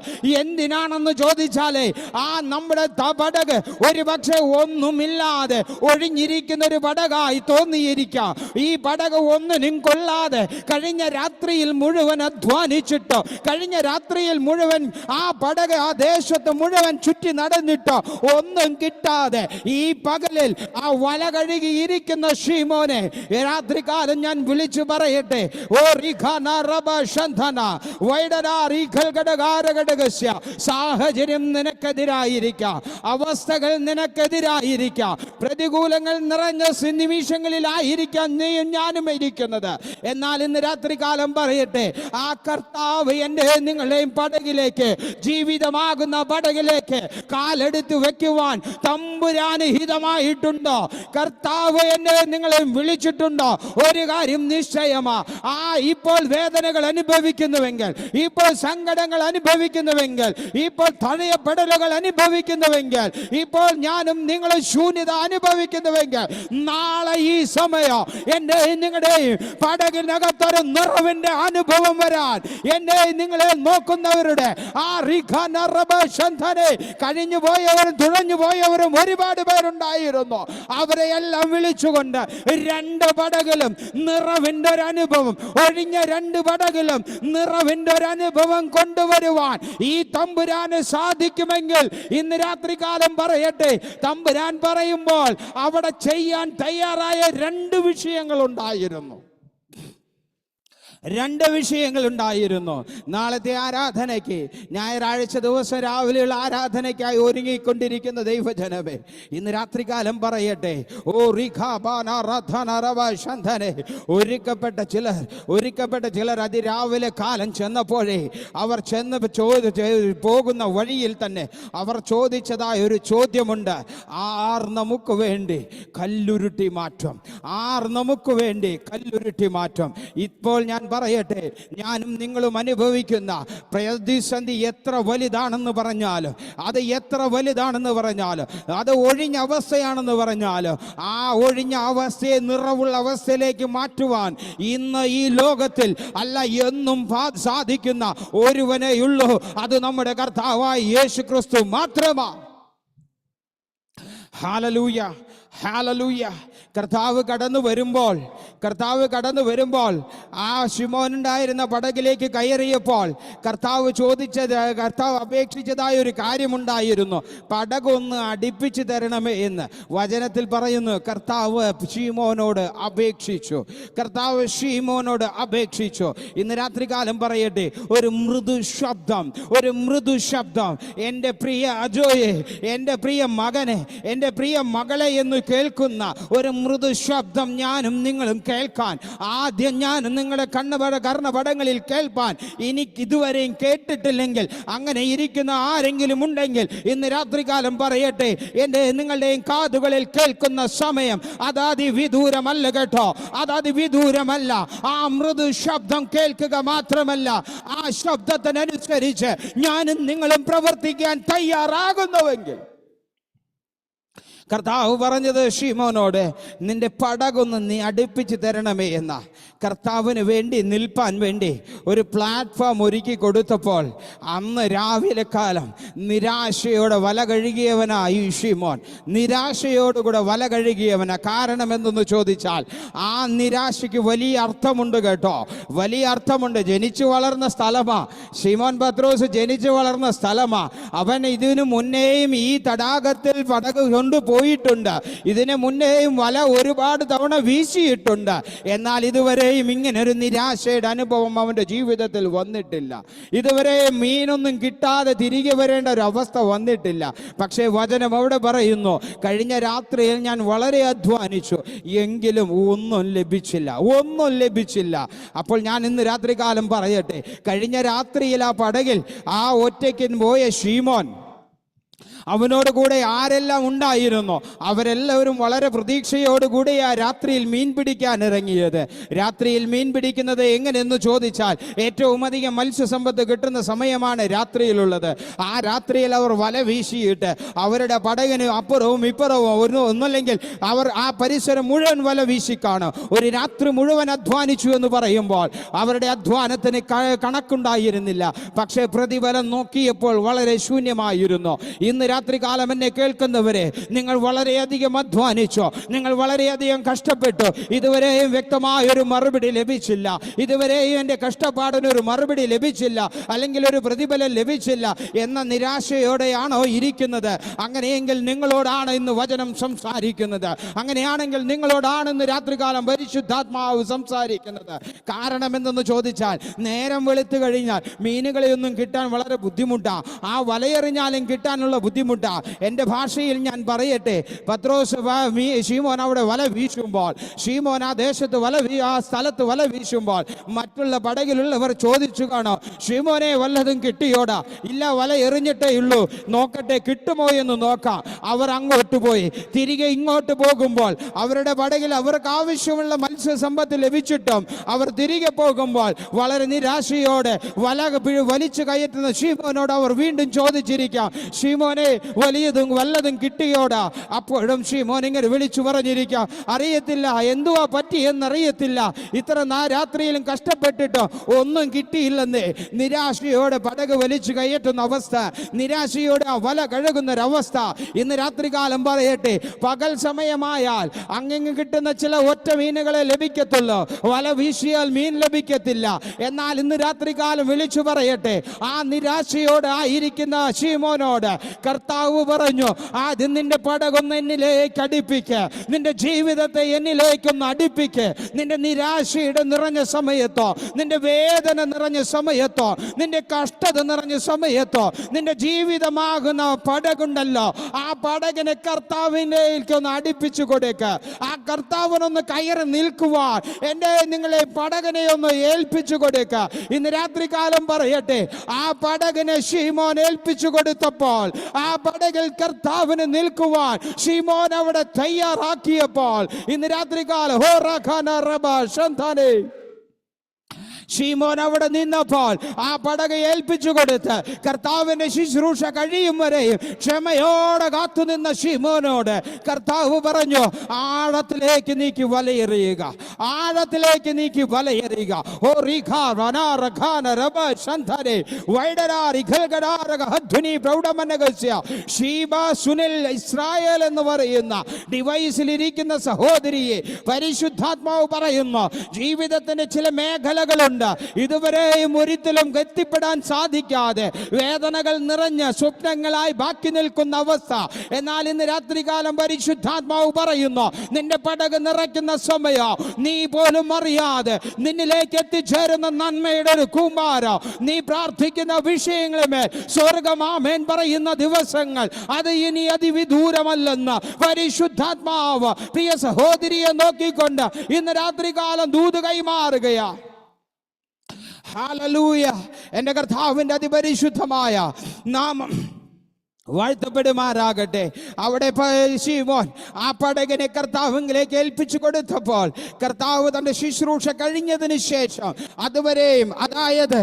എന്തിനാണെന്ന് ചോദിച്ചാലേ, ആ നമ്മുടെ പടക് ഒരു പക്ഷേ ഒന്നുമില്ലാതെ ഒഴിഞ്ഞിരിക്കുന്ന ഒരു പടകായി തോന്നിയിരിക്കാം. ഈ പടക് ഒന്നിനും കൊള്ളാതെ കഴിഞ്ഞ രാത്രിയിൽ മുഴുവൻ അധ്വാനിച്ചിട്ടോ, കഴിഞ്ഞ രാത്രിയിൽ മുഴുവൻ ആ പടക് ആ ദേശത്ത് മുഴുവൻ ചുറ്റി നടന്നിട്ടോ ഒന്നും കിട്ടാതെ ഈ പകലിൽ ആ വല കഴുകിയിരിക്കുന്ന ശീമോനെ രാത്രികാലം ഞാൻ വിളിച്ചു പറയട്ടെ, ഓ സാഹചര്യം നിനക്കെതിരായിരിക്കാം, അവസ്ഥകൾ നിനക്കെതിരായിരിക്കാം, പ്രതികൂലങ്ങൾ നിറഞ്ഞ നിമിഷങ്ങളിലായിരിക്കാം നീയും ഞാനും ഇരിക്കുന്നത്. എന്നാൽ ഇന്ന് രാത്രികാലം പറയട്ടെ, ആ കർത്താവ് എൻ്റെ നിങ്ങളെയും പടകിലേക്ക്, ജീവിതമാകുന്ന പടകിലേക്ക് കാലെടുത്ത് വെക്കുവാൻ തമ്പുരാന് ഹിതമായിട്ടുണ്ടോ? കർത്താവ് എന്നെ നിങ്ങളെയും വിളിച്ചിട്ടുണ്ടോ? ഒരു കാര്യം നിശ്ചയമാ, ആ ഇപ്പോൾ വേദനകൾ അനുഭവിക്കുന്നുവെങ്കിൽ, ഇപ്പോൾ സങ്കടങ്ങൾ അനുഭവിക്കുന്നുവെങ്കിൽ, ഇപ്പോൾ തഴയപ്പെടലുകൾ അനുഭവിക്കുന്നുവെങ്കിൽ, ഇപ്പോൾ ഞാനും നിങ്ങളും ശൂന്യത അനുഭവിക്കുന്നുവെങ്കിൽ, നാളെ ഈ സമയം എൻ്റെ നിങ്ങളുടെയും പടകിനകത്തൊരു നിറവിന്റെ അനുഭവം വരാൻ, എന്നെ നിങ്ങളെ നോക്കുന്നവരുടെ ആ കഴിഞ്ഞു പോയവരും തുഴഞ്ഞു പോയവരും ഒരുപാട് പേരുണ്ടായിരുന്നു. അവരെയെല്ലാം വിളിച്ചുകൊണ്ട് രണ്ട് പടകിലും നിറവിന്റെ ഒരു അനുഭവം, ഒഴിഞ്ഞ രണ്ട് പടകിലും നിറവിന്റെ ഒരു അനുഭവം കൊണ്ടുവരുവാൻ ഈ തമ്പുരാന് സാധിക്കുമെങ്കിൽ ഇന്ന് രാത്രികാലം പറയട്ടെ, തമ്പുരാൻ പറയുമ്പോൾ അവിടെ ചെയ്യാൻ തയ്യാറായ രണ്ട് വിഷയങ്ങൾ ഉണ്ടായിരുന്നു. രണ്ട് വിഷയങ്ങൾ ഉണ്ടായിരുന്നു. നാളത്തെ ആരാധനയ്ക്ക്, ഞായറാഴ്ച ദിവസം രാവിലെയുള്ള ആരാധനയ്ക്കായി ഒരുങ്ങിക്കൊണ്ടിരിക്കുന്ന ദൈവജനമേ, ഇന്ന് രാത്രികാലം പറയട്ടെ, ഓ ഒരുക്കപ്പെട്ട ചിലർ അതിരാവിലെ കാലം ചെന്നപ്പോഴേ അവർ പോകുന്ന വഴിയിൽ തന്നെ അവർ ചോദിച്ചതായ ഒരു ചോദ്യമുണ്ട്. ആർ നമുക്ക് വേണ്ടി കല്ലുരുട്ടി മാറ്റും? ആർ നമുക്ക് വേണ്ടി കല്ലുരുട്ടി മാറ്റും? ഇപ്പോൾ ഞാൻ പറയട്ടെ, ഞാനും നിങ്ങളും അനുഭവിക്കുന്ന പ്രതിസന്ധി എത്ര വലുതാണെന്ന് പറഞ്ഞാലും, അത് എത്ര വലുതാണെന്ന് പറഞ്ഞാലും, അത് ഒഴിഞ്ഞ അവസ്ഥയാണെന്ന് പറഞ്ഞാലും, ആ ഒഴിഞ്ഞ അവസ്ഥയെ നിറവുള്ള അവസ്ഥയിലേക്ക് മാറ്റുവാൻ ഇന്ന് ഈ ലോകത്തിൽ അല്ല എന്നും സാധിക്കുന്ന ഒരുവനെയുള്ളൂ, അത് നമ്മുടെ കർത്താവായ യേശു ക്രിസ്തു മാത്രമാണ്. Hallelujah, hallelujah. കർത്താവ് കടന്നു വരുമ്പോൾ ആ ശിമോനുണ്ടായിരുന്ന പടകിലേക്ക് കയറിയപ്പോൾ കർത്താവ് അപേക്ഷിച്ചതായ ഒരു കാര്യമുണ്ടായിരുന്നു. പടകൊന്ന് അടുപ്പിച്ച് തരണമേ എന്ന് വചനത്തിൽ പറയുന്നു. കർത്താവ് ശീമോനോട് അപേക്ഷിച്ചു. ഇന്ന് രാത്രികാലം പറയട്ടെ, ഒരു മൃദു ശബ്ദം എൻ്റെ പ്രിയ അജോയെ, എൻ്റെ പ്രിയ മകനെ, എൻ്റെ പ്രിയ മകളെ എന്ന് കേൾക്കുന്ന ഒരു മൃദു ശബ്ദം ഞാനും നിങ്ങളും കേൾക്കാൻ, ആദ്യം ഞാനും നിങ്ങളുടെ കർണപടങ്ങളിൽ കേൾപ്പാൻ എനിക്ക് ഇതുവരെയും കേട്ടിട്ടില്ലെങ്കിൽ, അങ്ങനെ ഇരിക്കുന്ന ആരെങ്കിലും ഉണ്ടെങ്കിൽ ഇന്ന് രാത്രികാലം പറയട്ടെ, എൻ്റെ നിങ്ങളുടെയും കാതുകളിൽ കേൾക്കുന്ന സമയം അത് അതിവിദൂരമല്ല കേട്ടോ, അത് അതിവിദൂരമല്ല. ആ മൃദു ശബ്ദം കേൾക്കുക മാത്രമല്ല, ആ ശബ്ദത്തിനനുസരിച്ച് ഞാനും നിങ്ങളും പ്രവർത്തിക്കാൻ തയ്യാറാകുന്നുവെങ്കിൽ, കർത്താവ് പറഞ്ഞത് ശീമോനോട്, നിന്റെ പടകൊന്ന് നീ അടുപ്പിച്ച് തരണമേ എന്ന. കർത്താവിന് വേണ്ടി നിൽപ്പാൻ വേണ്ടി ഒരു പ്ലാറ്റ്ഫോം ഒരുക്കി കൊടുത്തപ്പോൾ അന്ന് രാവിലെ കാലം നിരാശയോടെ വല കഴുകിയവനായി ശീമോൻ, നിരാശയോടുകൂടെ വല കഴുകിയവനാ. കാരണം എന്തെന്ന് ചോദിച്ചാൽ ആ നിരാശയ്ക്ക് വലിയ അർത്ഥമുണ്ട് കേട്ടോ, വലിയ അർത്ഥമുണ്ട്. ജനിച്ചു വളർന്ന സ്ഥലമാ ശിമോൻ പത്രോസ്, ജനിച്ചു വളർന്ന സ്ഥലമാ. അവൻ ഇതിനു മുന്നേയും ഈ തടാകത്തിൽ പടക് കൊണ്ടുപോയി പോയിട്ടുണ്ട്. ഇതിന് മുന്നേയും വല ഒരുപാട് തവണ വീശിയിട്ടുണ്ട്. എന്നാൽ ഇതുവരെയും ഇങ്ങനൊരു നിരാശയുടെ അനുഭവം അവൻ്റെ ജീവിതത്തിൽ വന്നിട്ടില്ല. ഇതുവരെ മീനൊന്നും കിട്ടാതെ തിരികെ വരേണ്ട ഒരു അവസ്ഥ വന്നിട്ടില്ല. പക്ഷേ വചനം അവിടെ പറയുന്നു, കഴിഞ്ഞ രാത്രിയിൽ ഞാൻ വളരെ അധ്വാനിച്ചു, എങ്കിലും ഒന്നും ലഭിച്ചില്ല. അപ്പോൾ ഞാൻ ഇന്ന് രാത്രികാലം പറയട്ടെ, കഴിഞ്ഞ രാത്രിയിൽ ആ പടകിൽ ആ ഒറ്റയ്ക്ക് പോയ ശീമോൻ, അവനോട് കൂടെ ആരെല്ലാം ഉണ്ടായിരുന്നോ അവരെല്ലാവരും വളരെ പ്രതീക്ഷയോടുകൂടി ആ രാത്രിയിൽ മീൻ പിടിക്കാൻ ഇറങ്ങിയത്. രാത്രിയിൽ മീൻ പിടിക്കുന്നത് എങ്ങനെയെന്ന് ചോദിച്ചാൽ, ഏറ്റവും അധികം മത്സ്യസമ്പത്ത് കിട്ടുന്ന സമയമാണ് രാത്രിയിലുള്ളത്. ആ രാത്രിയിൽ അവർ വല വീശിയിട്ട് അവരുടെ പടകിന് അപ്പുറവും ഇപ്പുറവും ഒന്നല്ലെങ്കിൽ അവർ ആ പരിസരം മുഴുവൻ വല വീശിക്കാണ്. ഒരു രാത്രി മുഴുവൻ അധ്വാനിച്ചു എന്ന് പറയുമ്പോൾ അവരുടെ അധ്വാനത്തിന് കണക്കുണ്ടായിരുന്നില്ല. പക്ഷേ പ്രതിഫലം നോക്കിയപ്പോൾ വളരെ ശൂന്യമായിരുന്നു. ഇന്ന് രാത്രികാലം എന്നെ കേൾക്കുന്നവരെ, നിങ്ങൾ വളരെയധികം അധ്വാനിച്ചോ, നിങ്ങൾ വളരെയധികം കഷ്ടപ്പെട്ടു, ഇതുവരെയും വ്യക്തമായൊരു മറുപടി ലഭിച്ചില്ല. ഇതുവരെയും എൻ്റെ കഷ്ടപ്പാടിനൊരു മറുപടി ലഭിച്ചില്ല, അല്ലെങ്കിൽ ഒരു പ്രതിഫലം ലഭിച്ചില്ല എന്ന നിരാശയോടെയാണോ ഇരിക്കുന്നത്? അങ്ങനെയെങ്കിൽ നിങ്ങളോടാണ് ഇന്ന് വചനം സംസാരിക്കുന്നത്. അങ്ങനെയാണെങ്കിൽ നിങ്ങളോടാണ് ഇന്ന് രാത്രികാലം പരിശുദ്ധാത്മാവ് സംസാരിക്കുന്നത്. കാരണം എന്തെന്ന് ചോദിച്ചാൽ, നേരം വെളുത്തു കഴിഞ്ഞാൽ മീനുകളെയൊന്നും കിട്ടാൻ വളരെ ബുദ്ധിമുട്ടാണ്. ആ വലയെറിഞ്ഞാലും കിട്ടാനുള്ള ബുദ്ധിമുട്ടാണ്. എൻ്റെ ഭാഷയിൽ ഞാൻ പറയട്ടെ, പത്രോസ് ശീമോൻ അവിടെ വല വീശുമ്പോൾ, ശീമോൻ ആ ദേശത്ത് ആ സ്ഥലത്ത് വല വീശുമ്പോൾ മറ്റുള്ള പടകിലുള്ളവർ ചോദിച്ചു കാണോ, ശീമോനെ വല്ലതും കിട്ടിയോടാ? ഇല്ല, വല എറിഞ്ഞിട്ടേ ഉള്ളൂ, നോക്കട്ടെ കിട്ടുമോ എന്ന് നോക്കാം. അവർ അങ്ങോട്ട് പോയി. തിരികെ ഇങ്ങോട്ട് പോകുമ്പോൾ അവരുടെ പടകിൽ അവർക്ക് ആവശ്യമുള്ള മത്സ്യസമ്പത്ത് ലഭിച്ചിട്ടും അവർ തിരികെ പോകുമ്പോൾ വളരെ നിരാശയോടെ വലിച്ചു കയറ്റുന്ന ശീമോനോട് അവർ വീണ്ടും ചോദിച്ചിരിക്കാം, ശീമോനെ വല്ലതും കിട്ടിയോടാ? അപ്പോഴും ശീമോൻ ഇങ്ങനെ വിളിച്ചു പറഞ്ഞിരിക്കാം, അറിയത്തില്ല, എന്തുവാ പറ്റിയെന്നറിയത്തില്ല, ഇത്ര രാത്രിയിലും കഷ്ടപ്പെട്ടിട്ട് ഒന്നും കിട്ടിയില്ലെന്നേ. നിരാശയോടെ പടക് വലിച്ചു കയറ്റുന്ന അവസ്ഥ, നിരാശയോടെ ആ വല കഴുകുന്നൊരവസ്ഥ. ഇന്ന് രാത്രികാലം പറയട്ടെ, പകൽ സമയമായാൽ അങ്ങിങ്ങ് കിട്ടുന്ന ചില ഒറ്റ മീനുകളെ ലഭിക്കത്തുള്ളൂ, വല വീശിയാൽ മീൻ ലഭിക്കത്തില്ല. എന്നാൽ ഇന്ന് രാത്രികാലം വിളിച്ചു പറയട്ടെ, ആ നിരാശയോടെ ആയിരിക്കുന്ന ശീമോനോട് കർത്താവ് പറഞ്ഞു, ആദ്യം നിന്റെ പടകൊന്ന് എന്നിലേക്ക് അടുപ്പിക്ക്, നിന്റെ ജീവിതത്തെ എന്നിലേക്കൊന്ന് അടുപ്പിക്ക്. നിന്റെ നിരാശയുടെ നിറഞ്ഞ സമയത്തോ, നിന്റെ വേദന നിറഞ്ഞ സമയത്തോ, നിന്റെ കഷ്ടത നിറഞ്ഞ സമയത്തോ, നിന്റെ ജീവിതമാകുന്ന പടകുണ്ടല്ലോ, ആ പടകിനെ കർത്താവിനേക്കൊന്ന് അടുപ്പിച്ചു കൊടുക്ക. ആ കർത്താവിനൊന്ന് കയറി നിൽക്കുവാൻ നിങ്ങളെ പടകിനെ ഒന്ന് ഏൽപ്പിച്ചു കൊടുക്ക. ഇന്ന് രാത്രികാലം പറയട്ടെ, ആ പടകിനെ ശീമോൻ ഏൽപ്പിച്ചു കൊടുത്തപ്പോൾ, ആ പടകിൽ കർത്താവിന് നിൽക്കുവാൻ ശീമോൻ അവിടെ തയ്യാറാക്കിയപ്പോൾ, ഇന്ന് രാത്രികാലം ശീമോൻ അവിടെ നിന്നപ്പോൾ ആ പടക ഏൽപ്പിച്ചു കൊടുത്ത് കർത്താവിന്റെ ശുശ്രൂഷ കഴിയും വരെയും ക്ഷമയോടെ കാത്തുനിന്ന ശീമോനോട് കർത്താവ് പറഞ്ഞു, ആഴത്തിലേക്ക് നീക്കി വലയെറിയുക, ആഴത്തിലേക്ക് നീക്കി വലയെറിയുക. ഇസ്രായേൽ എന്ന് പറയുന്ന ഡിവൈസിലിരിക്കുന്ന സഹോദരിയെ പരിശുദ്ധാത്മാവ് പറയുന്നു, ജീവിതത്തിന്റെ ചില മേഖലകളുണ്ട് ഇതുവരെയും ഒരിക്കലും എത്തിപ്പെടാൻ സാധിക്കാതെ വേദനകൾ നിറഞ്ഞ സ്വപ്നങ്ങളായി ബാക്കി നിൽക്കുന്ന അവസ്ഥ. എന്നാൽ ഇന്ന് രാത്രികാലം പരിശുദ്ധാത്മാവ് പറയുന്നു, നിന്റെ പടക് നിറയ്ക്കുന്ന സമയം നീ പോലും അറിയാതെ നിന്നിലേക്ക് എത്തിച്ചേരുന്ന നന്മയുടെ ഒരു കൂമ്പാരം, നീ പ്രാർത്ഥിക്കുന്ന വിഷയങ്ങളുമേൽ സ്വർഗ്ഗം ആമേൻ പറയുന്ന ദിവസങ്ങൾ അത് ഇനി അതിവിദൂരമല്ലെന്ന് പരിശുദ്ധാത്മാവ് പ്രിയ സഹോദരിയെ നോക്കിക്കൊണ്ട് ഇന്ന് രാത്രികാലം ദൂത് കൈമാറുകയാ. ഹല്ലേലൂയ. എൻ്റെ കർത്താവിൻ്റെ അതിപരിശുദ്ധമായ നാമം വാഴ്ത്തപ്പെടുമാറാകട്ടെ. അവിടെ ശീമോൻ ആ പടകിനെ കർത്താവിലേക്ക് ഏൽപ്പിച്ചു കൊടുത്തപ്പോൾ കർത്താവ് തന്റെ ശുശ്രൂഷ കഴിഞ്ഞതിന് ശേഷം അതുവരെയും, അതായത്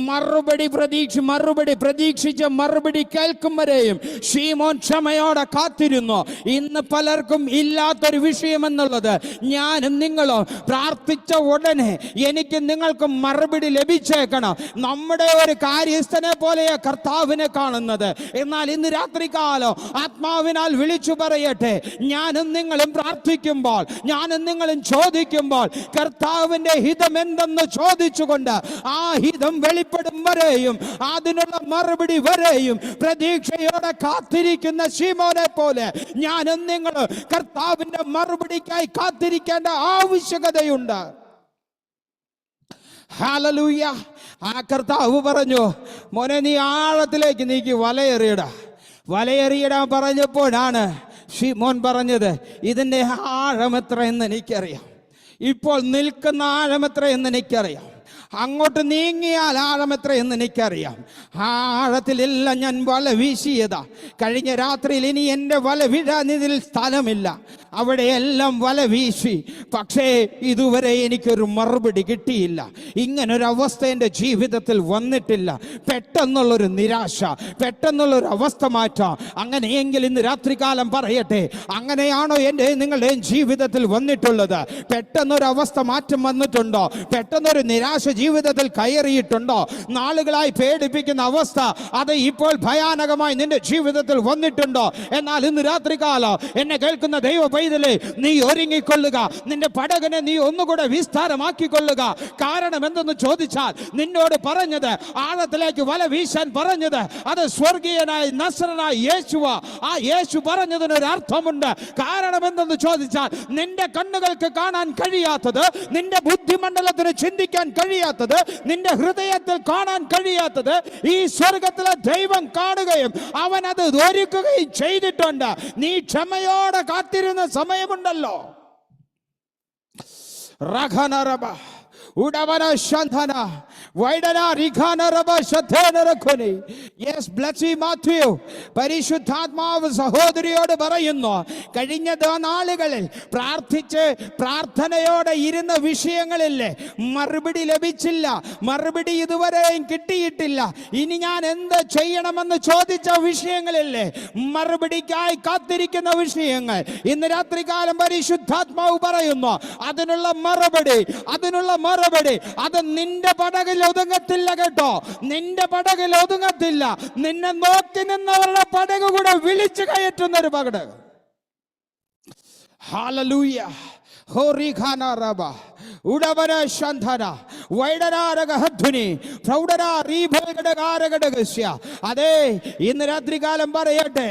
മറുപടി പ്രതീക്ഷിച്ച് മറുപടി കേൾക്കും വരെയും ശീമോൻ ക്ഷമയോടെ കാത്തിരുന്നു. ഇന്ന് പലർക്കും ഇല്ലാത്തൊരു വിഷയമെന്നുള്ളത്, ഞാനും നിങ്ങളും പ്രാർത്ഥിച്ച ഉടനെ എനിക്ക് നിങ്ങൾക്ക് മറുപടി ലഭിച്ചേക്കണം. നമ്മുടെ ഒരു കാര്യസ്ഥനെ പോലെയാ കർത്താവിനെ കാണുന്നത്. എന്നാൽ ഇന്ന് രാത്രികാലം ആത്മാവിനാൽ വിളിച്ചു പറയട്ടെ, ഞാനും നിങ്ങളും പ്രാർത്ഥിക്കുമ്പോൾ, ഞാനും നിങ്ങളും ചോദിക്കുമ്പോൾ കർത്താവിന്റെ ഹിതം എന്തെന്ന് ചോദിച്ചുകൊണ്ട് ആ ഹിതം വെളിപ്പെടും വരെയും അതിനുള്ള മറുപടി വരെയും പ്രതീക്ഷയോടെ കാത്തിരിക്കുന്ന ശീമോനെ പോലെ ഞാനും നിങ്ങളും കർത്താവിന്റെ മറുപടിക്കായി കാത്തിരിക്കേണ്ട ആവശ്യകതയുണ്ട്. ഹല്ലേലൂയ. ആ കർത്താവ് പറഞ്ഞു, മോനെ നീ ആഴത്തിലേക്ക് നീക്കി വലയെറിയിടാൻ പറഞ്ഞപ്പോഴാണ് ശിമോൻ പറഞ്ഞത്, ഇതിൻ്റെ ആഴം എത്ര എന്ന് എനിക്കറിയാം, ഇപ്പോൾ നിൽക്കുന്ന ആഴം എത്ര എന്ന് എനിക്കറിയാം, അങ്ങോട്ട് നീങ്ങിയാൽ ആഴം എത്ര എന്ന് എനിക്കറിയാം. ആ ആഴത്തിലെല്ലാം ഞാൻ വല വീശിയതാ. കഴിഞ്ഞ രാത്രിയിൽ ഇനി എൻ്റെ വല വിടാൻ ഇതിൽ സ്ഥലമില്ല. അവിടെയെല്ലാം വല വീശി, പക്ഷേ ഇതുവരെ എനിക്കൊരു മറുപടി കിട്ടിയില്ല. ഇങ്ങനൊരവസ്ഥ എൻ്റെ ജീവിതത്തിൽ വന്നിട്ടില്ല. പെട്ടെന്നുള്ളൊരു നിരാശ, പെട്ടെന്നുള്ളൊരു അവസ്ഥ മാറ്റം. അങ്ങനെയെങ്കിൽ ഇന്ന് രാത്രികാലം പറയട്ടെ, അങ്ങനെയാണോ എൻ്റെ നിങ്ങളുടെയും ജീവിതത്തിൽ വന്നിട്ടുള്ളത്? പെട്ടെന്നൊരു അവസ്ഥ മാറ്റം വന്നിട്ടുണ്ടോ? പെട്ടെന്നൊരു നിരാശ ജീവിതത്തിൽ കയറിയിട്ടുണ്ടോ? നാളുകളായി പേടിപ്പിക്കുന്ന അവസ്ഥ അത് ഇപ്പോൾ ഭയാനകമായി നിന്റെ ജീവിതത്തിൽ വന്നിട്ടുണ്ടോ? എന്നാൽ ഇന്ന് രാത്രികാലം എന്നെ കേൾക്കുന്ന ദൈവ പൈതലേ, നീ ഒരുങ്ങിക്കൊള്ളുക. നിന്റെ പടകിനെ നീ ഒന്നുകൂടെ വിസ്താരമാക്കിക്കൊള്ളുക. കാരണം എന്തെന്ന് ചോദിച്ചാൽ, നിന്നോട് പറഞ്ഞത്, ആഴത്തിലേക്ക് വല വീശാൻ പറഞ്ഞത്, അത് സ്വർഗീയനായ നസ്രനായ യേശുവ. ആ യേശു പറഞ്ഞതിനൊരു അർത്ഥമുണ്ട്. കാരണം എന്തെന്ന് ചോദിച്ചാൽ, നിന്റെ കണ്ണുകൾക്ക് കാണാൻ കഴിയാത്തത്, നിന്റെ ബുദ്ധിമണ്ഡലത്തിന് ചിന്തിക്കാൻ കഴിയാത്തത്, നിന്റെ ഹൃദയത്തിൽ കാണാൻ കഴിയാത്തത് ഈ സ്വർഗത്തിലെ ദൈവം കാണുകയും അവൻ അത് ഒരുക്കുകയും ചെയ്തിട്ടുണ്ട്. നീ ക്ഷമയോടെ കാത്തിരുന്ന സമയമുണ്ടല്ലോ. റഖനറബ ഉടവന ശന്ധന പരിശുദ്ധാത്മാവ് സഹോദരിയോട് പറയുന്നു, കഴിഞ്ഞ നാളുകളിൽ പ്രാർത്ഥിച്ച് പ്രാർത്ഥനയോടെ ഇരുന്ന വിഷയങ്ങളില്ലേ, മറുപടി ലഭിച്ചില്ല, മറുപടി ഇതുവരെയും കിട്ടിയിട്ടില്ല. ഇനി ഞാൻ എന്ത് ചെയ്യണമെന്ന് ചോദിച്ച വിഷയങ്ങളില്ലേ, മറുപടിക്കായി കാത്തിരിക്കുന്ന വിഷയങ്ങൾ, ഇന്ന് രാത്രികാലം പരിശുദ്ധാത്മാവ് പറയുന്നു, അതിനുള്ള മറുപടി അത് നിന്റെ പടകിൽ ഒതുങ്ങത്തില്ല കേട്ടോ. നിന്റെ പടകിൽ ഒതുങ്ങത്തില്ല. നിന്നെ നോക്കി നിന്നവരുടെ പടക് കൂടെ വിളിച്ചു കയറ്റുന്ന ഒരു പടക്. ഹല്ലേലൂയ. ഹോറിഖാനറബ ഉടവന ശന്ധന വൈഡനാരകഹധ്വനി പ്രൗഢനാരീഭഗടകാരകടകസ്യ. അതെ, ഇന്ന് രാത്രികാലം പറയട്ടെ,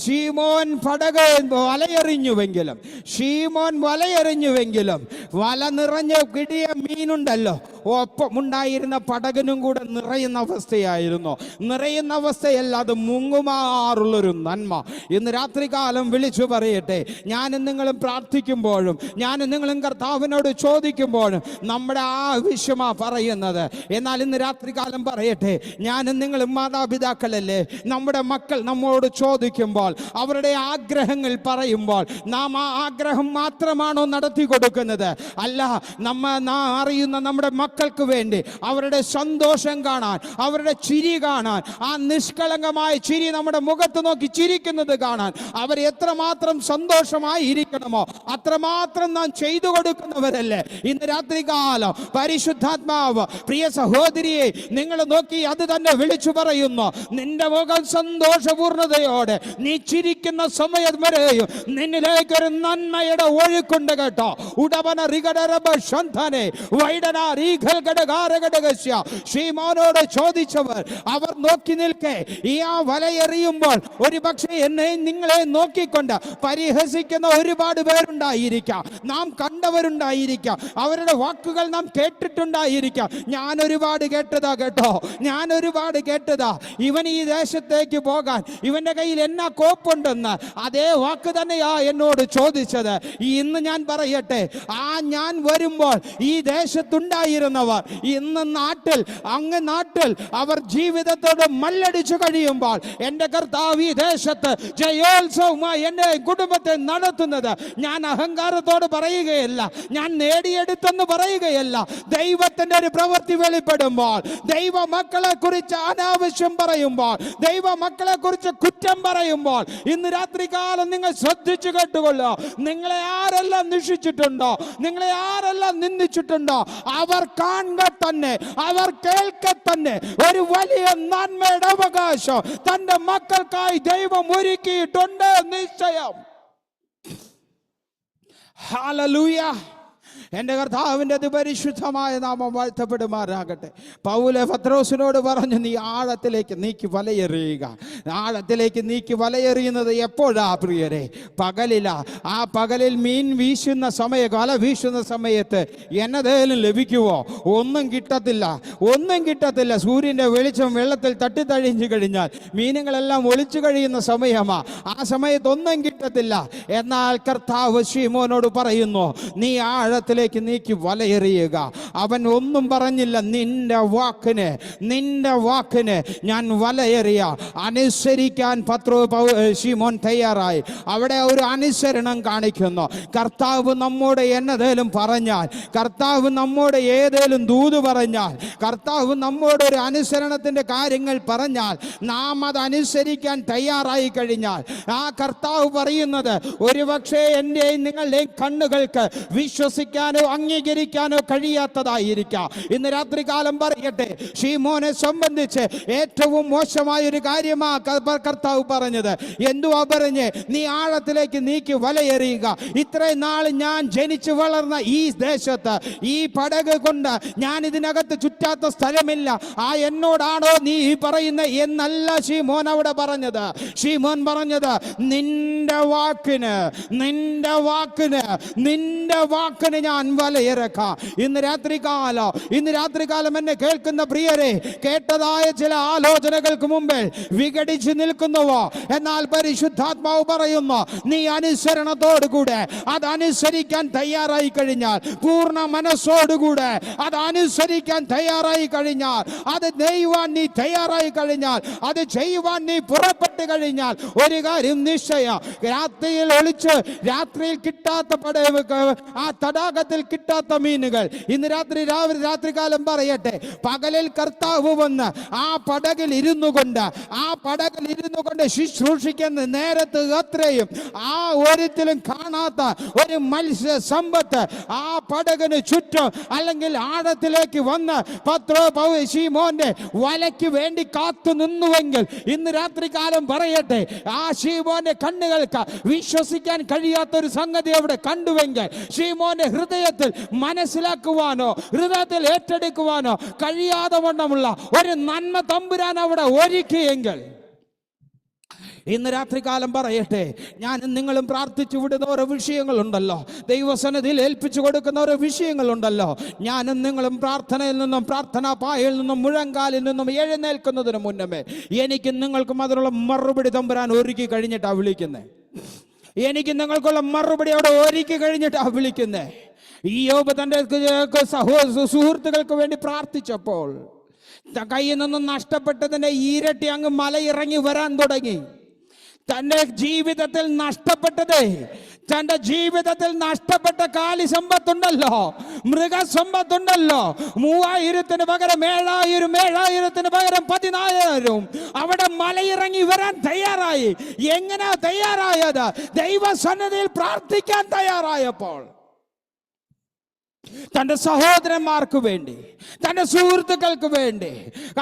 ശീമോൻ പടക് വലയെറിഞ്ഞുവെങ്കിലും വല നിറഞ്ഞ് കിട്ടിയ മീനുണ്ടല്ലോ, ഒപ്പമുണ്ടായിരുന്ന പടകിനും കൂടെ നിറയുന്ന അവസ്ഥയല്ല, അത് മുങ്ങുമാറുള്ളൊരു നന്മ. ഇന്ന് രാത്രികാലം വിളിച്ചു പറയട്ടെ, ഞാനും നിങ്ങളും പ്രാർത്ഥിക്കുമ്പോഴും, ഞാനും നിങ്ങളും കർത്താവിനോട് ചോദിക്കുമ്പോഴും നമ്മുടെ ആവശ്യമാ പറയുന്നത്. എന്നാൽ ഇന്ന് രാത്രികാലം പറയട്ടെ, ഞാനും നിങ്ങളും മാതാപിതാക്കളല്ലേ, നമ്മുടെ മക്കൾ നമ്മോട് ചോദിക്കുമ്പോൾ, അവരുടെ ആഗ്രഹങ്ങൾ പറയുമ്പോൾ, നാം ആ ആഗ്രഹം മാത്രമാണോ നടത്തി കൊടുക്കുന്നത്? അല്ല, നാം അറിയുന്ന നമ്മുടെ മക്കൾക്ക് വേണ്ടി അവരുടെ സന്തോഷം കാണാൻ, അവരുടെ ചിരി കാണാൻ, ആ നിഷ്കളങ്കമായ ചിരി നമ്മുടെ മുഖത്ത് നോക്കി ചിരിക്കുന്നത് കാണാൻ, അവർ എത്രമാത്രം സന്തോഷമായി ഇരിക്കണമോ അത്രമാത്രം നാം ചെയ്തു കൊടുക്കുന്നവരല്ലേ. ഇന്ന് രാത്രികാലം പരിശുദ്ധാത്മാവ് പ്രിയ സഹോദരിയെ നിങ്ങൾ നോക്കി അത് തന്നെ വിളിച്ചു പറയുന്നു. നിന്റെ മുഖം സന്തോഷപൂർണതയോടെ നീ ചിരിക്കുന്ന സമയം വരെയും നിന്നിലേക്കൊരു നന്മയുടെ ഒഴുക്കുണ്ട് കേട്ടോ. ഉടവന റിഗടരബ ശന്ധനെ വൈഡന റീഖൽ ഘടകാരഘടകസ്യ. ശീമോനോട് ചോദിച്ചവർ അവർ നോക്കി നിൽക്കെ, ഈ ആ വലയെറിയുമ്പോൾ ഒരു പക്ഷേ എന്നെയും നിങ്ങളെ നോക്കിക്കൊണ്ട് പരിഹസിക്കുന്ന ഒരുപാട് പേരുണ്ടായിരിക്കാം, നാം കണ്ടവരുണ്ടായിരിക്കാം, അവരുടെ വാക്കുകൾ നാം കേട്ടിട്ടുണ്ടായിരിക്കാം. ഞാൻ ഒരുപാട് കേട്ടതാ കേട്ടോ, ഇവൻ ഈ ദേശത്തേക്ക് പോകാൻ ഇവന്റെ കയ്യിൽ എന്നാ കോപ്പുണ്ടെന്ന് അതേ വാക്ക് തന്നെയാ എന്നോട് ചോദിച്ചത്. ഇന്ന് ഞാൻ പറയട്ടെ, ഞാൻ വരുമ്പോൾ ഈ ദേശത്തുണ്ടായിരുന്നവർ ഇന്ന് നാട്ടിൽ അവർ ജീവിതത്തോട് മല്ലടിച്ചു കഴിയുമ്പോൾ, എൻ്റെ കർത്താവ് ഈ ദേശത്ത് ജയോത്സവമായി എൻ്റെ കുടുംബത്തെ നടത്തുന്നത് ഞാൻ അഹങ്കാരത്തോട് പറയുകയല്ല, ഞാൻ നേടിയെടുത്തെന്ന് പറയുകയല്ല. ദൈവത്തിന്റെ ഒരു പ്രവൃത്തി വെളിപ്പെടുമ്പോൾ, ദൈവ മക്കളെ കുറിച്ച് അനാവശ്യം പറയുമ്പോൾ, ദൈവ മക്കളെ കുറിച്ച് കുറ്റം പറയുമ്പോൾ, ഇന്ന് രാത്രികാലം നിങ്ങൾ ശ്രദ്ധിച്ചു കേട്ടുകൊള്ളോ. നിങ്ങളെ ആരെല്ലാം നിഷിച്ചിട്ടുണ്ടോ, നിങ്ങളെ ആരെല്ലാം നിന്ദിച്ചിട്ടുണ്ടോ, അവർ കാണുക തന്നെ, അവർ കേൾക്ക തന്നെ ഒരു വലിയ നന്മയുടെ അവകാശം തന്റെ മക്കൾക്കായി ദൈവം ഒരുക്കിയിട്ടുണ്ട് നിശ്ചയം. ഹല്ലേലൂയ. എൻ്റെ കർത്താവിൻ്റെ അതിപരിശുദ്ധമായ നാമം വാഴ്ത്തപ്പെടുമാറാകട്ടെ. പൗല പത്രോസിനോട് പറഞ്ഞു, നീ ആഴത്തിലേക്ക് നീക്കി വലയെറിയുക. ആഴത്തിലേക്ക് നീക്കി വലയെറിയുന്നത് എപ്പോഴാ പ്രിയരെ? പകലില. ആ പകലിൽ മീൻ വീശുന്ന വല വീശുന്ന സമയത്ത് എന്നതേലും ലഭിക്കുവോ? ഒന്നും കിട്ടത്തില്ല, ഒന്നും കിട്ടത്തില്ല. സൂര്യൻ്റെ വെളിച്ചം വെള്ളത്തിൽ തട്ടിത്തഴിഞ്ഞു കഴിഞ്ഞാൽ മീനുകളെല്ലാം ഒളിച്ചു കഴിയുന്ന സമയമാ. ആ സമയത്ത് ഒന്നും കിട്ടത്തില്ല. എന്നാൽ കർത്താവ് ശിമോനോട് പറയുന്നു, നീ ആഴത്തിൽ നീക്കി വലയെറിയുക. അവൻ ഒന്നും പറഞ്ഞില്ല. നിന്റെ വാക്കിന് ഞാൻ വലയെറിയ. അനുസരിക്കാൻ ശിമോൻ തയ്യാറായി. അവിടെ ഒരു അനുസരണം കാണിക്കുന്നു. കർത്താവ് നമ്മോട് എന്നതേലും പറഞ്ഞാൽ, കർത്താവ് നമ്മോട് ഏതേലും ദൂത് പറഞ്ഞാൽ, കർത്താവ് നമ്മോട് ഒരു അനുസരണത്തിന്റെ കാര്യങ്ങൾ പറഞ്ഞാൽ, നാം അത് അനുസരിക്കാൻ തയ്യാറായി കഴിഞ്ഞാൽ, ആ കർത്താവ് പറയുന്നത് ഒരുപക്ഷെ എൻ്റെയും നിങ്ങളുടെയും കണ്ണുകൾക്ക് വിശ്വസിക്കാനോ അംഗീകരിക്കാനോ കഴിയാത്തതായിരിക്കാം. ഇന്ന് രാത്രികാലം പറയട്ടെ, ശിമോനെ സംബന്ധിച്ച് ഏറ്റവും മോശമായ ഒരു കാര്യമാ കർത്താവ് പറഞ്ഞത്. എന്തുവാ പറഞ്ഞ്? നീ ആഴത്തിലേക്ക് നീക്കി വലയെറിയുക. ഇത്രയും നാൾ ഞാൻ ജനിച്ചു വളർന്ന ഈ ദേശത്ത് ഈ പടക് കൊണ്ട് ഞാൻ ഇതിനകത്ത് ചുറ്റാത്ത സ്ഥലമില്ല. ആ എന്നോടാണോ നീ ഈ പറയുന്ന എന്നല്ല ശിമോൻ അവിടെ പറഞ്ഞത്. ശിമോൻ പറഞ്ഞത്, നിന്റെ വാക്കിന് ഞാൻ വലയിറക്കാം. ഇന്ന് രാത്രികാലം എന്നെ കേൾക്കുന്ന പ്രിയരെ, കേട്ടതായ ചില ആലോചനകൾക്ക് മുമ്പിൽ വിഘടിച്ചു നിൽക്കുന്നുവോ? എന്നാൽ പരിശുദ്ധാത്മാവ് പറയുന്നു, നീ അനുസരണത്തോടുകൂടെ അത് അനുസരിക്കാൻ തയ്യാറായി കഴിഞ്ഞാൽ, പൂർണ്ണ മനസ്സോടുകൂടെ അത് അനുസരിക്കാൻ തയ്യാറായി കഴിഞ്ഞാൽ, അത് നെയ്യുവാൻ നീ തയ്യാറായി കഴിഞ്ഞാൽ, അത് ചെയ്യുവാൻ നീ പുറപ്പെട്ട് കഴിഞ്ഞാൽ, ഒരു കാര്യം നിശ്ചയം, രാത്രിയിൽ ഒളിച്ച് രാത്രിയിൽ കിട്ടാത്ത ആ തടാകത്തിൽ കിട്ടാത്ത മീനുകൾ ഇന്ന് രാത്രികാലം പറയട്ടെ, പകലിൽ കർത്താവ് വന്ന് ആ പടകിൽ ഇരുന്നു കൊണ്ട് ശുശ്രൂഷിക്കുന്ന നേരത്ത് അത്രയും ആ ഒരിക്കലും കാണാത്ത ഒരു മത്സ്യ സമ്പത്ത് ആ പടകിന് ചുറ്റും അല്ലെങ്കിൽ ആഴത്തിലേക്ക് വന്ന് ശിമോന്റെ വലയ്ക്ക് വേണ്ടി കാത്തു നിന്നുവെങ്കിൽ, ഇന്ന് രാത്രികാലം പറയട്ടെ, ആ ശിമോന്റെ കണ്ണുകൾക്ക് വിശ്വസിക്കാൻ കഴിയാത്ത ഒരു സംഗതി അവിടെ കണ്ടുവെങ്കിൽ, ശിമോന്റെ ഹൃദയത്തിൽ മനസ്സിലാക്കുവാനോ ഹൃദയത്തിൽ ഏറ്റെടുക്കുവാനോ കഴിയാതെ വണ്ണമുള്ള ഒരു നന്മ തമ്പുരാൻ അവിടെ ഒരുക്കിയെങ്കിൽ, ഇന്ന് രാത്രികാലം പറയട്ടെ, ഞാനും നിങ്ങളും പ്രാർത്ഥിച്ചു വിടുന്ന ഓരോ വിഷയങ്ങളുണ്ടല്ലോ, ദൈവസന്നിധിയിൽ ഏൽപ്പിച്ചു കൊടുക്കുന്ന ഓരോ വിഷയങ്ങളുണ്ടല്ലോ, ഞാനും നിങ്ങളും പ്രാർത്ഥനയിൽ നിന്നും പ്രാർത്ഥനാ പായയിൽ നിന്നും മുഴങ്കാലിൽ നിന്നും എഴുന്നേൽക്കുന്നതിന് മുന്നമേ എനിക്കും നിങ്ങൾക്കും അതിനുള്ള മറുപടി തമ്പുരാൻ ഒരുക്കി കഴിഞ്ഞിട്ടാണ് വിളിക്കുന്നത്. എനിക്ക് നിങ്ങൾക്കുള്ള മറുപടി അവിടെ ഒരുക്കി കഴിഞ്ഞിട്ടാണ് വിളിക്കുന്നത്. ഇയ്യോബ് തൻ്റെ സുഹൃത്തുക്കൾക്ക് വേണ്ടി പ്രാർത്ഥിച്ചപ്പോൾ കയ്യിൽ നിന്നും നഷ്ടപ്പെട്ടതിന്റെ ഇരട്ടി അങ്ങ് മലയിറങ്ങി വരാൻ തുടങ്ങി. തൻ്റെ ജീവിതത്തിൽ നഷ്ടപ്പെട്ട കാലി സമ്പത്തുണ്ടല്ലോ, മൃഗസമ്പത്തുണ്ടല്ലോ, 3000 പകരം 7000 പകരം 14000 അവിടെ മലയിറങ്ങി വരാൻ തയ്യാറായി. എങ്ങനെ തയ്യാറായത്? ദൈവസന്നിധിയിൽ പ്രാർത്ഥിക്കാൻ തയ്യാറായപ്പോൾ, തൻ്റെ സഹോദരന്മാർക്ക് വേണ്ടി, തൻ്റെ സുഹൃത്തുക്കൾക്ക് വേണ്ടി,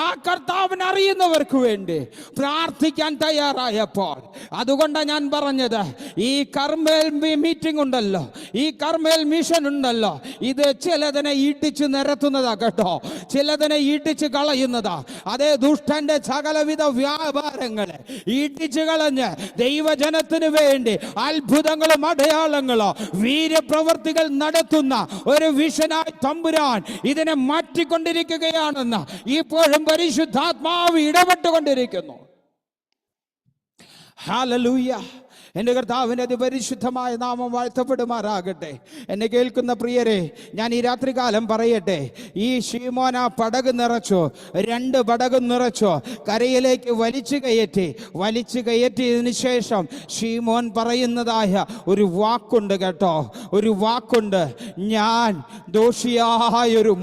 ആ കർത്താവിനെ അറിയുന്നവർക്ക് വേണ്ടി പ്രാർത്ഥിക്കാൻ തയ്യാറായപ്പോൾ, അതുകൊണ്ടാണ് ഞാൻ പറഞ്ഞത്, ഈ കർമ്മേൽ മീറ്റിംഗ് ഉണ്ടല്ലോ, ഈ കർമ്മേൽ മിഷൻ ഉണ്ടല്ലോ, ഇത് ചിലതിനെ ഇടിച്ചു നിരത്തുന്നതാ കേട്ടോ, ചിലതിനെ ഇടിച്ചു കളയുന്നതാ. അതേ ദുഷ്ടന്റെ സകലവിധ വ്യാപാരങ്ങളെ ഇടിച്ചു കളഞ്ഞ് ദൈവജനത്തിന് വേണ്ടി അത്ഭുതങ്ങളും അടയാളങ്ങളോ വീര്യപ്രവർത്തികൾ നടത്തുന്ന ഒരു വിഷനായി തമ്പുരാൻ ഇതിനെ മാറ്റിക്കൊണ്ടിരിക്കുകയാണെന്ന് ഇപ്പോഴും പരിശുദ്ധാത്മാവ് ഇടപെട്ടുകൊണ്ടിരിക്കുന്നു. ഹല്ലേലൂയ. എൻ്റെ കർത്താവിൻ്റെ അതിപരിശുദ്ധമായ നാമം വാഴ്ത്തപ്പെടുമാറാകട്ടെ. എന്നെ കേൾക്കുന്ന പ്രിയരെ, ഞാൻ ഈ രാത്രികാലം പറയട്ടെ, ഈ ശീമോൻ ആ പടക് നിറച്ചോ, 2 പടകും നിറച്ചോ, കരയിലേക്ക് വലിച്ചു കയറ്റിയതിനു ശേഷം ശീമോൻ പറയുന്നതായ ഒരു വാക്കുണ്ട് കേട്ടോ, ഒരു വാക്കുണ്ട്. ഞാൻ ദോഷിയായൊരു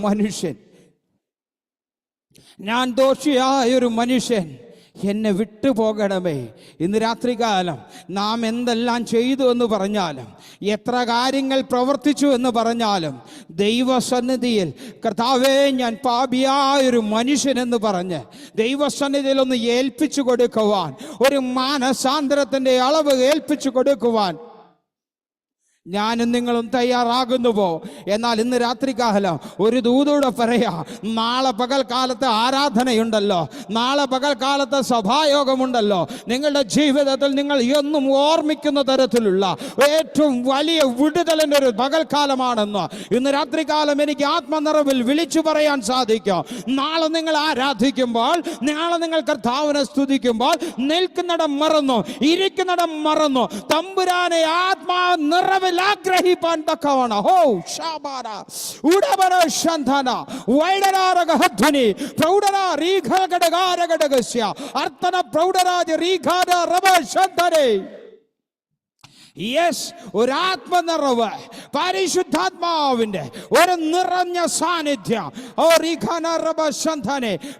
മനുഷ്യൻ, എന്നെ വിട്ടുപോകണമേ. ഇന്ന് രാത്രികാലം നാം എന്തെല്ലാം ചെയ്തു എന്ന് പറഞ്ഞാലും, എത്ര കാര്യങ്ങൾ പ്രവർത്തിച്ചു എന്ന് പറഞ്ഞാലും, ദൈവസന്നിധിയിൽ കർത്താവേ ഞാൻ പാപിയായൊരു മനുഷ്യനെന്ന് പറഞ്ഞ് ദൈവസന്നിധിയിൽ ഒന്ന് ഏൽപ്പിച്ചു കൊടുക്കുവാൻ, ഒരു മാനസാന്തരത്തിൻ്റെ അളവ് ഏൽപ്പിച്ചു കൊടുക്കുവാൻ ഞാനും നിങ്ങളും തയ്യാറാകുന്നുവോ? എന്നാൽ ഇന്ന് രാത്രികാലം ഒരു ദൂതൂടെ പറയാ, നാളെ പകൽക്കാലത്ത് ആരാധനയുണ്ടല്ലോ, നാളെ പകൽക്കാലത്ത് സഭായോഗമുണ്ടല്ലോ. നിങ്ങളുടെ ജീവിതത്തിൽ നിങ്ങൾ എന്നും ഓർമ്മിക്കുന്ന തരത്തിലുള്ള ഏറ്റവും വലിയ വിടുതലിൻ്റെ ഒരു പകൽക്കാലമാണെന്ന് ഇന്ന് രാത്രികാലം എനിക്ക് ആത്മനിറവിൽ വിളിച്ചു പറയാൻ സാധിക്കും. നാളെ നിങ്ങൾ ആരാധിക്കുമ്പോൾ, നാളെ നിങ്ങൾ കർത്താവിനെ സ്തുതിക്കുമ്പോൾ, നിൽക്കുന്നിടം മറന്നു, ഇരിക്കുന്നിടം മറന്നു, തമ്പുരാനെ ആത്മാ നിറവിൽ ആഗ്രഹിപ്പാൻ തക്കവണ ഹോ ശാബാര ഉടബര ശന്ധന വൈഡരാരഗഹധ്വനി പ്രൗഢര റീഘഘടകാരഘടകസ്യ അർത്തന പ്രൗഢരാജ റീഘാര റവ ശന്ധനെ. യെസ്, ഒരു ആത്മനിറവ്, പരിശുദ്ധാത്മാവിന്റെ ഒരു നിറഞ്ഞ സാന്നിധ്യം.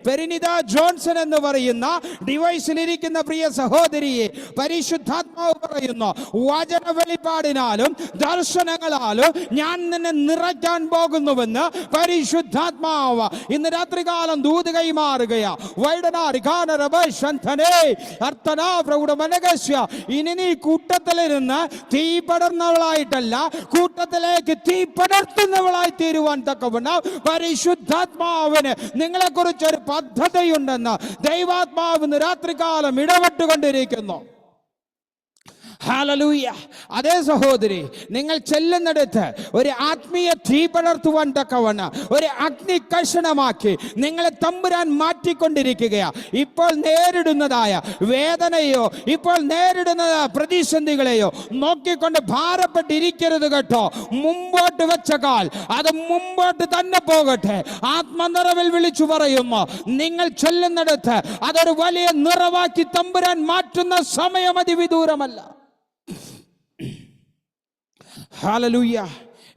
പെരിനിത ജോൺസൺ എന്ന് പറയുന്ന ഡിവൈസിലിരിക്കുന്ന പ്രിയ സഹോദരിയെ പരിശുദ്ധാത്മാവ് പറയുന്നു, വചന വെളിപ്പാടിനാലും ദർശനങ്ങളാലും ഞാൻ നിന്നെ നിറയ്ക്കാൻ പോകുന്നുവെന്ന് പരിശുദ്ധാത്മാവ് ഇന്ന് രാത്രികാലം ദൂത് കൈമാറുകയാ. ഇനി നീ കൂട്ടത്തിലിരുന്ന് തീ പടർന്നവളായിട്ടല്ല, കൂട്ടത്തിലേക്ക് തീ പടർത്തുന്നവളായി തീരുവാൻ തക്കവണ്ണം പരിശുദ്ധാത്മാവിന് നിങ്ങളെക്കുറിച്ചൊരു പദ്ധതിയുണ്ടെന്ന് ദൈവാത്മാവിന് രാത്രികാലം ഇടപെട്ടുകൊണ്ടിരിക്കുന്നു. ഹല്ലേലൂയ. അതേ സഹോദരി, നിങ്ങൾ ചെല്ലുന്നിടത്ത് ഒരു ആത്മീയ തീ പടർത്തുവാൻ തക്കവണ്ണം ഒരു അഗ്നി കഷണമാക്കി നിങ്ങളെ തമ്പുരാൻ മാറ്റിക്കൊണ്ടിരിക്കുകയാ. ഇപ്പോൾ നേരിടുന്നതായ വേദനയോ, ഇപ്പോൾ നേരിടുന്ന പ്രതിസന്ധികളെയോ നോക്കിക്കൊണ്ട് ഭാരപ്പെട്ടിരിക്കരുത് കേട്ടോ. മുമ്പോട്ട് വെച്ച കാൽ അത് മുമ്പോട്ട് തന്നെ പോകട്ടെ. ആത്മനിറവിൽ വിളിച്ചു പറയുന്നു, നിങ്ങൾ ചെല്ലുന്നിടത്ത് അതൊരു വലിയ നിറവാക്കി തമ്പുരാൻ മാറ്റുന്ന സമയം അതിവിദൂരമല്ല. ഹല്ലേലൂയ.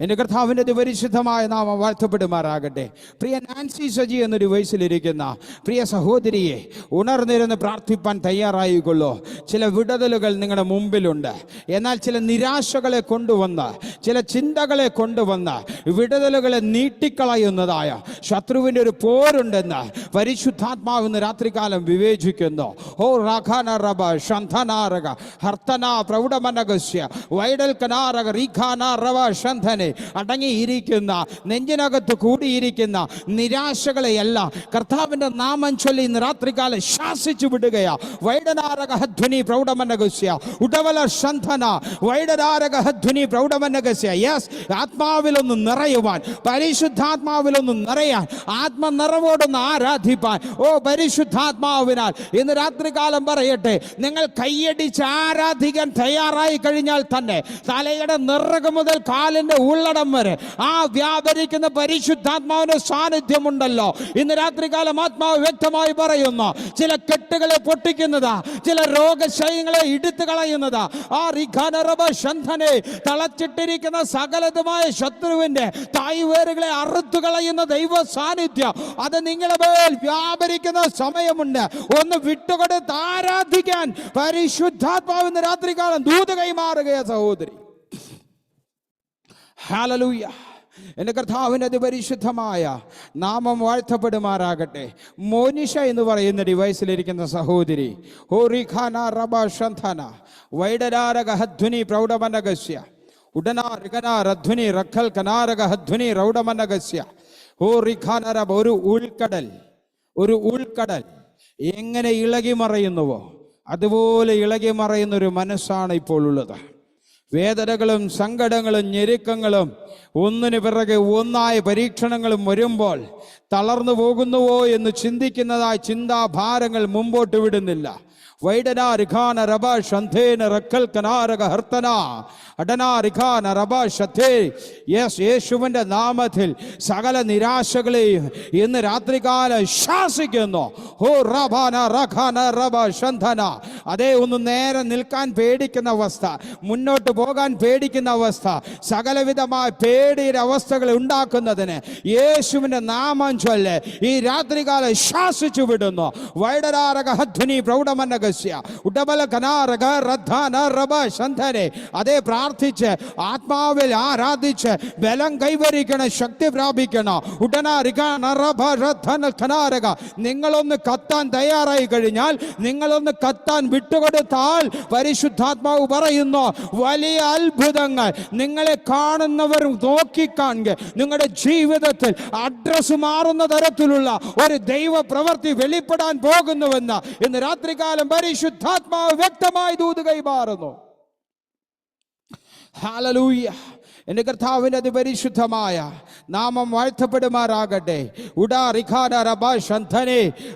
എൻ്റെ കർത്താവിൻ്റെ പരിശുദ്ധമായ നാമം വാഴ്ത്തപ്പെടുമാറാകട്ടെ. പ്രിയ നാൻസി സജി എന്നൊരു വയസ്സിലിരിക്കുന്ന പ്രിയ സഹോദരിയെ, ഉണർന്നിരുന്ന് പ്രാർത്ഥിപ്പാൻ തയ്യാറായിക്കൊള്ളൂ. ചില വിടുതലുകൾ നിങ്ങളുടെ മുമ്പിലുണ്ട്. എന്നാൽ ചില നിരാശകളെ കൊണ്ടുവന്ന്, ചില ചിന്തകളെ കൊണ്ടുവന്ന് വിടുതലുകളെ നീട്ടിക്കളയുന്നതായ ശത്രുവിൻ്റെ ഒരു പോരുണ്ടെന്ന് പരിശുദ്ധാത്മാവെന്ന് രാത്രികാലം വിവേചിക്കുന്നു. ഓ റാഖാന റബ ശന്ധനാരക ഹർത്തന പ്രൗഢമനഗസ്യ വൈഡൽക്കനാരക റീഖാന റവ ശന്ധന. അടങ്ങിയിരിക്കുന്ന, നെഞ്ചിനകത്ത് കൂടിയിരിക്കുന്ന നിരാശകളെയെല്ലാം കർത്താവിന്റെ നാമം ചൊല്ലി ഇന്ന് രാത്രികാലം ശാസിച്ചു വിടുകയാ. വൈഡനാരകധ്വനി പ്രൗഢമനഗസ്യ ഉടവല ശന്ധന വൈഡനാരകധ്വനി പ്രൗഢമനഗസ്യ. യെസ്, ആത്മാവിലൊന്ന് നിറയുവാൻ, പരിശുദ്ധാത്മാവിലൊന്ന് നിറയാൻ, ആത്മനിറവോടൊന്ന് ആരാധിപ്പാൻ. ഓ പരിശുദ്ധാത്മാവിനാൽ ഇന്ന് രാത്രികാലം പറയട്ടെ, നിങ്ങൾ കൈയടിച്ച് ആരാധിക്കാൻ തയ്യാറായി കഴിഞ്ഞാൽ തന്നെ തലയുടെ നിറകം മുതൽ കാലിന്റെ ഉള്ളടം വരെ ആ വ്യാപരിക്കുന്ന പരിശുദ്ധാത്മാവിന്റെ സാന്നിധ്യമുണ്ടല്ലോ. ഇന്ന് രാത്രികാലം ആത്മാവ് വ്യക്തമായി പറയുന്നു, ചില കെട്ടുകളെ പൊട്ടിക്കുന്നതാ, ചില രോഗശയങ്ങളെ എടുത്തു കളയുന്നതാ. ആ റിഖാനറബ ശന്ധനെ തളച്ചിട്ടിരിക്കുന്ന സകലതുമായ ശത്രുവിന്റെ തായ്വേരുകളെ അറുത്തു കളയുന്ന ദൈവ സാന്നിധ്യം അത് നിങ്ങളുടെ മേൽ വ്യാപരിക്കുന്ന സമയമുണ്ട്. ഒന്ന് വിട്ടുകൊടുത്ത് ആരാധിക്കാൻ പരിശുദ്ധാത്മാവിന് രാത്രികാലം ദൂത് കൈമാറുകയാ സഹോദരി. ഹല്ലേലൂയ. എൻ്റെ കർത്താവിൻ്റെ അതിപരിശുദ്ധമായ നാമം വാഴ്ത്തപ്പെടുമാറാകട്ടെ. മോനിഷ എന്ന് പറയുന്ന ഡിവൈസിലിരിക്കുന്ന സഹോദരി, ഹോറിഖാന റബ ശന്ധന വൈഡരാരകഹധ്വനി പ്രൗഢമനഗസ്യ ഉടനാരകനാരധ്വനി റഖൽ കനാരകഹധ്വനി റൗഢമനഗസ്യ. ഹോറിഖാന റബ. ഒരു ഉൾക്കടൽ എങ്ങനെ ഇളകി മറയുന്നുവോ അതുപോലെ ഇളകി മറയുന്ന ഒരു മനസ്സാണ് ഇപ്പോൾ ഉള്ളത്. വേദനകളും സങ്കടങ്ങളും ഞെരുക്കങ്ങളും ഒന്നിനു പിറകെ ഒന്നായ പരീക്ഷണങ്ങളും വരുമ്പോൾ തളർന്നു പോകുന്നുവോ എന്ന് ചിന്തിക്കുന്നതായ ചിന്താഭാരങ്ങൾ മുമ്പോട്ട് വിടുന്നില്ല. വൈഡനാരിഖാന റബ ശന്ധേന റക്കൽ കനാരക ഹർത്തന അടനാരിഖാന റബ ശത്തേ. യേശുവിന്റെ നാമത്തിൽ സകല നിരാശകളെയും ഇന്ന് രാത്രികാലം ശാസിക്കുന്നു. ഹോ റബാന റഖാന റബ ശന്ധന. അതേ, ഒന്ന് നേരെ നിൽക്കാൻ പേടിക്കുന്ന അവസ്ഥ, മുന്നോട്ട് പോകാൻ പേടിക്കുന്ന അവസ്ഥ, സകലവിധമായ പേടിയുടെ അവസ്ഥകൾ ഉണ്ടാക്കുന്നതിന് യേശുവിന്റെ നാമം ചൊല്ല് ഈ രാത്രികാലം ശാസിച്ചു വിടുന്നു. വൈഡരാരക ഹധ്വനി പ്രൗഢമന്നഗസ്യ ഉടബല കനാരക റദ്ധാന റബ ശന്ധനെ. അതേ, പ്രാർത്ഥിച്ച് ആത്മാവിൽ ആരാധിച്ച് ബലം കൈവരിക്കണം, ശക്തി പ്രാപിക്കണം. നിങ്ങളൊന്ന് കത്താൻ തയ്യാറായി കഴിഞ്ഞാൽ, നിങ്ങളൊന്ന് കത്താൻ വിട്ടുകൊടുത്താൽ, പരിശുദ്ധാത്മാവ് പറയുന്നു, വലിയ അത്ഭുതങ്ങൾ നിങ്ങളെ കാണുന്നവർ നോക്കിക്കാണുക. നിങ്ങളുടെ ജീവിതത്തിൽ അഡ്രസ് മാറുന്ന തരത്തിലുള്ള ഒരു ദൈവ പ്രവൃത്തി വെളിപ്പെടാൻ പോകുന്നുവെന്ന് ഇന്ന് രാത്രികാലം പരിശുദ്ധാത്മാവ് വ്യക്തമായി ദൂത് കൈമാറുന്നു. ഹല്ലേലൂയ. എൻ്റെ കർത്താവിൻ്റെ അതിപരിശുദ്ധമായ നാമം വാഴ്ത്തപ്പെടുമാറാകട്ടെ.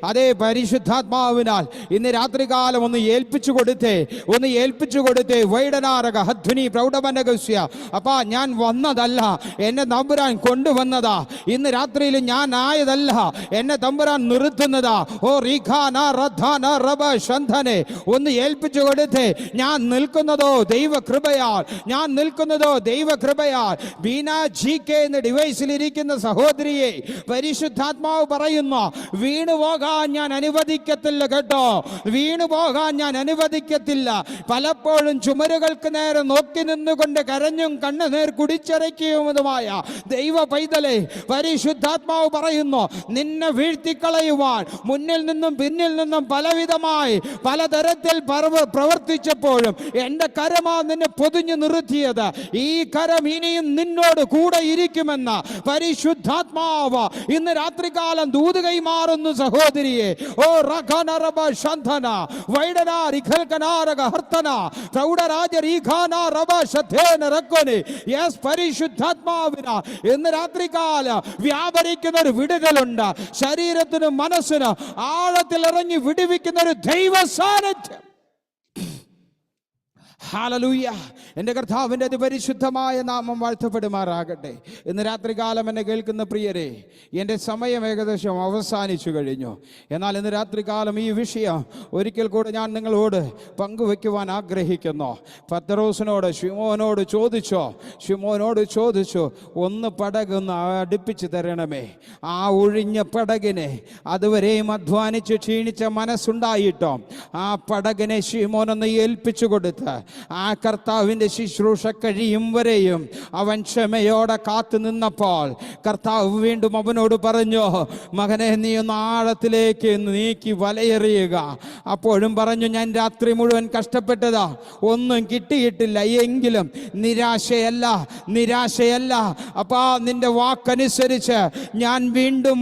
അതേ, പരിശുദ്ധാത്മാവിനാൽ ഇന്ന് രാത്രികാലം ഒന്ന് ഏൽപ്പിച്ചു കൊടുത്തേ. വൈഡനാരക ഹധ്വനി പ്രൗഢമനഗസ്യ. അപ്പാ, ഞാൻ വന്നതല്ല, എന്നെ തമ്പുരാൻ കൊണ്ടുവന്നതാ. ഇന്ന് രാത്രിയിൽ ഞാൻ ആയതല്ല, എന്നെ തമ്പുരാൻ നിർത്തുന്നതാ. ഓ റീഖാന റദ്ധാന റബ ശന്ധനെ. ഒന്ന് ഏൽപ്പിച്ചു കൊടുത്തേ. ഞാൻ നിൽക്കുന്നതോ ദൈവകൃപയാൽ, ബീന ജി കെ എന്ന ഡിവൈസിൽ ഇരിക്കുന്ന സഹോദരിയെ പരിശുദ്ധാത്മാവ് പറയുന്നു, വീണുപോകാൻ ഞാൻ അനുവദിക്കത്തില്ല കേട്ടോ, വീണുപോകാൻ ഞാൻ അനുവദിക്കത്തില്ല. പലപ്പോഴും ചുമരുകൾക്ക് നേരെ നോക്കി നിന്നുകൊണ്ട് കരഞ്ഞും കണ്ണുനീർ കുടിച്ചിറക്കിയുമതുമായ ദൈവ പൈതലെ പരിശുദ്ധാത്മാവ് പറയുന്നു, നിന്നെ വീഴ്ത്തിക്കളയുവാൻ മുന്നിൽ നിന്നും പിന്നിൽ നിന്നും പലവിധമായി പലതരത്തിൽ പ്രവർത്തിച്ചപ്പോഴും എൻ്റെ കരമാ നിന്നെ പൊതിഞ്ഞു നിർത്തിയത്. ഈ കരം ഇനിയും നിന്നോട് കൂടെ ഇരിക്കുമെന്ന പരിശുദ്ധാത്മാവ് ഇന്ന് രാത്രികാലം ദൂത് കൈമാറുന്നു സഹോദരിയെ. ഓ റഖനറബ ശന്ധന വൈഡനാരിഖൽകനാരക ഹർത്തന പ്രൗഢരാജരീഖാനറബ ശധേന റഖനെ. യെസ്, പരിശുദ്ധാത്മാവിന ഇന്ന് രാത്രികാലം വ്യാപരിക്കുന്ന ഒരു വിടുതലുണ്ട്. ശരീരത്തിനും മനസ്സിനും ആഴത്തിൽ ഇറങ്ങി വിടുവിക്കുന്ന ഒരു ദൈവ സാന്നിധ്യം. ഹല്ലേലൂയ. എൻ്റെ കർത്താവിൻ്റെ അതിപരിശുദ്ധമായ നാമം വാഴ്ത്തപ്പെടുമാറാകട്ടെ. ഇന്ന് രാത്രികാലം എന്നെ കേൾക്കുന്ന പ്രിയരെ, എൻ്റെ സമയം ഏകദേശം അവസാനിച്ചു കഴിഞ്ഞു. എന്നാൽ ഇന്ന് രാത്രികാലം ഈ വിഷയം ഒരിക്കൽ കൂടെ ഞാൻ നിങ്ങളോട് പങ്കുവയ്ക്കുവാൻ ആഗ്രഹിക്കുന്നു. പത്രോസിനോട് ശിമോനോട് ചോദിച്ചോ, ഒന്ന് പടകൊന്ന് അടുപ്പിച്ച് തരണമേ. ആ ഒഴിഞ്ഞ പടകിനെ, അതുവരെയും അധ്വാനിച്ച് ക്ഷീണിച്ച മനസ്സുണ്ടായിട്ടോ ആ പടകിനെ ശിമോനൊന്ന് ഏൽപ്പിച്ചു കൊടുത്ത് ആ കർത്താവിൻ്റെ ശുശ്രൂഷ കഴിയും വരെയും അവൻ ക്ഷമയോടെ കാത്തു നിന്നപ്പോൾ കർത്താവ് വീണ്ടും അവനോട് പറഞ്ഞു, മകനെ, നീ ഒന്ന് ആഴത്തിലേക്ക് നീക്കി വലയെറിയുക. അപ്പോഴും പറഞ്ഞു, ഞാൻ രാത്രി മുഴുവൻ കഷ്ടപ്പെട്ടതാ, ഒന്നും കിട്ടിയിട്ടില്ല. എങ്കിലും നിരാശയല്ല അപ്പാ, നിന്റെ വാക്കനുസരിച്ച് ഞാൻ വീണ്ടും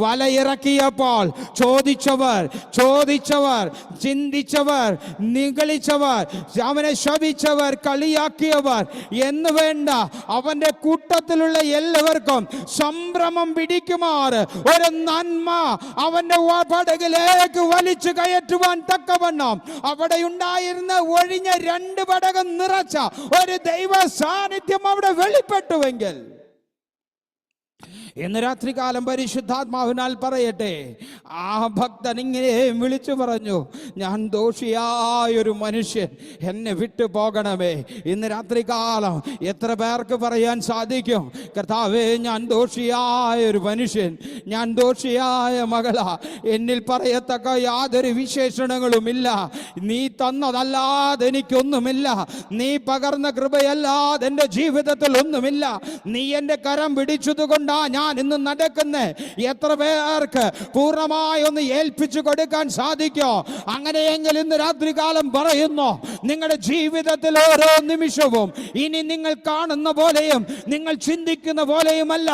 വലയിറക്കിയപ്പോൾ ചോദിച്ചവർ, ചിന്തിച്ചവർ, നിഗളിച്ചവർ, അവനെ ശപിച്ചവർ, കളിയാക്കിയവർ എന്ന് വേണ്ട, അവന്റെ കൂട്ടത്തിലുള്ള എല്ലാവർക്കും സംഭ്രമം പിടിക്കുമാറ് ഒരു നന്മ അവന്റെ പടകിലേക്ക് വലിച്ചു കയറ്റുവാൻ തക്കവണ്ണം അവിടെ ഉണ്ടായിരുന്ന ഒഴിഞ്ഞ 2 പടകം നിറച്ച ഒരു ദൈവ സാന്നിധ്യം അവിടെ വെളിപ്പെട്ടുവെങ്കിൽ ഇന്ന് രാത്രികാലം പരിശുദ്ധാത്മാവിനാൽ പറയട്ടെ, ആ ഭക്തൻ ഇങ്ങനെ വിളിച്ചു പറഞ്ഞു, ഞാൻ ദോഷിയായൊരു മനുഷ്യൻ, എന്നെ വിട്ടു പോകണമേ. ഇന്ന് രാത്രികാലം എത്ര പേർക്ക് പറയാൻ സാധിക്കും, കർത്താവേ, ഞാൻ ദോഷിയായൊരു മനുഷ്യൻ, ഞാൻ ദോഷിയായ മകളാ, എന്നിൽ പറയത്തക്ക യാതൊരു വിശേഷണങ്ങളുമില്ല, നീ തന്നതല്ലാതെ എനിക്കൊന്നുമില്ല, നീ പകർന്ന കൃപയല്ലാതെ എൻ്റെ ജീവിതത്തിൽ ഒന്നുമില്ല, നീ എൻ്റെ കരം പിടിച്ചതുകൊണ്ടാ ഞാൻ ഇന്ന് നടക്കുന്നേ. എത്ര പേർക്ക് പൂർണ്ണമായി ഒന്ന് ഏൽപ്പിച്ചു കൊടുക്കാൻ സാധിക്കോ? അങ്ങനെയെങ്കിൽ ഇന്ന് രാത്രികാലം പറയുന്നു, നിങ്ങളുടെ ജീവിതത്തിൽ ഓരോ നിമിഷവും ഇനി നിങ്ങൾ കാണുന്ന പോലെയും നിങ്ങൾ ചിന്തിക്കുന്ന പോലെയുമല്ല.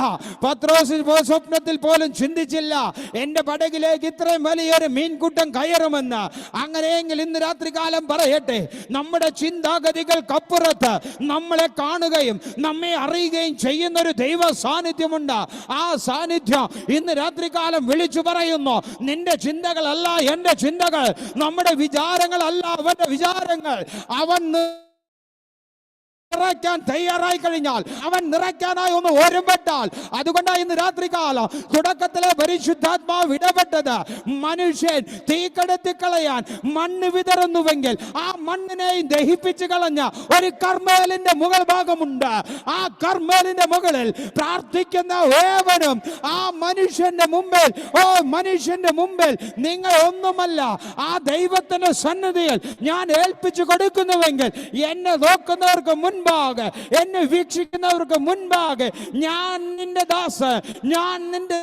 പത്രോസ് സ്വപ്നത്തിൽ പോലും ചിന്തിച്ചില്ല എൻ്റെ പടകിലേക്ക് ഇത്രയും വലിയൊരു മീൻകൂട്ടം കയറുമെന്ന്. അങ്ങനെയെങ്കിൽ ഇന്ന് രാത്രികാലം പറയട്ടെ, നമ്മുടെ ചിന്താഗതികൾക്കപ്പുറത്ത് നമ്മളെ കാണുകയും നമ്മെ അറിയുകയും ചെയ്യുന്ന ഒരു ദൈവ സാന്നിധ്യമുണ്ട്. ആ സാന്നിധ്യം ഇന്ന് രാത്രികാലം വിളിച്ചു പറയുന്നു. നിന്റെ ചിന്തകളല്ല എൻ്റെ ചിന്തകൾ, നമ്മുടെ വിചാരങ്ങളല്ല അവന്റെ വിചാരങ്ങൾ. അവൻ നിറയ്ക്കാൻ തയ്യാറായി കഴിഞ്ഞാൽ, അവൻ നിറയ്ക്കാനായി ഒന്ന് ഒരുമ്പെട്ടാൽ, അതുകൊണ്ടാണ് ഇന്ന് രാത്രികാലം തുടക്കത്തിലെ പരിശുദ്ധാത്മാവ് ഇടപെട്ടത്. മനുഷ്യൻ തീക്കെടുത്തി കളയാൻ മണ്ണ് വിതറുന്നുവെങ്കിൽ ആ മണ്ണിനെയും ദഹിപ്പിച്ചു കളഞ്ഞ ഒരു കർമ്മേലിന്റെ മുകൾ ഭാഗമുണ്ട്. ആ കർമ്മേലിന്റെ മുകളിൽ പ്രാർത്ഥിക്കുന്ന ഏവനും ആ മനുഷ്യന്റെ മുമ്പിൽ, മനുഷ്യന്റെ മുമ്പിൽ നിങ്ങൾ ഒന്നുമല്ല, ആ ദൈവത്തിന്റെ സന്നിധിയിൽ ഞാൻ ഏൽപ്പിച്ചു കൊടുക്കുന്നുവെങ്കിൽ, എന്നെ നോക്കുന്നവർക്ക് മുൻപാകെ, എന്നെ വീക്ഷിക്കുന്നവർക്ക് മുൻപാകെ ഞാൻ നിന്റെ ദാസൻ, ഞാൻ നിന്റെ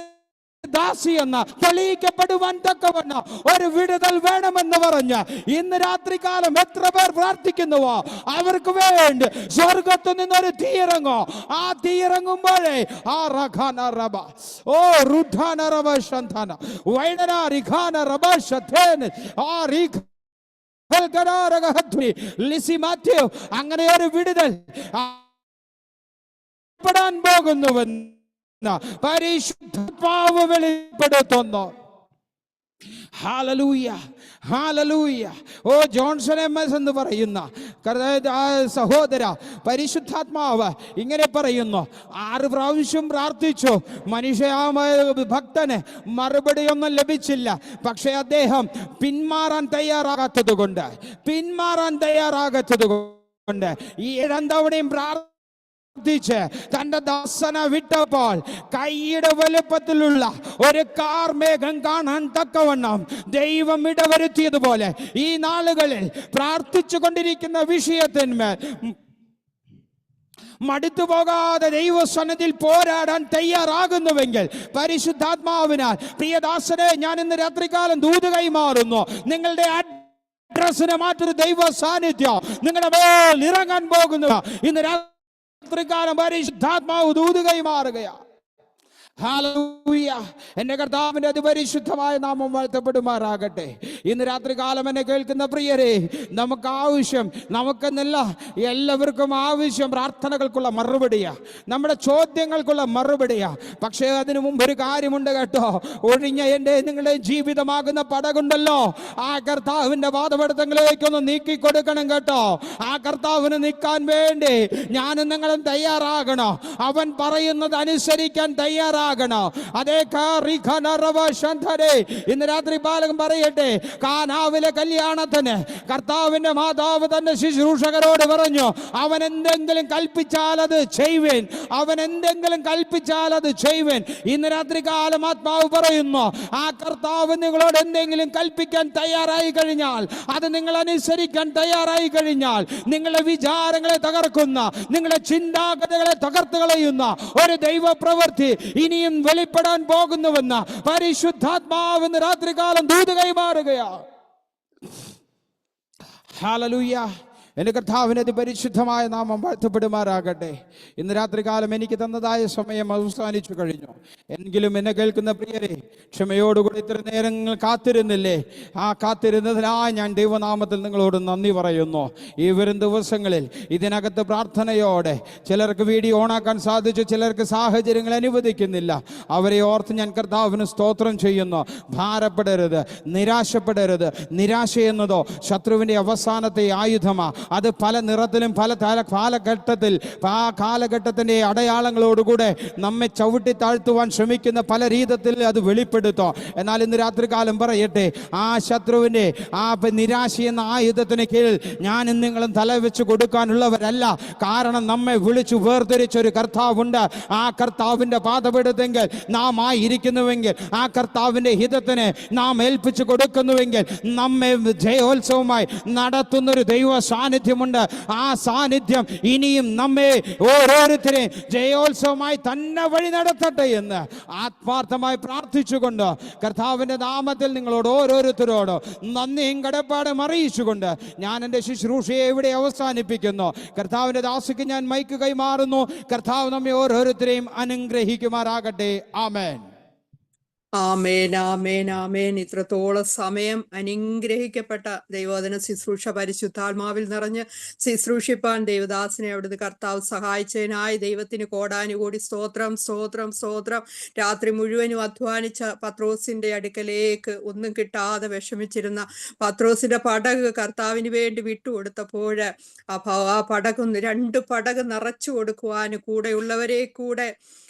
ദാസി എന്ന തെളിയിക്കപ്പെടുവാൻ തക്കവണ്ണം ഒരു വിടുതൽ വേണമെന്ന് പറഞ്ഞ് ഇന്ന് രാത്രികാലം എത്ര പേർ പ്രാർത്ഥിക്കുന്നുവോ അവർക്ക് വേണ്ടി സ്വർഗത്തു നിന്നൊരു തീയിറങ്ങോ. ആ തീയിറങ്ങുമ്പോഴേ ആ റഖാന റബ ഓ റുധാന റബ ശന്താന വൈനര റിഖാന റബ ശതേന ആ റിഖ അങ്ങനെ ഒരു വിടുതൽ പെടാൻ പോകുന്നുവെന്ന് പരിശുദ്ധാത്മാവ് വെളിപ്പെടുത്തുന്നു. ഹല്ലേലൂയ, ഹല്ലേലൂയ. ഓ ജോൺസൺ MS എന്ന് പറയുന്ന സഹോദര, പരിശുദ്ധാത്മാവ് ഇങ്ങനെ പറയുന്നു, 6 പ്രാവശ്യം പ്രാർത്ഥിച്ചു. ഭക്തന് മറുപടിയൊന്നും ലഭിച്ചില്ല. പക്ഷെ അദ്ദേഹം പിന്മാറാൻ തയ്യാറാകാത്തത് കൊണ്ട് ഈ 7ാം തവണയും തന്റെ ദാസനെ വിട്ടപ്പോൾ കൈയുടെ വലുപ്പത്തിലുള്ള ഒരു കാർമേഘം കാണാൻ തക്കവണ്ണം ദൈവം ഇടവരുത്തിയതുപോലെ ഈ നാളുകളിൽ പ്രാർത്ഥിച്ചു കൊണ്ടിരിക്കുന്ന വിഷയത്തിന്മേൽ മടുത്തു പോകാതെ ദൈവസന്നിധിയിൽ പോരാടാൻ തയ്യാറാകുന്നുവെങ്കിൽ പരിശുദ്ധാത്മാവിനാൽ പ്രിയദാസനെ ഞാൻ ഇന്ന് രാത്രികാലം ദൂത് കൈമാറുന്നു. നിങ്ങളുടെ അഡ്രസ്സിനെ മാറ്റൊരു ദൈവ സാന്നിധ്യം നിങ്ങളുടെ മേൽ ഇറങ്ങാൻ പോകുന്നു. ഇന്ന് രാത്രികാലം പരിശുദ്ധാത്മാവ് ദൂത് കൈമാറുകയാണ്. ഹല്ലേലൂയ. എൻ്റെ കർത്താവിൻ്റെ അതിപരിശുദ്ധമായ നാമം വാഴ്ത്തപ്പെടുമാറാകട്ടെ. ഇന്ന് രാത്രികാലം എന്നെ കേൾക്കുന്ന പ്രിയരെ, നമുക്ക് ആവശ്യം, നമുക്കെന്നല്ല എല്ലാവർക്കും ആവശ്യം പ്രാർത്ഥനകൾക്കുള്ള മറുപടിയാ, നമ്മുടെ ചോദ്യങ്ങൾക്കുള്ള മറുപടിയാ. പക്ഷേ അതിനു മുമ്പ് ഒരു കാര്യമുണ്ട് കേട്ടോ. ഒഴിഞ്ഞ എൻ്റെ നിങ്ങളുടെ ജീവിതമാകുന്ന പടകുണ്ടല്ലോ, ആ കർത്താവിൻ്റെ വാദപഠിത്തങ്ങളിലേക്കൊന്ന് നീക്കിക്കൊടുക്കണം കേട്ടോ. ആ കർത്താവിന് നിൽക്കാൻ വേണ്ടി ഞാനും നിങ്ങളും തയ്യാറാകണോ. അവൻ പറയുന്നത് അനുസരിക്കാൻ തയ്യാറാകണം. അതേ ഇന്ന് രാത്രി ബാലകം പറയട്ടെ, കാനാവിലെ കല്യാണത്തിന് കർത്താവിന്റെ മാതാവ് തന്നെ ശുശ്രൂഷകരോട് പറഞ്ഞു, അവൻ എന്തെങ്കിലും കൽപ്പിച്ചാൽ അത് ചെയ്യുവേൻ, അവൻ എന്തെങ്കിലും കൽപ്പിച്ചാൽ അത് ചെയ്യുവേൻ. ഇന്ന് രാത്രി കാലം ആത്മാവ് പറയുന്നു, ആ കർത്താവ് നിങ്ങളോട് എന്തെങ്കിലും കൽപ്പിക്കാൻ തയ്യാറായി കഴിഞ്ഞാൽ, അത് നിങ്ങൾ അനുസരിക്കാൻ തയ്യാറായി കഴിഞ്ഞാൽ, നിങ്ങളുടെ വിചാരങ്ങളെ തകർക്കുന്ന, നിങ്ങളുടെ ചിന്താഗതികളെ തകർത്ത് കളയുന്ന ഒരു ദൈവ പ്രവൃത്തി ഇനിയും വെളിപ്പെടാൻ പോകുന്നുവെന്ന് പരിശുദ്ധാത്മാവ് ഇന്ന് രാത്രികാലം ദൂത് കൈമാറുകയാണ്. ഹല്ലേലൂയ. എൻ്റെ കർത്താവിൻ്റെ പരിശുദ്ധമായ നാമം വാഴ്ത്തപ്പെടുമാറാകട്ടെ. ഇന്ന് രാത്രികാലം എനിക്ക് തന്നതായ സമയം അവസാനിച്ചു കഴിഞ്ഞു. എങ്കിലും എന്നെ കേൾക്കുന്ന പ്രിയരെ, ക്ഷമയോടുകൂടി ഇത്ര നേരങ്ങൾ കാത്തിരുന്നില്ലേ? ആ കാത്തിരുന്നതിനായി ഞാൻ ദൈവനാമത്തിൽ നിങ്ങളോട് നന്ദി പറയുന്നു. ഈ വരും ദിവസങ്ങളിൽ ഇതിനകത്ത് പ്രാർത്ഥനയോടെ ചിലർക്ക് വീഡിയോ ഓണാക്കാൻ സാധിച്ചു, ചിലർക്ക് സാഹചര്യങ്ങൾ അനുവദിക്കുന്നില്ല. അവരെ ഓർത്ത് ഞാൻ കർത്താവിന് സ്തോത്രം ചെയ്യുന്നു. ഭാരപ്പെടരുത്, നിരാശപ്പെടരുത്. നിരാശ എന്നതോ ശത്രുവിൻ്റെ അവസാനത്തെ ആയുധമാണ്. അത് പല നിറത്തിലും പല കാലഘട്ടത്തിൽ ആ കാലഘട്ടത്തിൻ്റെ അടയാളങ്ങളോടുകൂടെ നമ്മെ ചവിട്ടി താഴ്ത്തുവാൻ ശ്രമിക്കുന്ന പല രീതിയിൽ അത് വെളിപ്പെടുത്തും. എന്നാൽ ഇന്ന് രാത്രികാലം പറയട്ടെ, ആ ശത്രുവിൻ്റെ ആ നിരാശ എന്ന ആയുധത്തിന് കീഴിൽ ഞാനും നിങ്ങളും തലവെച്ച് കൊടുക്കാനുള്ളവരല്ല. കാരണം നമ്മെ വിളിച്ചു വേർതിരിച്ചൊരു കർത്താവുണ്ട്. ആ കർത്താവിൻ്റെ പാദപീഠത്തെങ്കിൽ നാം ആയിരിക്കുന്നുവെങ്കിൽ, ആ കർത്താവിൻ്റെ ഹിതത്തിന് നാം ഏൽപ്പിച്ചു കൊടുക്കുന്നുവെങ്കിൽ, നമ്മെ ജയോത്സവമായി നടത്തുന്നൊരു ദൈവ സാന്നിധ്യമുണ്ട്. ആ സാന്നിധ്യം ഇനിയും നമ്മെ ഓരോരുത്തരെയും ജയോത്സവമായി തന്നെ വഴി നടത്തട്ടെ എന്ന് ആത്മാർത്ഥമായി പ്രാർത്ഥിച്ചുകൊണ്ട് കർത്താവിൻ്റെ നാമത്തിൽ നിങ്ങളോട് ഓരോരുത്തരോട് നന്ദിയും കടപ്പാടും അറിയിച്ചുകൊണ്ട് ഞാൻ എൻ്റെ ശുശ്രൂഷയെ ഇവിടെ അവസാനിപ്പിക്കുന്നു. കർത്താവിൻ്റെ ദാസിക്ക് ഞാൻ മൈക്ക് കൈമാറുന്നു. കർത്താവ് നമ്മെ ഓരോരുത്തരെയും അനുഗ്രഹിക്കുമാറാകട്ടെ. ആമേൻ. ആമേൻ, ആമേൻ, ആമേൻ. ഇത്രത്തോളം സമയം അനുഗ്രഹിക്കപ്പെട്ട ദൈവവചന ശുശ്രൂഷ പരിശുദ്ധാത്മാവിൽ നിറഞ്ഞ് ശുശ്രൂഷിപ്പാൻ ദൈവദാസനെ അവിടുന്ന് കർത്താവ് സഹായിച്ചതിനായി ദൈവത്തിന് കോടാനുകോടി സ്തോത്രം, സ്തോത്രം, സ്തോത്രം. രാത്രി മുഴുവനും അധ്വാനിച്ച പത്രോസിന്റെ അടുക്കലേക്ക് ഒന്നും കിട്ടാതെ വിഷമിച്ചിരുന്ന പത്രോസിന്റെ പടക് കർത്താവിന് വേണ്ടി വിട്ടുകൊടുത്തപ്പോൾ ആ പടകൊന്ന് 2 പടക് നിറച്ചു കൊടുക്കുവാൻ കൂടെയുള്ളവരെ കൂടെ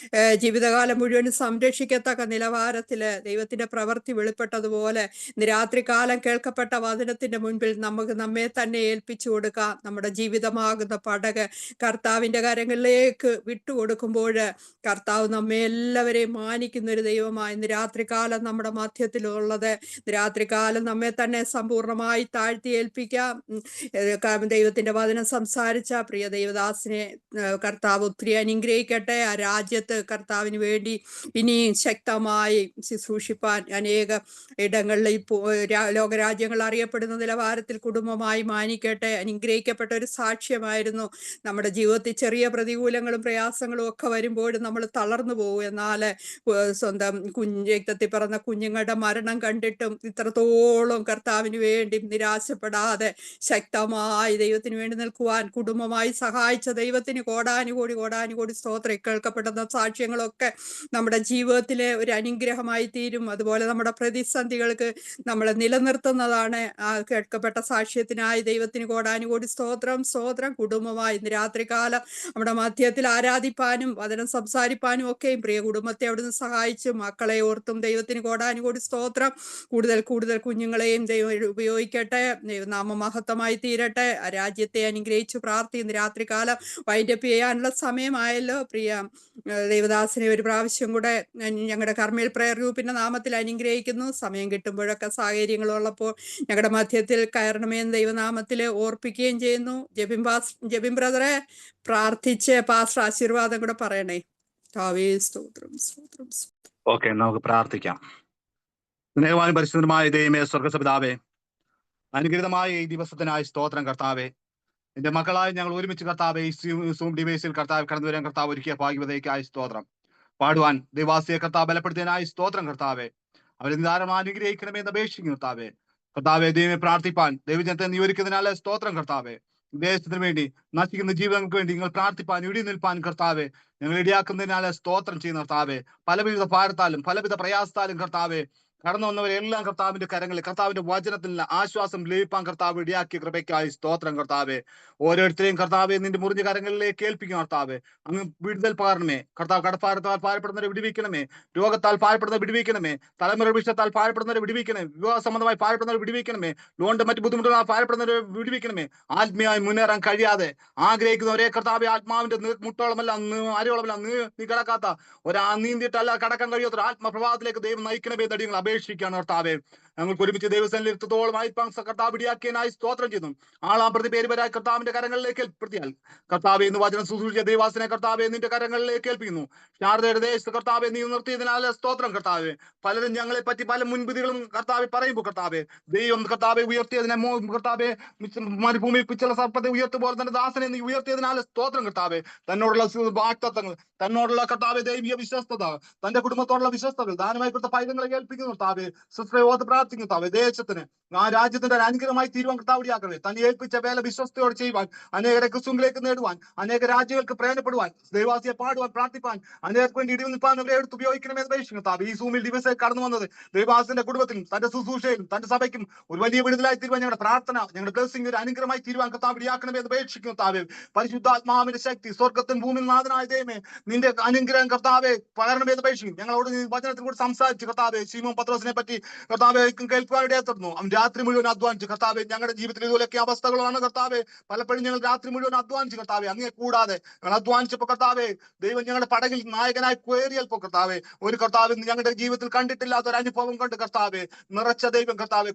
ജീവിതകാലം മുഴുവനും സംരക്ഷിക്കത്തക്ക നിലവാരത്തില് ദൈവത്തിന്റെ പ്രവൃത്തി വെളിപ്പെട്ടതുപോലെ ഇന്ന് രാത്രികാലം കേൾക്കപ്പെട്ട വചനത്തിന്റെ മുൻപിൽ നമുക്ക് നമ്മെ തന്നെ ഏൽപ്പിച്ചു കൊടുക്കാം. നമ്മുടെ ജീവിതമാകുന്ന പടക് കർത്താവിന്റെ കരങ്ങളിലേക്ക് വിട്ടുകൊടുക്കുമ്പോൾ കർത്താവ് നമ്മെ എല്ലാവരെയും മാനിക്കുന്ന ഒരു ദൈവമായി ഇന്ന് രാത്രികാലം നമ്മുടെ മധ്യത്തിലുള്ളത്. ഇന്ന് രാത്രികാലം നമ്മെ തന്നെ സമ്പൂർണമായി താഴ്ത്തി ഏൽപ്പിക്കാം. ദൈവത്തിന്റെ വചനം സംസാരിച്ച പ്രിയ ദൈവദാസിനെ കർത്താവ് ഒത്തിരി അനുഗ്രഹിക്കട്ടെ. ആ രാജ്യത്ത് കർത്താവിന് വേണ്ടി ഇനിയും ശക്തമായി ശുശ്രൂഷിപ്പാൻ അനേക ഇടങ്ങളിൽ ലോകരാജ്യങ്ങൾ അറിയപ്പെടുന്ന നിലവാരത്തിൽ കുടുംബമായി മാനിക്കട്ടെ. അനുഗ്രഹിക്കപ്പെട്ട ഒരു സാക്ഷ്യമായിരുന്നു. നമ്മുടെ ജീവിതത്തിൽ ചെറിയ പ്രതികൂലങ്ങളും പ്രയാസങ്ങളും ഒക്കെ വരുമ്പോഴും നമ്മൾ തളർന്നു പോകും. എന്നാൽ സ്വന്തം രക്തത്തിൽ പിറന്ന കുഞ്ഞുങ്ങളുടെ മരണം കണ്ടിട്ടും ഇത്രത്തോളം കർത്താവിന് വേണ്ടി നിരാശപ്പെടാതെ ശക്തമായി ദൈവത്തിന് വേണ്ടി നിൽക്കുവാൻ കുടുംബമായി സഹായിച്ച ദൈവത്തിന് കോടാനുകോടി സ്തോത്രം. കേൾക്കപ്പെടുന്ന സാക്ഷ്യങ്ങളൊക്കെ നമ്മുടെ ജീവിതത്തിലെ ഒരു അനുഗ്രഹമായി തീരും. അതുപോലെ നമ്മുടെ പ്രതിസന്ധികൾക്ക് നമ്മളെ നിലനിർത്തുന്നതാണ്. ആ കേൾക്കപ്പെട്ട സാക്ഷ്യത്തിനായി ദൈവത്തിന് കോടാനുകോടി സ്തോത്രം, സ്തോത്രം. കുടുംബമായി ഇന്ന് രാത്രികാലം നമ്മുടെ മധ്യത്തിൽ ആരാധിപ്പാനും വചനം സംസാരിപ്പാനും ഒക്കെയും പ്രിയ കുടുംബത്തെ അവിടുന്ന് സഹായിച്ചു. മക്കളെ ഓർത്തും ദൈവത്തിന് കോടാനുകോടി സ്തോത്രം. കൂടുതൽ കുഞ്ഞുങ്ങളെയും ദൈവം ഉപയോഗിക്കട്ടെ. ദൈവനാമമഹത്വമായി തീരട്ടെ. ആ രാജ്യത്തെ അനുഗ്രഹിച്ചു പ്രാർത്ഥിക്കുന്നു. രാത്രികാലം വൈൻഡപ്പ് ചെയ്യാനുള്ള സമയമായല്ലോ. പ്രിയ ദൈവദാസിനെ ഒരു പ്രാവശ്യം കൂടെ ഞങ്ങളുടെ കർമ്മേൽ പ്രയർ ഗ്രൂപ്പിന്റെ നാമത്തിൽ അനുഗ്രഹിക്കുന്നു. സമയം കിട്ടുമ്പോഴൊക്കെ സാഹചര്യങ്ങളുള്ളപ്പോൾ ഞങ്ങളുടെ മധ്യത്തിൽ കയറണമെന്ന് ദൈവനാമത്തിൽ ഓർപ്പിക്കുകയും ചെയ്യുന്നു. ജെബിൻ ബ്രദറെ പ്രാർത്ഥിച്ച് പാസ്റ്റർ ആശീർവാദം കൂടെ പറയണേ. സ്തോത്രം, സ്തോത്രം. ഓക്കെ, നമുക്ക് പ്രാർത്ഥിക്കാം. സ്നേഹവാനും പരിശുദ്ധമായ ദൈവമേ, സ്വർഗസപിതാവേ, അനുഗ്രഹീതമായ ഈ ദിവസത്തിനായി സ്തോത്രം കർത്താവേ. എന്റെ മക്കളായി ഞങ്ങൾ ഒരുമിച്ച് കർത്താവെ ഈ സൂം ഡിവൈസിൽ കർത്താവ് കടന്നു വരാൻ കർത്താവ് ഒരുക്കിയ ഭാഗ്യവതയ്ക്കായി സ്തോത്രം. പാടുവാൻ ദൈവാസിയെ കർത്താവ് ബലപ്പെടുത്തിയതിനായി സ്തോത്രം കർത്താവെ. അവരെ നിതാരം അനുഗ്രഹിക്കണമേ എന്ന് അപേക്ഷിക്കുന്നു കർത്താവെ. കർത്താവെ ദൈവമേ പ്രാർത്ഥിപ്പാൻ ദൈവജനത്തെ നിയോഗിക്കുന്നതിനാലെ സ്തോത്രം കർത്താവെ. ദേശത്തിന് വേണ്ടി നശിക്കുന്ന ജീവിതങ്ങൾക്ക് വേണ്ടി നിങ്ങൾ പ്രാർത്ഥിപ്പാൻ ഇടി നിൽപ്പാൻ കർത്താവെ ഞങ്ങൾ ഇടിയാക്കുന്നതിനാലെ സ്തോത്രം ചെയ്യുന്ന കർത്താവെ. പലവിധ ഭാരത്താലും പലവിധ പ്രയാസത്താലും കർത്താവെ കടന്നു വന്നവരെല്ലാം കർത്താവിന്റെ കരങ്ങളിൽ കർത്താവിന്റെ വചനത്തിൽ ആശ്വാസം ലഭിപ്പാൻ കർത്താവ് ഇടിയാക്കിയ കൃപയ്ക്കായി സ്തോത്രം കർത്താവെ. ഓരോരുത്തരെയും കർത്താവെ നിന്റെ മുറിഞ്ഞ കരങ്ങളിലേക്ക് ഏൽപ്പിക്കും കർത്താവെ. അങ്ങ് വിടുതൽ പകരണമേ കർത്താവ്. കടപ്പാരത്താൽ പാരപ്പെടുന്നവരെ വിടുവിക്കണമേ. രോഗത്താൽ പാരപ്പെടുന്നവരെ വിടുവിക്കണമേ. തലമുറ വിഷയത്താൽ പാരപ്പെടുന്നവരെ വിടുവിക്കണമേ. വിവാഹ സംബന്ധമായി പാരപ്പെടുന്നവരെ വിടുവിക്കണമേ. ലോണിന്റെ മറ്റു ബുദ്ധിമുട്ടുകളാൽ പാരപ്പെടുന്നവരെ വിടുവിക്കണമേ. ആത്മീയമായി മുന്നേറാൻ കഴിയാതെ ആഗ്രഹിക്കുന്നവരെ കർത്താവെ ആത്മാവിന്റെ മുട്ടോളമല്ല അരയോളമല്ല നീ കടക്കാത്ത നീന്തിയിട്ടല്ല കടക്കാൻ കഴിയാത്ത ഒരു ആത്മപ്രഭാവത്തിലേക്ക് ദൈവം നയിക്കണമേ എന്നടിയങ്ങൾ അപേക്ഷിക്കുകയാണ് കർത്താവെ. ഞങ്ങൾക്ക് ഒരുമിച്ച് ദൈവസേനയിൽ എത്രത്തോളം കർത്താവ് ഇടിയാക്കിയതിനായി സ്തോത്രം ചെയ്യുന്നു. ആളാം പ്രതി പേര് വരാൻ കർത്താവിന്റെ കരങ്ങളിലേക്ക് ഏൽപ്പെടുത്തിയാൽ കർത്താവെ ഇന്ന് വചനം ശുശ്രൂഷിച്ച ദൈവാസനെ കർത്താവെ നിന്റെ കരങ്ങളിലേക്ക് ഏൽപ്പിക്കുന്നു. ശാരദയുടെ ദേശത്ത് കർത്താവെ നീ നിർത്തിയതിനാലെ സ്തോത്രം കർത്താവെ. പലരും ഞങ്ങളെ പറ്റി പല മുൻവിധികളും കർത്താവെ പറയുമ്പോൾ കർത്താവെ ദൈവം കർത്താവെ ഉയർത്തിയതിനെ കർത്താവെ മരുഭൂമിയിൽ പിച്ചുള്ള സർപ്പത്തെ ഉയർത്തുപോലെ തന്നെ ദാസനെ നീ ഉയർത്തിയതിനാലെ സ്തോത്രം കർത്താവെ. തന്നോടുള്ള വാക്തത്വങ്ങൾ, തന്നോടുള്ള കർത്താവെ ദൈവീയ വിശ്വസ്തത, തന്റെ കുടുംബത്തോടുള്ള വിശ്വസ്തകൾ, ദാനമായി കൊടുത്ത പൈതങ്ങളെ ഏൽപ്പിക്കുന്നു കർത്താവെ. സിസ്റ്ററോട് പ്രാർത്ഥിക്കുന്നു കർത്താവെ. ദേശത്തിന് ആ രാജ്യത്തിന്റെ ഒരു അനുഗ്രഹമായി തീരുവാൻ കർത്താവിടിയാക്കണമേ. തന്നെ ഏൽപ്പിച്ച വേല വിശ്വസ്തയോടെ ചെയ്യുവാൻ, അനേകരെ ക്രിസ്തുവിലേക്ക് നേടുവാൻ, അനേക രാജ്യങ്ങൾക്ക് പ്രയോജനപ്പെടുവാൻ, ദൈവാസിയെ പാടുവാൻ, പ്രാർത്ഥിപ്പാൻ, അനേകർക്ക് വേണ്ടി ഇടിവ് നിൽപ്പാൻ അവരെ എടുത്ത് ഉപയോഗിക്കണമെന്ന് അപേക്ഷിക്കുന്നു കർത്താവെ. ഈ സൂമിൽ ദിവസം കടന്നു വന്നത് ദൈവാസിന്റെ കുടുംബത്തിലും തന്റെ ശുശ്രൂഷയിലും തന്റെ സഭയ്ക്കും ഒരു വലിയ വിടുതലായി തീരുവാൻ ഞങ്ങളുടെ പ്രാർത്ഥന, ഞങ്ങളുടെ ബ്ലെസ്സിംഗ് ഒരു അനുഗ്രഹമായി തീരുവാൻ കർത്താവിടിയാക്കണമെന്ന് അപേക്ഷിക്കുന്നു കർത്താവെ. പരിശുദ്ധാത്മാവിന്റെ ശക്തി സ്വർഗത്തിൻ ഭൂമിയിൽ നാഥനായ ദൈവമേ നിന്റെ അനുഗ്രഹം കർത്താവെ പകരണമെന്ന് അപേക്ഷിക്കും. ഞങ്ങളോട് വചനത്തിൽ കൂടെ സംസാരിച്ചു കർത്താവെ. ശീമോൻ പത്രോസിനെ പറ്റി കർത്താവെ കേൾക്കുവാനിടയെ തുടർന്നു. അവൻ രാത്രി മുഴുവൻ അധ്വാനിച്ചു കർത്താവെ. ഞങ്ങളുടെ ജീവിതത്തിൽ ഇതുപോലെയൊക്കെ അവസ്ഥകളാണ് കർത്താവെ. പലപ്പോഴും ഞങ്ങൾ രാത്രി മുഴുവൻ അധ്വാനിച്ചു കർത്താവെ. അങ്ങേ കൂടാതെ ഞങ്ങൾ അധ്വാനിച്ചപ്പോ കർത്താവെ ദൈവം ഞങ്ങളുടെ പടകിൽ നായകനായി കയറിയപ്പോ കർത്താവെ ഒരു കർത്താവ് ഞങ്ങളുടെ ജീവിതത്തിൽ കണ്ടിട്ടില്ലാത്ത ഒരു അനുഭവം കൊണ്ട് കർത്താവെ നിറച്ച ദൈവം കർത്താവെ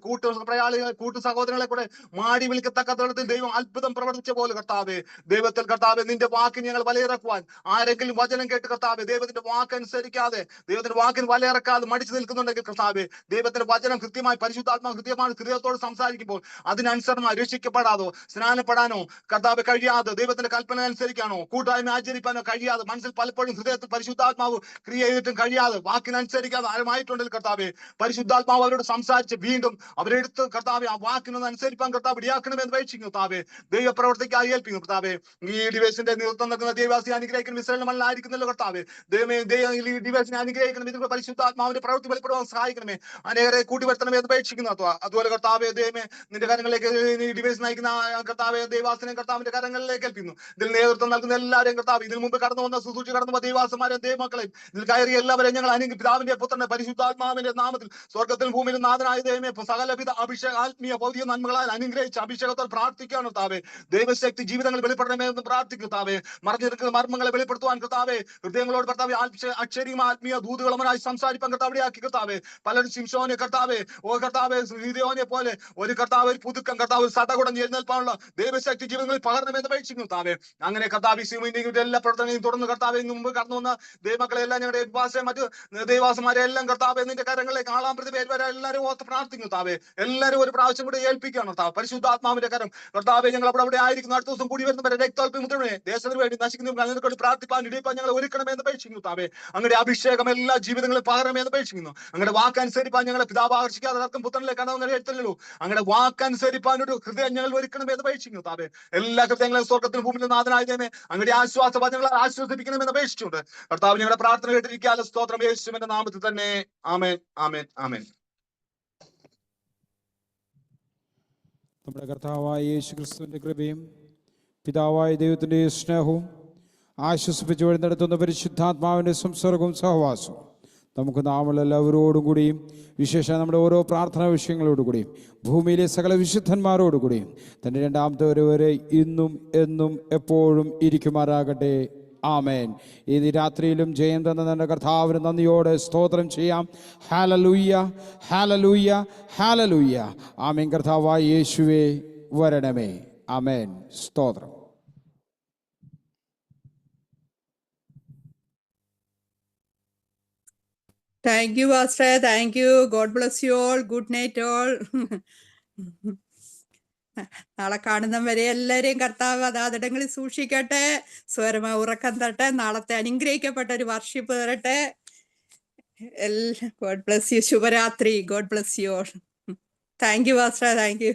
കൂട്ടു സഹോദരങ്ങളെ കൂടെ മാടി വിളിക്കത്തക്ക തരത്തിൽ ദൈവം അത്ഭുതം പ്രവർത്തിച്ച പോലെ കർത്താവെ. ദൈവത്തിൽ കർത്താവെ നിന്റെ വാക്കിന് ഞങ്ങൾ വലയിറക്കുവാൻ ആരെങ്കിലും വചനം കേട്ട് കർത്താവെ ദൈവത്തിന്റെ വാക്കനുസരിക്കാതെ ദൈവത്തിന്റെ വാക്കിന് വലയിറക്കാതെ മടിച്ചു നിൽക്കുന്നുണ്ടെങ്കിൽ കർത്താവെ ദൈവത്തിന്റെ വചനം കൃത്യമായി പരിശുദ്ധാത്മാ കൃത്യമായി ഹൃദയത്തോട് സംസാരിക്കുമ്പോൾ അതിനനുസരണമായി രക്ഷിക്കപ്പെടാതോ സ്നാനപ്പെടാനോ കർത്താവ് കഴിയാതെ ദൈവത്തിന്റെ കൽപ്പന അനുസരിക്കാനോ കൂട്ടായ്മ ആചരിക്കാനോ കഴിയാതെ മനസ്സിൽ പലപ്പോഴും ഹൃദയത്തിൽ പരിശുദ്ധാത്മാവ് ക്രിയ ചെയ്തിട്ടും കഴിയാതെ വാക്കിനനുസരിക്കാതെ ആരുമായിട്ടുണ്ടെങ്കിൽ കർത്താവെ പരിശുദ്ധാത്മാവ് അവരോട് സംസാരിച്ച് വീണ്ടും അവരെടുത്ത് കർത്താവെ ആ വാക്കിനൊന്ന് അനുസരിപ്പാൻ കർത്താവ് ഇടയാക്കണമെന്ന് അപേക്ഷിക്കുന്നു കർത്താവെ. ദൈവപ്രവർത്തിക്കായി ഏൽപ്പിക്കുന്നു കർത്താവെ. ഈ ഡിവൈസിന്റെ നേതൃത്വം നൽകുന്ന ദൈവവാസി അനുഗ്രഹിക്കുന്ന മിശ്രയുടെ മണ്ണിലായിരിക്കുന്നല്ലോ കർത്താവെ. ദൈവമേ ഈ ഡിവൈസിനെ അനുഗ്രഹിക്കണം. ഇതിന്റെ പരിശുദ്ധാത്മാവിന്റെ പ്രവൃത്തി വെളിപ്പെടുവാൻ സഹായിക്കണമേ. അനേകരെ കൂട്ടിവരുത്തണമേ എന്ന് അപേക്ഷിക്കുന്നു. അതുപോലെ കർത്താവെ ദൈവമേ നിന്റെ കാര്യങ്ങളിലേക്ക് ഈ ഡിവൈസ് നയിക്കുന്ന കർത്താവെ ദൈവാസനെ കർത്താവിന്റെ കരങ്ങളിലേക്ക് ഏൽപ്പിക്കുന്നു. ഇതിൽ നേതൃത്വം നൽകുന്ന എല്ലാവരെയും കർത്താവ്, ഇതിനു മുമ്പ് കടന്നു വന്ന ശുശ്രൂഷ കടന്നു വന്ന ദൈവാസന്മാരെയും ദൈവമക്കളെയും ഇതിൽ കയറി എല്ലാവരെയും ഞങ്ങൾ പിതാവിന്റെ പുത്രന്റെ പരിശുദ്ധാത്മാവിന്റെ നാമത്തിൽ സ്വർഗത്തിലും ഭൂമിയിലും നാഥനായ ദൈവമേ സകലവിധ അഭിഷേക ആത്മീയ ഭൗതിക നന്മകളാൽ അനുഗ്രഹിച്ച് അഭിഷേകത്താൽ പ്രാർത്ഥിക്കാൻ കർത്താവെ. ദൈവശക്തി ജീവിതങ്ങൾ വെളിപ്പെടണമേ എന്ന് പ്രാർത്ഥിക്കും കർത്താവെ. മറിഞ്ഞിരിക്കുന്ന മർമ്മങ്ങളെ വെളിപ്പെടുത്തുവാൻ കർത്താവെ ഹൃദയങ്ങളോട് കർത്താവെ അക്ഷരീയ ആത്മീയ ദൂതുകളുമായി സംസാരിപ്പാൻ കർത്താവിടെ ആക്കി കർത്താവെ. പലരും ശിംശോനെ കർത്താവെ കർത്താവെ ഗിദെയോനെ പോലെ ഒരു കർത്താവ് ഒരു പുതുക്കം കർത്താവ് സടകുടം എഴുന്നേൽപ്പാനുള്ള ദൈവശക്തി ജീവിതങ്ങളിൽ പകരണമെന്ന് അപേക്ഷിക്കുന്നു കർത്താവെ. അങ്ങനെ കർത്താവ് എല്ലാ പ്രവർത്തനങ്ങളും തുടർന്ന് കർത്താവെ മുമ്പ് കടന്നു വന്ന ദൈവമക്കളെ എല്ലാം ഞങ്ങളുടെ മറ്റു ദൈവാസന്മാരെ എല്ലാം കർത്താവെ നിന്റെ കരങ്ങളിലേക്ക് ആളാം പ്രതി പേര് വരെ എല്ലാവരും ഓർത്ത് പ്രാർത്ഥിക്കുന്നു കർത്താവെ. എല്ലാവരും ഒരു പ്രാവശ്യം കൂടി ഏൽപ്പിക്കുകയാണ് കർത്താവ്. പരിശുദ്ധാത്മാവിന്റെ കരം കർത്താവെ ഞങ്ങൾ അവിടെ ആയിരിക്കുന്നു. അടുത്ത ദിവസം കൂടി വരുന്നവരെ രക്താൽപ്പി മുദ്രമേ ദേശത്തിന് വേണ്ടി നശിക്കുന്നവർക്ക് അങ്ങനെ പ്രാർത്ഥിപ്പാൻ ഇടിപ്പാൻ ഞങ്ങൾ ഒരുക്കണമെന്ന് അപേക്ഷിക്കുന്നു കർത്താവെ. അങ്ങനെ അഭിഷേകം എല്ലാ ജീവിതങ്ങളും പകരണമെന്ന് അപേക്ഷിക്കുന്നു. അങ്ങനെ വാക്കനുസരിപ്പാൻ ഞങ്ങളെ പിതാവ് ആകർഷിക്കാതെ ആർക്കും പുത്രനിലേക്കാണെന്ന് എഴുത്തല്ലോ. അങ്ങനെ വാക്കനുസരിപ്പാൻ ഒരു ഹൃദയം ഞങ്ങൾ ഒരുക്കണമെന്ന് അപേക്ഷിക്കുന്നു കർത്താവെ. എല്ലാ ഹൃദയങ്ങളും സ്വർഗത്തിൽ ഭൂമിയിൽ നാഥനായതേമേ അങ്ങനെ ആശ്വാസവാദങ്ങളെ ആശ്വസിപ്പിക്കണമെന്ന് അപേക്ഷിച്ചുകൊണ്ട് കർത്താവ് ഞങ്ങളുടെ പ്രാർത്ഥന കേട്ടിരിക്കാതെ സ്തോത്രം യേശുവിന്റെ നാമത്തിൽ തന്നെ. ആമേൻ ആമേൻ ആമേൻ. നമ്മുടെ കർത്താവായ യേശു ക്രിസ്തുവിൻ്റെ കൃപയും പിതാവായ ദൈവത്തിൻ്റെ സ്നേഹവും ആശ്വസിപ്പിച്ച് വഴി നടത്തുന്ന പരിശുദ്ധാത്മാവിൻ്റെ സംസർഗവും സഹവാസവും നമുക്ക് നാമെല്ലാവരോടും കൂടിയും വിശേഷം നമ്മുടെ ഓരോ പ്രാർത്ഥനാ വിഷയങ്ങളോടുകൂടിയും ഭൂമിയിലെ സകല വിശുദ്ധന്മാരോടുകൂടിയും തൻ്റെ രണ്ടാമത്തെ വരെ ഇന്നും എന്നും എപ്പോഴും ഇരിക്കുമാറാകട്ടെ. ആമേൻ. ഈ രാത്രിയിലും ജയം തന്ന നമ്മുടെ കർത്താവിന് നന്ദിയോടെ സ്തോത്രം ചെയ്യാം. ഹല്ലേലൂയ ഹല്ലേലൂയ ഹല്ലേലൂയ. ആമേൻ. കർത്താവായ യേശുവേ വരണമേ. ആമേൻ. സ്തോത്രം. Thank you, Pastor. Thank you. God bless you all. Good night, all. നാളെ കാണുന്ന വരെ എല്ലാവരെയും കർത്താവ് അതാതിടങ്ങളിൽ സൂക്ഷിക്കട്ടെ. സ്വരമ ഉറക്കം തട്ടെ. നാളത്തെ അനുഗ്രഹിക്കപ്പെട്ട ഒരു വർഷിപ്പ് തരട്ടെ. God bless you. ശുഭരാത്രി. God bless you all. Thank you, Pastor. Thank you.